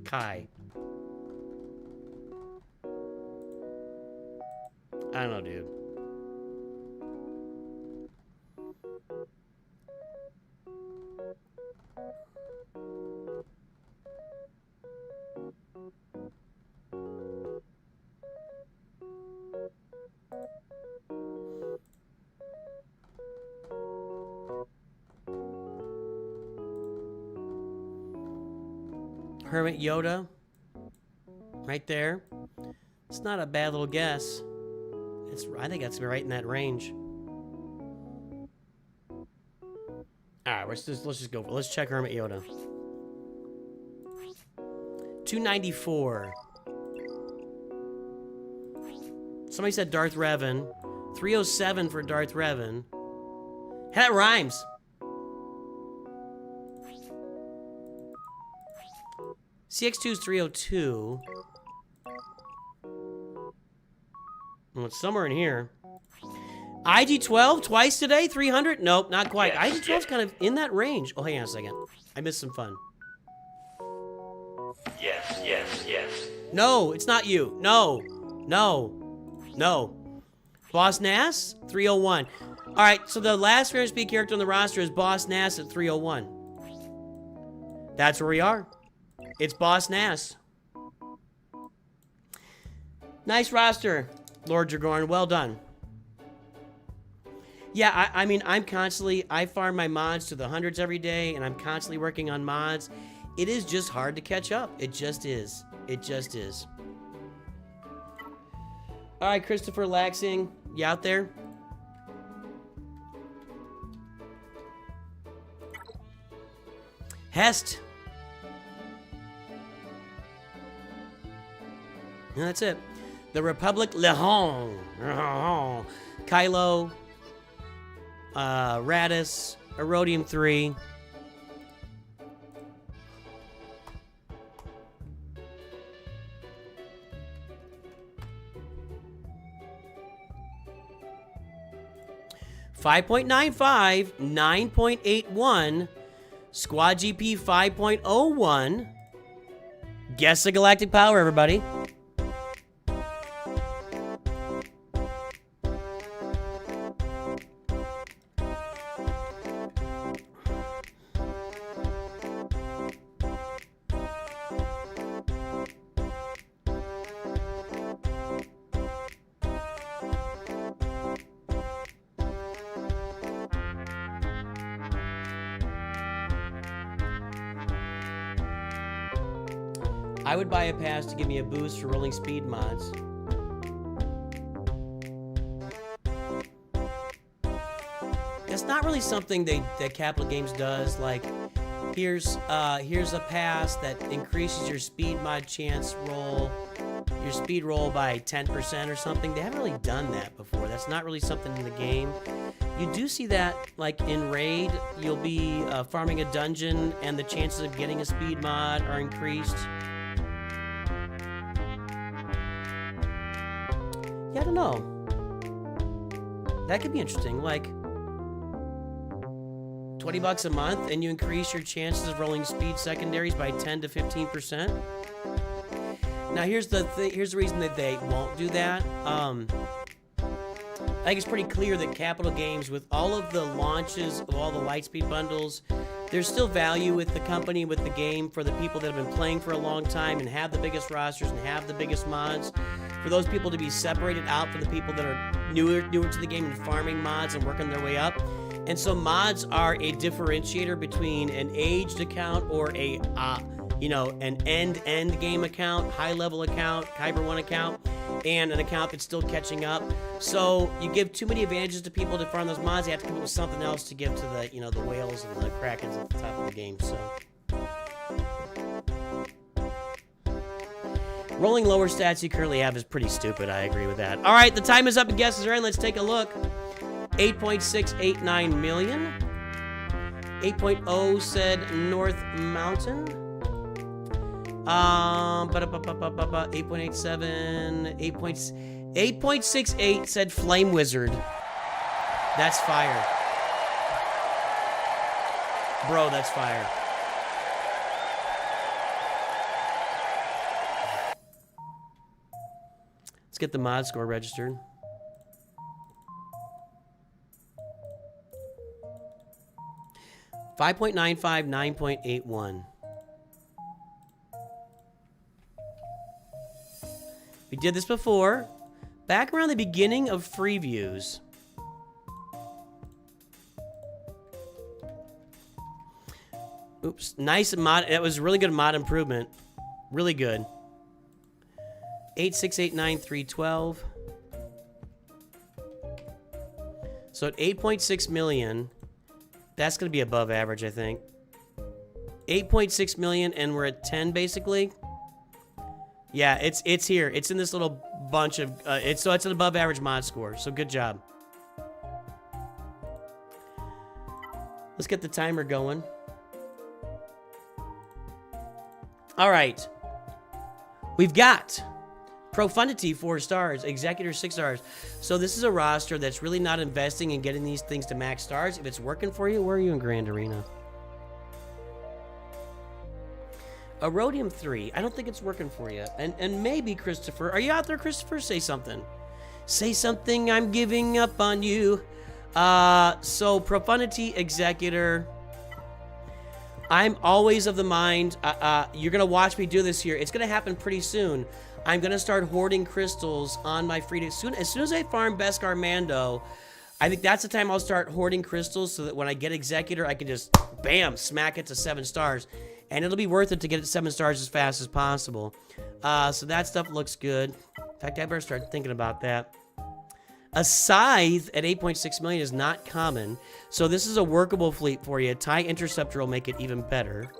Kai. I don't know, dude. Hermit Yoda. Right there. It's not a bad little guess. I think that's right in that range. Alright, let's just go. Let's check Hermit Yoda. 294. Somebody said Darth Revan. 307 for Darth Revan. Hey, that rhymes. CX2 is 302. Well, it's somewhere in here. IG-12 twice today? 300? Nope, not quite. IG-12 is kind of in that range. Oh, hang on a second. I missed some fun. Yes. No, it's not you. No. Boss Nass? 301. All right, so the last 300 speed character on the roster is Boss Nass at 301. That's where we are. It's Boss Nass. Nice roster, Lord Dragorn. Well done. Yeah, I mean, I farm my mods to the hundreds every day, and I'm constantly working on mods. It is just hard to catch up. It just is. It just is. All right, Christopher Laxing, you out there? Hest. And that's it. The Republic Lehon. Kylo. Radis. Erodium 3. .95, 9.81, Squad GP 5.01. Guess the galactic power, everybody. I would buy a pass to give me a boost for rolling speed mods. That's not really something that Capital Games does. Like, here's a pass that increases your speed mod chance roll, your speed roll by 10% or something. They haven't really done that before. That's not really something in the game. You do see that, like in Raid, you'll be farming a dungeon and the chances of getting a speed mod are increased. Yeah, I don't know. That could be interesting. Like, $20 a month, and you increase your chances of rolling speed secondaries by 10 to 15%. Now, here's the reason that they won't do that. I think it's pretty clear that Capital Games, with all of the launches of all the Lightspeed bundles, there's still value with the company, with the game, for the people that have been playing for a long time and have the biggest rosters and have the biggest mods. For those people to be separated out from the people that are newer to the game and farming mods and working their way up. And so mods are a differentiator between an aged account or a you know, an end game account, high level account, Kyber 1 account, and an account that's still catching up. So you give too many advantages to people to farm those mods, they have to come up with something else to give to the, you know, the whales and the krakens at the top of the game. So rolling lower stats you currently have is pretty stupid. I agree with that. All right, the time is up and guesses are in. Let's take a look. 8.689 million. 8.0 said North Mountain. 8.87. 8.68 said Flame Wizard. That's fire. Bro, that's fire. Let's get the mod score registered. $5.95, 9.81. We did this before. Back around the beginning of free views. Oops. Nice mod. It was really good mod improvement. Really good. 8689312. So at 8.6 million, that's going to be above average, I think. 8.6 million, and we're at 10 basically. Yeah, it's here. It's in this little bunch of it's an above average mod score. So good job. Let's get the timer going. All right. We've got Profundity 4 stars, Executor 6 stars. So this is a roster that's really not investing in getting these things to max stars. If it's working for you, where are you in Grand Arena? Erodium 3. I don't think it's working for you. And maybe, Christopher. Are you out there, Christopher? Say something. Say something. I'm giving up on you. So Profundity, Executor. I'm always of the mind. You're going to watch me do this here. It's going to happen pretty soon. I'm going to start hoarding crystals on my free to... As soon as I farm Beskar Mando, I think that's the time I'll start hoarding crystals so that when I get Executor, I can just, bam, smack it to 7 stars. And it'll be worth it to get it 7 stars as fast as possible. So that stuff looks good. In fact, I better start thinking about that. A Scythe at 8.6 million is not common. So this is a workable fleet for you. TIE Interceptor will make it even better.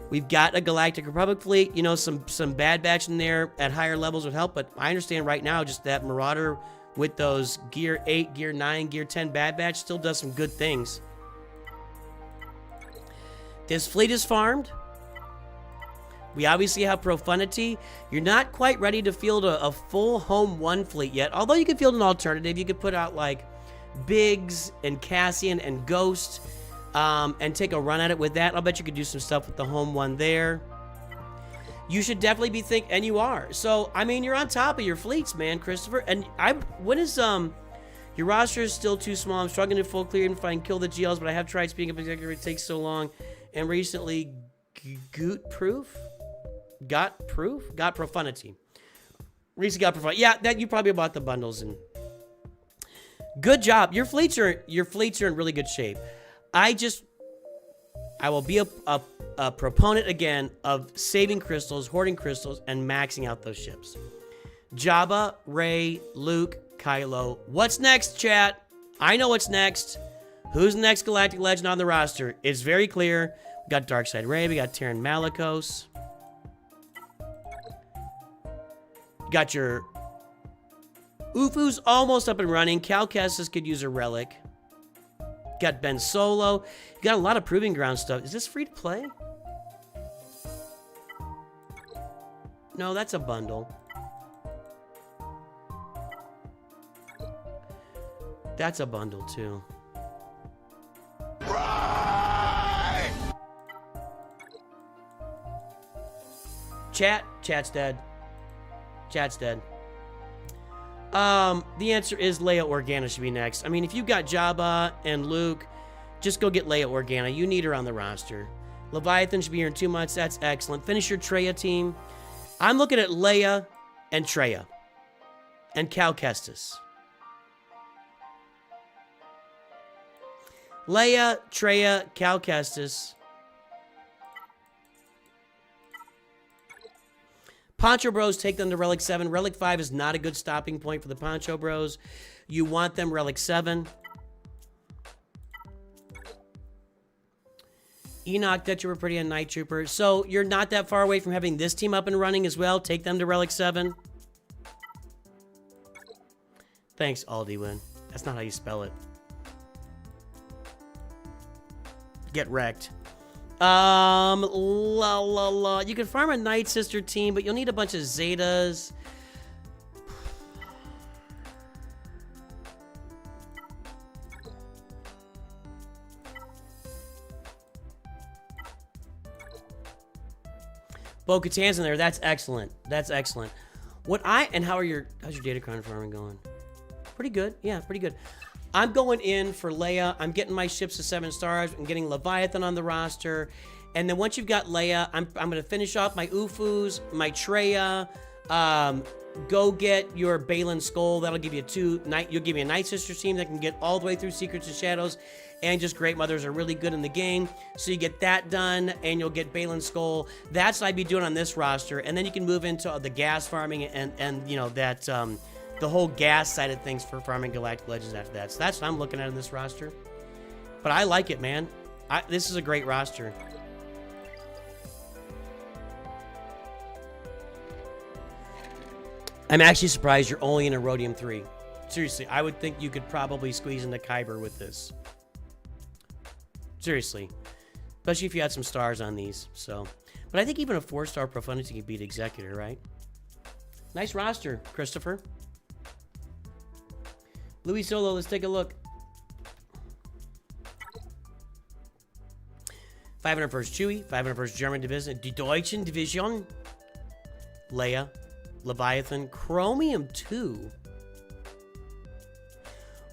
We've got a Galactic Republic fleet. You know, some Bad Batch in there at higher levels would help. But I understand right now just that Marauder with those Gear 8, Gear 9, Gear 10 Bad Batch still does some good things. This fleet is farmed. We obviously have Profundity. You're not quite ready to field a full Home 1 fleet yet. Although you could field an alternative. You could put out like Biggs and Cassian and Ghost and take a run at it with that. I'll bet you could do some stuff with the Home 1 there. You should definitely be thinking, and you are. So, I mean, you're on top of your fleets, man, Christopher. And what is, your roster is still too small. I'm struggling to full clear and if I can kill the GLs, but I have tried speaking up Executor. It takes so long. And recently, Got Profundity. Recently got Profundity. Yeah, that you probably bought the bundles and good job. Your fleets are in really good shape. I will be a proponent again of saving crystals, hoarding crystals, and maxing out those ships. Jabba, Rey, Luke, Kylo. What's next, chat? I know what's next. Who's the next Galactic Legend on the roster? It's very clear. We got Darkseid Rey. We got Terran Malicos. Got your Ufu's almost up and running. Cal Kestis could use a relic. Got Ben Solo. You got a lot of Proving Ground stuff. Is this free to play? No, that's a bundle. That's a bundle too. Chat's dead. Chat's dead. The answer is Leia Organa should be next. I mean, if you've got Jabba and Luke, just go get Leia Organa. You need her on the roster. Leviathan should be here in 2 months. That's excellent. Finish your Traya team. I'm looking at Leia and Traya. And Cal Kestis. Leia, Traya, Cal Kestis. Poncho Bros, take them to Relic 7. Relic 5 is not a good stopping point for the Poncho Bros. You want them Relic 7. Enoch, Dutch Trooper, Pretty, and Night Trooper. So you're not that far away from having this team up and running as well. Take them to Relic 7. Thanks, Aldiwin. That's not how you spell it. Get wrecked. La la la. You can farm a Night Sister team, but you'll need a bunch of Zetas. Bo-Katan's in there. That's excellent. That's excellent. How's your Datacron farming going? Pretty good. Yeah, pretty good. I'm going in for Leia. I'm getting my ships to 7 stars. I'm getting Leviathan on the roster. And then once you've got Leia, I'm going to finish off my Ufus, my Treya. Go get your Balin Skull. That'll give you you'll give me a Night Sister team that can get all the way through Secrets and Shadows. And just Great Mothers are really good in the game. So you get that done, and you'll get Balin Skull. That's what I'd be doing on this roster. And then you can move into the gas farming and you know, that... the whole gas side of things for farming Galactic Legends after that. So that's what I'm looking at in this roster. But I like it, man. This is a great roster. I'm actually surprised you're only in a Rhodium 3. Seriously, I would think you could probably squeeze into Kyber with this. Seriously. Especially if you had some stars on these. So, but I think even a 4-star Profundity can beat Executor, right? Nice roster, Christopher. Louis Solo, let's take a look. 501st Chewie, 501st German Division, Die Deutschen Division, Leia, Leviathan, Chromium 2.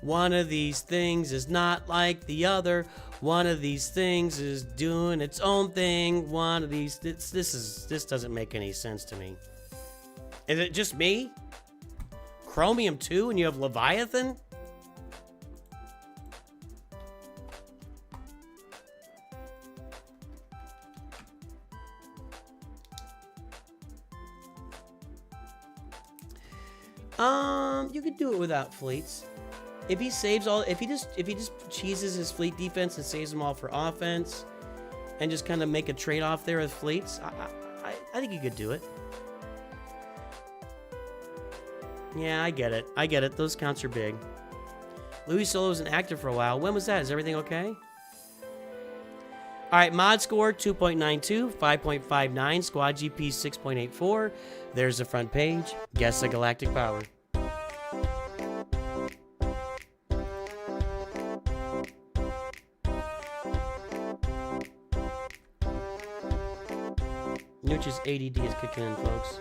One of these things is not like the other. One of these things is doing its own thing. One of these, this doesn't make any sense to me. Is it just me? Chromium 2 and you have Leviathan? You could do it without fleets. If he just cheeses his fleet defense and saves them all for offense and just kind of make a trade-off there with fleets, I think you could do it. Yeah, I get it. I get it. Those counts are big. Louis Solo was inactive for a while. When was that? Is everything okay? All right, mod score 2.92, 5.59, squad GP 6.84. There's the front page. Guess the galactic power. Nooch's ADD is kicking in, folks.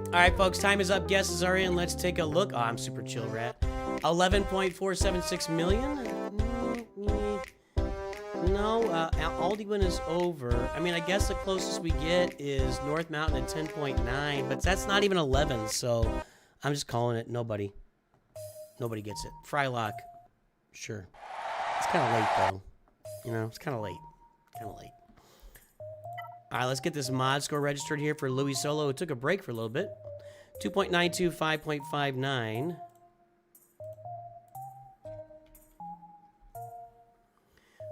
All right, folks, time is up. Guesses are in. Let's take a look. Oh, I'm super chill, rat. 11.476 million? No, Aldiwin is over. I mean, I guess the closest we get is North Mountain at 10.9, but that's not even 11, so I'm just calling it nobody. Nobody gets it. Frylock, sure. It's kind of late, though. You know, it's kind of late. Kind of late. All right, let's get this mod score registered here for Louis Solo, who took a break for a little bit. 2.92, 5.59.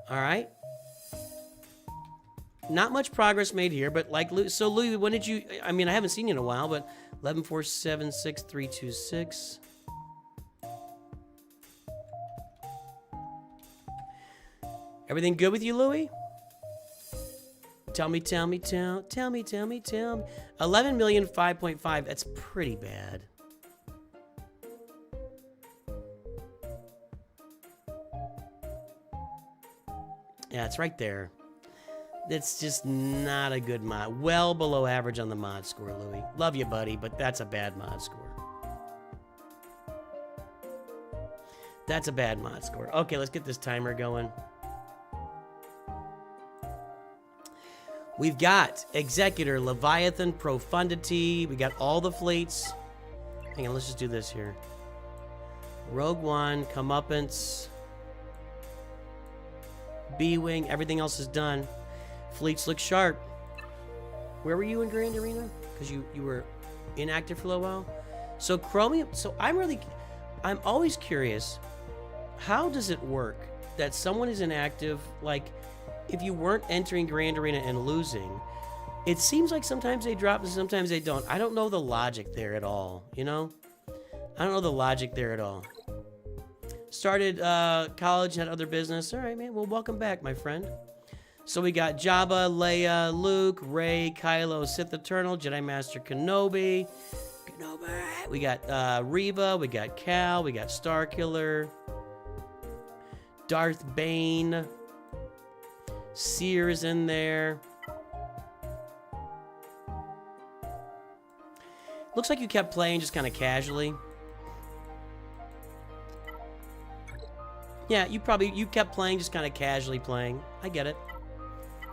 All right. Not much progress made here, but like, so Louis, when did you, I mean, I haven't seen you in a while, but 11.476.326. Everything good with you, Louie? Tell me. 11 million, 5.5. That's pretty bad. Yeah, it's right there. It's just not a good mod. Well below average on the mod score, Louie. Love you, buddy, but that's a bad mod score. That's a bad mod score. Okay, let's get this timer going. We've got Executor, Leviathan, Profundity. We got all the fleets. Hang on, let's just do this here. Rogue One, Comeuppance, B-Wing, everything else is done. Fleets look sharp. Where were you in Grand Arena? Because you were inactive for a little while. So Chromium, so I'm always curious, how does it work that someone is inactive? Like, if you weren't entering Grand Arena and losing, it seems like sometimes they drop and sometimes they don't. I don't know the logic there at all, you know? I don't know the logic there at all. Started college, had other business. All right, man. Well, welcome back, my friend. So we got Jabba, Leia, Luke, Rey, Kylo, Sith Eternal, Jedi Master Kenobi. We got Reva, we got Cal, we got Starkiller, Darth Bane, Seer's in there. Looks like you kept playing just kind of casually. Yeah, you kept playing just kind of casually playing. I get it.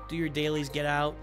Do your dailies, get out.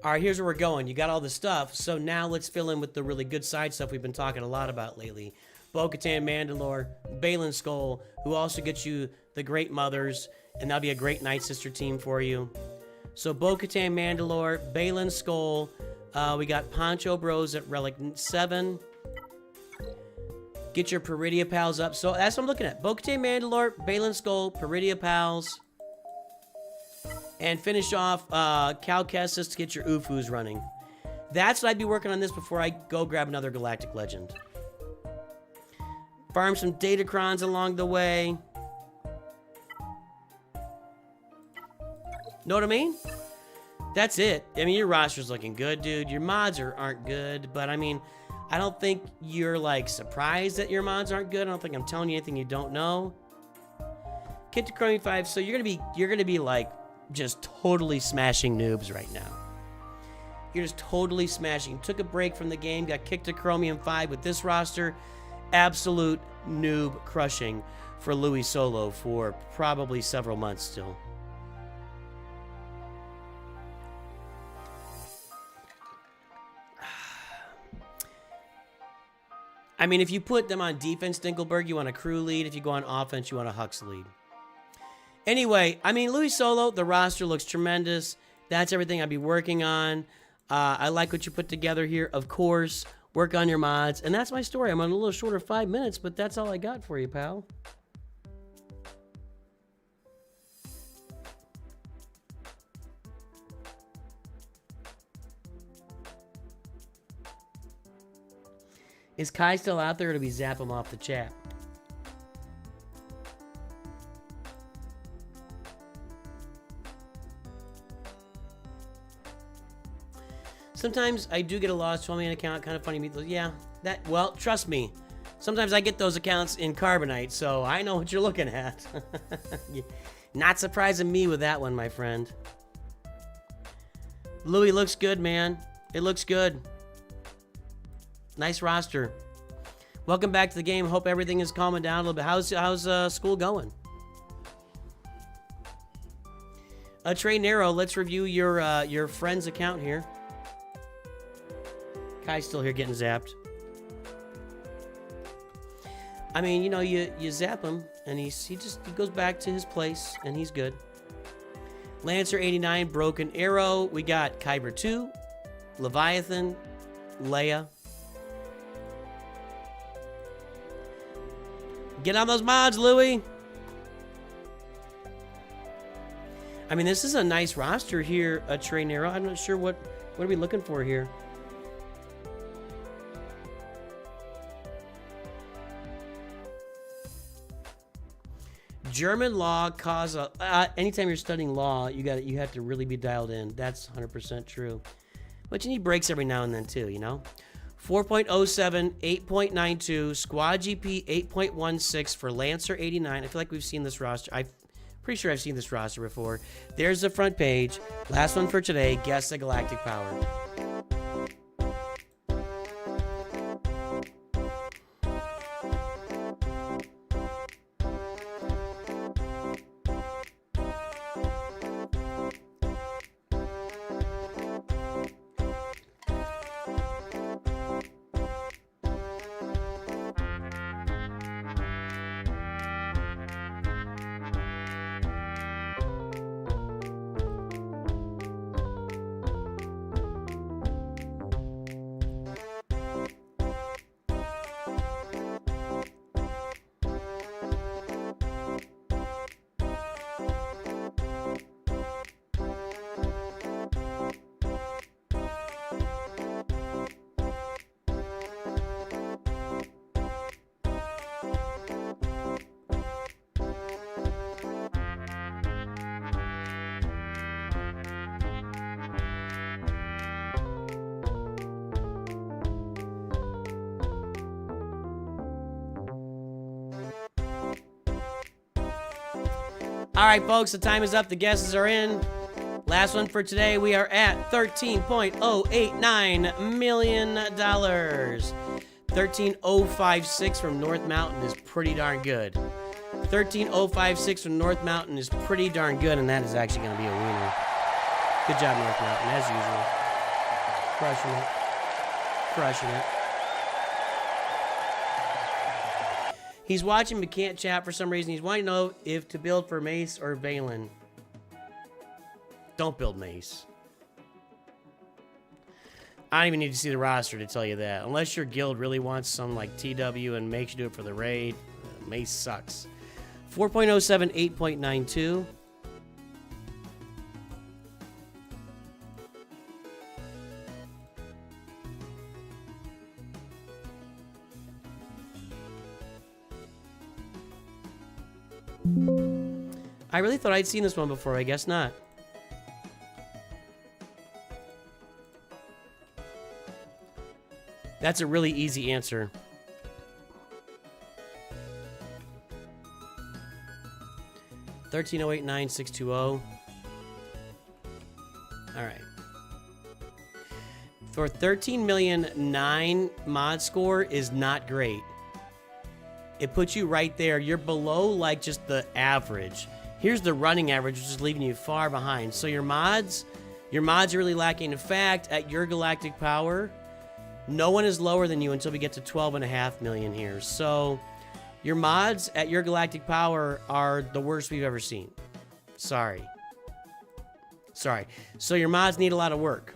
All right, here's where we're going. You got all the stuff, so now let's fill in with the really good side stuff we've been talking a lot about lately. Bo-Katan, Mandalore, Balin Skull, who also gets you the Great Mothers, and that'll be a great Night Sister team for you. So Bo-Katan, Mandalore, Balin Skull, we got Poncho Bros at Relic 7. Get your Peridia Pals up. So that's what I'm looking at. Bo-Katan, Mandalore, Balin Skull, Peridia Pals. And finish off Cal Kestis to get your Ufus running. That's what I'd be working on this before I go grab another Galactic Legend. Farm some Datacrons along the way. Know what I mean? That's it. I mean, your roster's looking good, dude. Your mods aren't good, but I mean, I don't think you're like surprised that your mods aren't good. I don't think I'm telling you anything you don't know. Get to Chromium 5, so you're gonna be like just totally smashing noobs right now. You're just totally smashing. Took a break from the game, got kicked to Chromium 5 with this roster. Absolute noob crushing for Louis Solo for probably several months still. I mean, if you put them on defense, Dinkelberg, you want a crew lead. If you go on offense, you want a Hux lead. Anyway, I mean, Louis Solo, the roster looks tremendous. That's everything I'll be working on. I like what you put together here. Of course, work on your mods. And that's my story. I'm on a little shorter 5 minutes, but that's all I got for you, pal. Is Kai still out there, or do we zap him off the chat? Sometimes I do get a lost 12-man account, kind of funny. Yeah, well, trust me. Sometimes I get those accounts in Carbonite, so I know what you're looking at. Not surprising me with that one, my friend. Louis looks good, man. It looks good. Nice roster. Welcome back to the game. Hope everything is calming down a little bit. How's school going? Trey Nero, let's review your friend's account here. Kai's still here getting zapped. I mean, you know, you zap him, and he goes back to his place, and he's good. Lancer 89, Broken Arrow. We got Kyber 2, Leviathan, Leia. Get on those mods, Louie. I mean, this is a nice roster here, Trainero. I'm not sure what are we looking for here. German law cause a anytime you're studying law, you have to really be dialed in. That's 100% true. But you need breaks every now and then too, you know. 4.07, 8.92, Squad GP 8.16 for Lancer 89. I feel like we've seen this roster. I'm pretty sure I've seen this roster before. There's the front page. Last one for today. Guess the galactic power. All right, folks, the time is up. The guesses are in. Last one for today. We are at $13.089 million. 13.056 from North Mountain is pretty darn good. 13.056 from North Mountain is pretty darn good, and that is actually going to be a winner. Good job, North Mountain, as usual. Crushing it. Crushing it. He's watching but can't chat for some reason. He's wanting to know if to build for Mace or Valen. Don't build Mace. I don't even need to see the roster to tell you that. Unless your guild really wants some like TW and makes you do it for the raid, Mace sucks. 4.07, 8.92. I really thought I'd seen this one before. I guess not. That's a really easy answer. $13.089,620. All right. For 13,000,009 mod score is not great. It puts you right there. You're below like just the average. Here's the running average, which is leaving you far behind. So your mods are really lacking. In fact, at your galactic power, no one is lower than you until we get to 12.5 million here. So your mods at your galactic power are the worst we've ever seen. Sorry. Sorry. So your mods need a lot of work.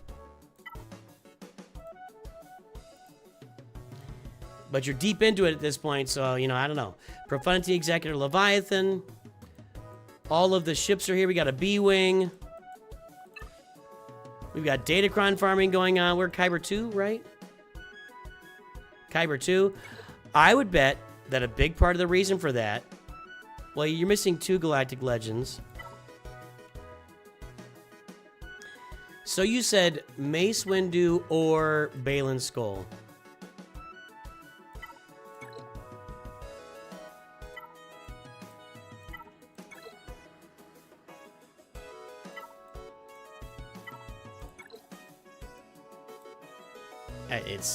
But you're deep into it at this point, so, you know, I don't know. Profundity Executor Leviathan. All of the ships are here. We got a B-Wing. We've got Datacron farming going on. We're Kyber 2, right? Kyber 2. I would bet that a big part of the reason for that... Well, you're missing 2 Galactic Legends. So you said Mace Windu or Balin Skull.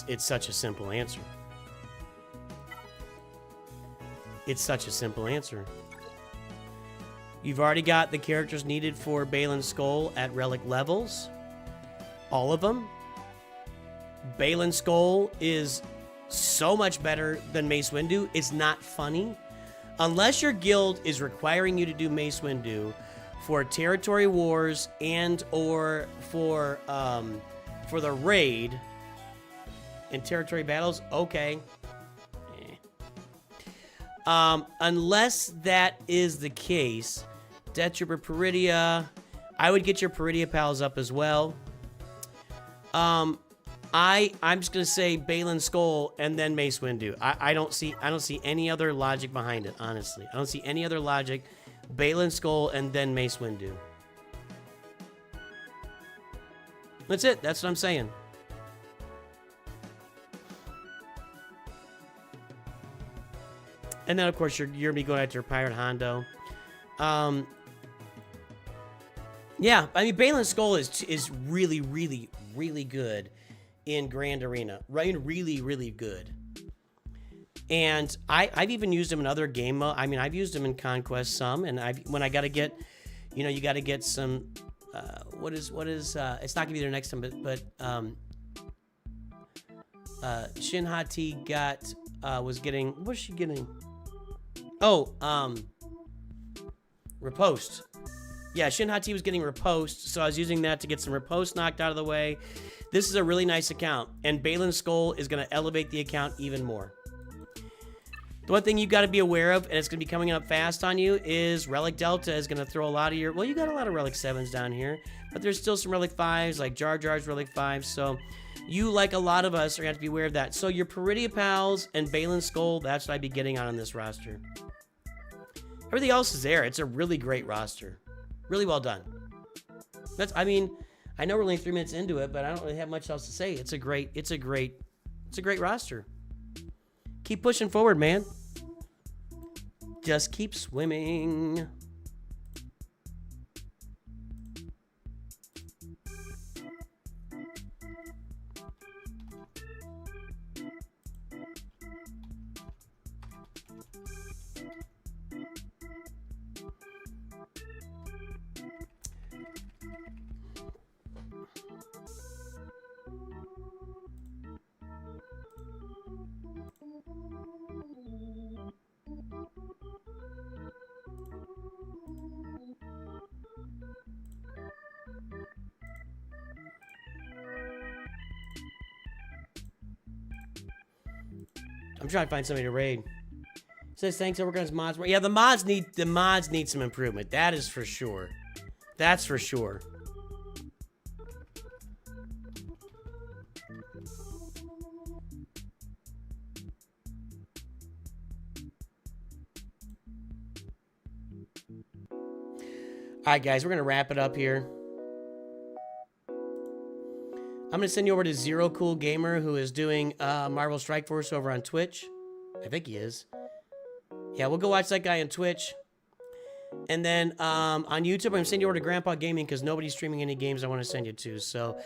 It's such a simple answer. It's such a simple answer. You've already got the characters needed for Balin Skull at relic levels. All of them. Balin Skull is so much better than Mace Windu. It's not funny. Unless your guild is requiring you to do Mace Windu for territory wars and or for the raid and territory battles, okay. Unless that is the case, Death Trooper Peridia, I would get your Peridia pals up as well. I'm just gonna say Balin Skull and then Mace Windu. I don't see any other logic behind it, honestly. I don't see any other logic. Balin Skull and then Mace Windu. That's it. That's what I'm saying. And then, of course, you're gonna be going after Pirate Hondo. Yeah, I mean, Balin Skull is really, really, really good in Grand Arena. Right, really, really good. And I've even used him in other game mode. I mean, I've used him in Conquest some, and when I gotta get, you know, you gotta get some. What is? It's not gonna be there next time, but Shin Hati was getting. What was she getting? Oh, riposte. Yeah, Shin Hati was getting riposte, so I was using that to get some riposte knocked out of the way. This is a really nice account, and Balin Skull is going to elevate the account even more. The one thing you've got to be aware of, and it's going to be coming up fast on you, is Relic Delta is going to throw a lot of your... Well, you got a lot of Relic 7s down here, but there's still some Relic 5s, like Jar Jar's Relic 5, so you, like a lot of us, are going to have to be aware of that. So your Peridia pals and Balin Skull, that's what I'd be getting on this roster. Everything else is there. It's a really great roster. Really well done. I mean, I know we're only 3 minutes into it, but I don't really have much else to say. It's a great roster. Keep pushing forward, man. Just keep swimming. I'm trying to find somebody to raid. It says thanks for working on his mods. Yeah, the mods need some improvement. That is for sure. That's for sure. All right, guys, we're gonna wrap it up here. I'm going to send you over to Zero Cool Gamer, who is doing Marvel Strike Force over on Twitch. I think he is. Yeah, we'll go watch that guy on Twitch. And then on YouTube, I'm going to send you over to Grandpa Gaming because nobody's streaming any games I want to send you to. So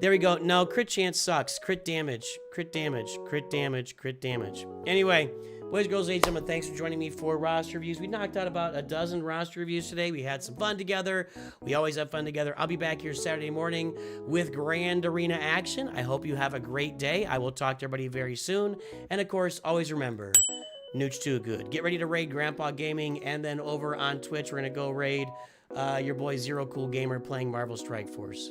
there we go. No, crit chance sucks. Crit damage. Crit damage. Crit damage. Crit damage. Anyway, boys, girls, ladies and gentlemen, thanks for joining me for roster reviews. We knocked out about a dozen roster reviews today. We had some fun together. We always have fun together. I'll be back here Saturday morning with Grand Arena action. I hope you have a great day. I will talk to everybody very soon. And, of course, always remember, NOOCH2GUD. Get ready to raid Grandpa Gaming, and then over on Twitch, we're going to go raid your boy Zero Cool Gamer playing Marvel Strike Force.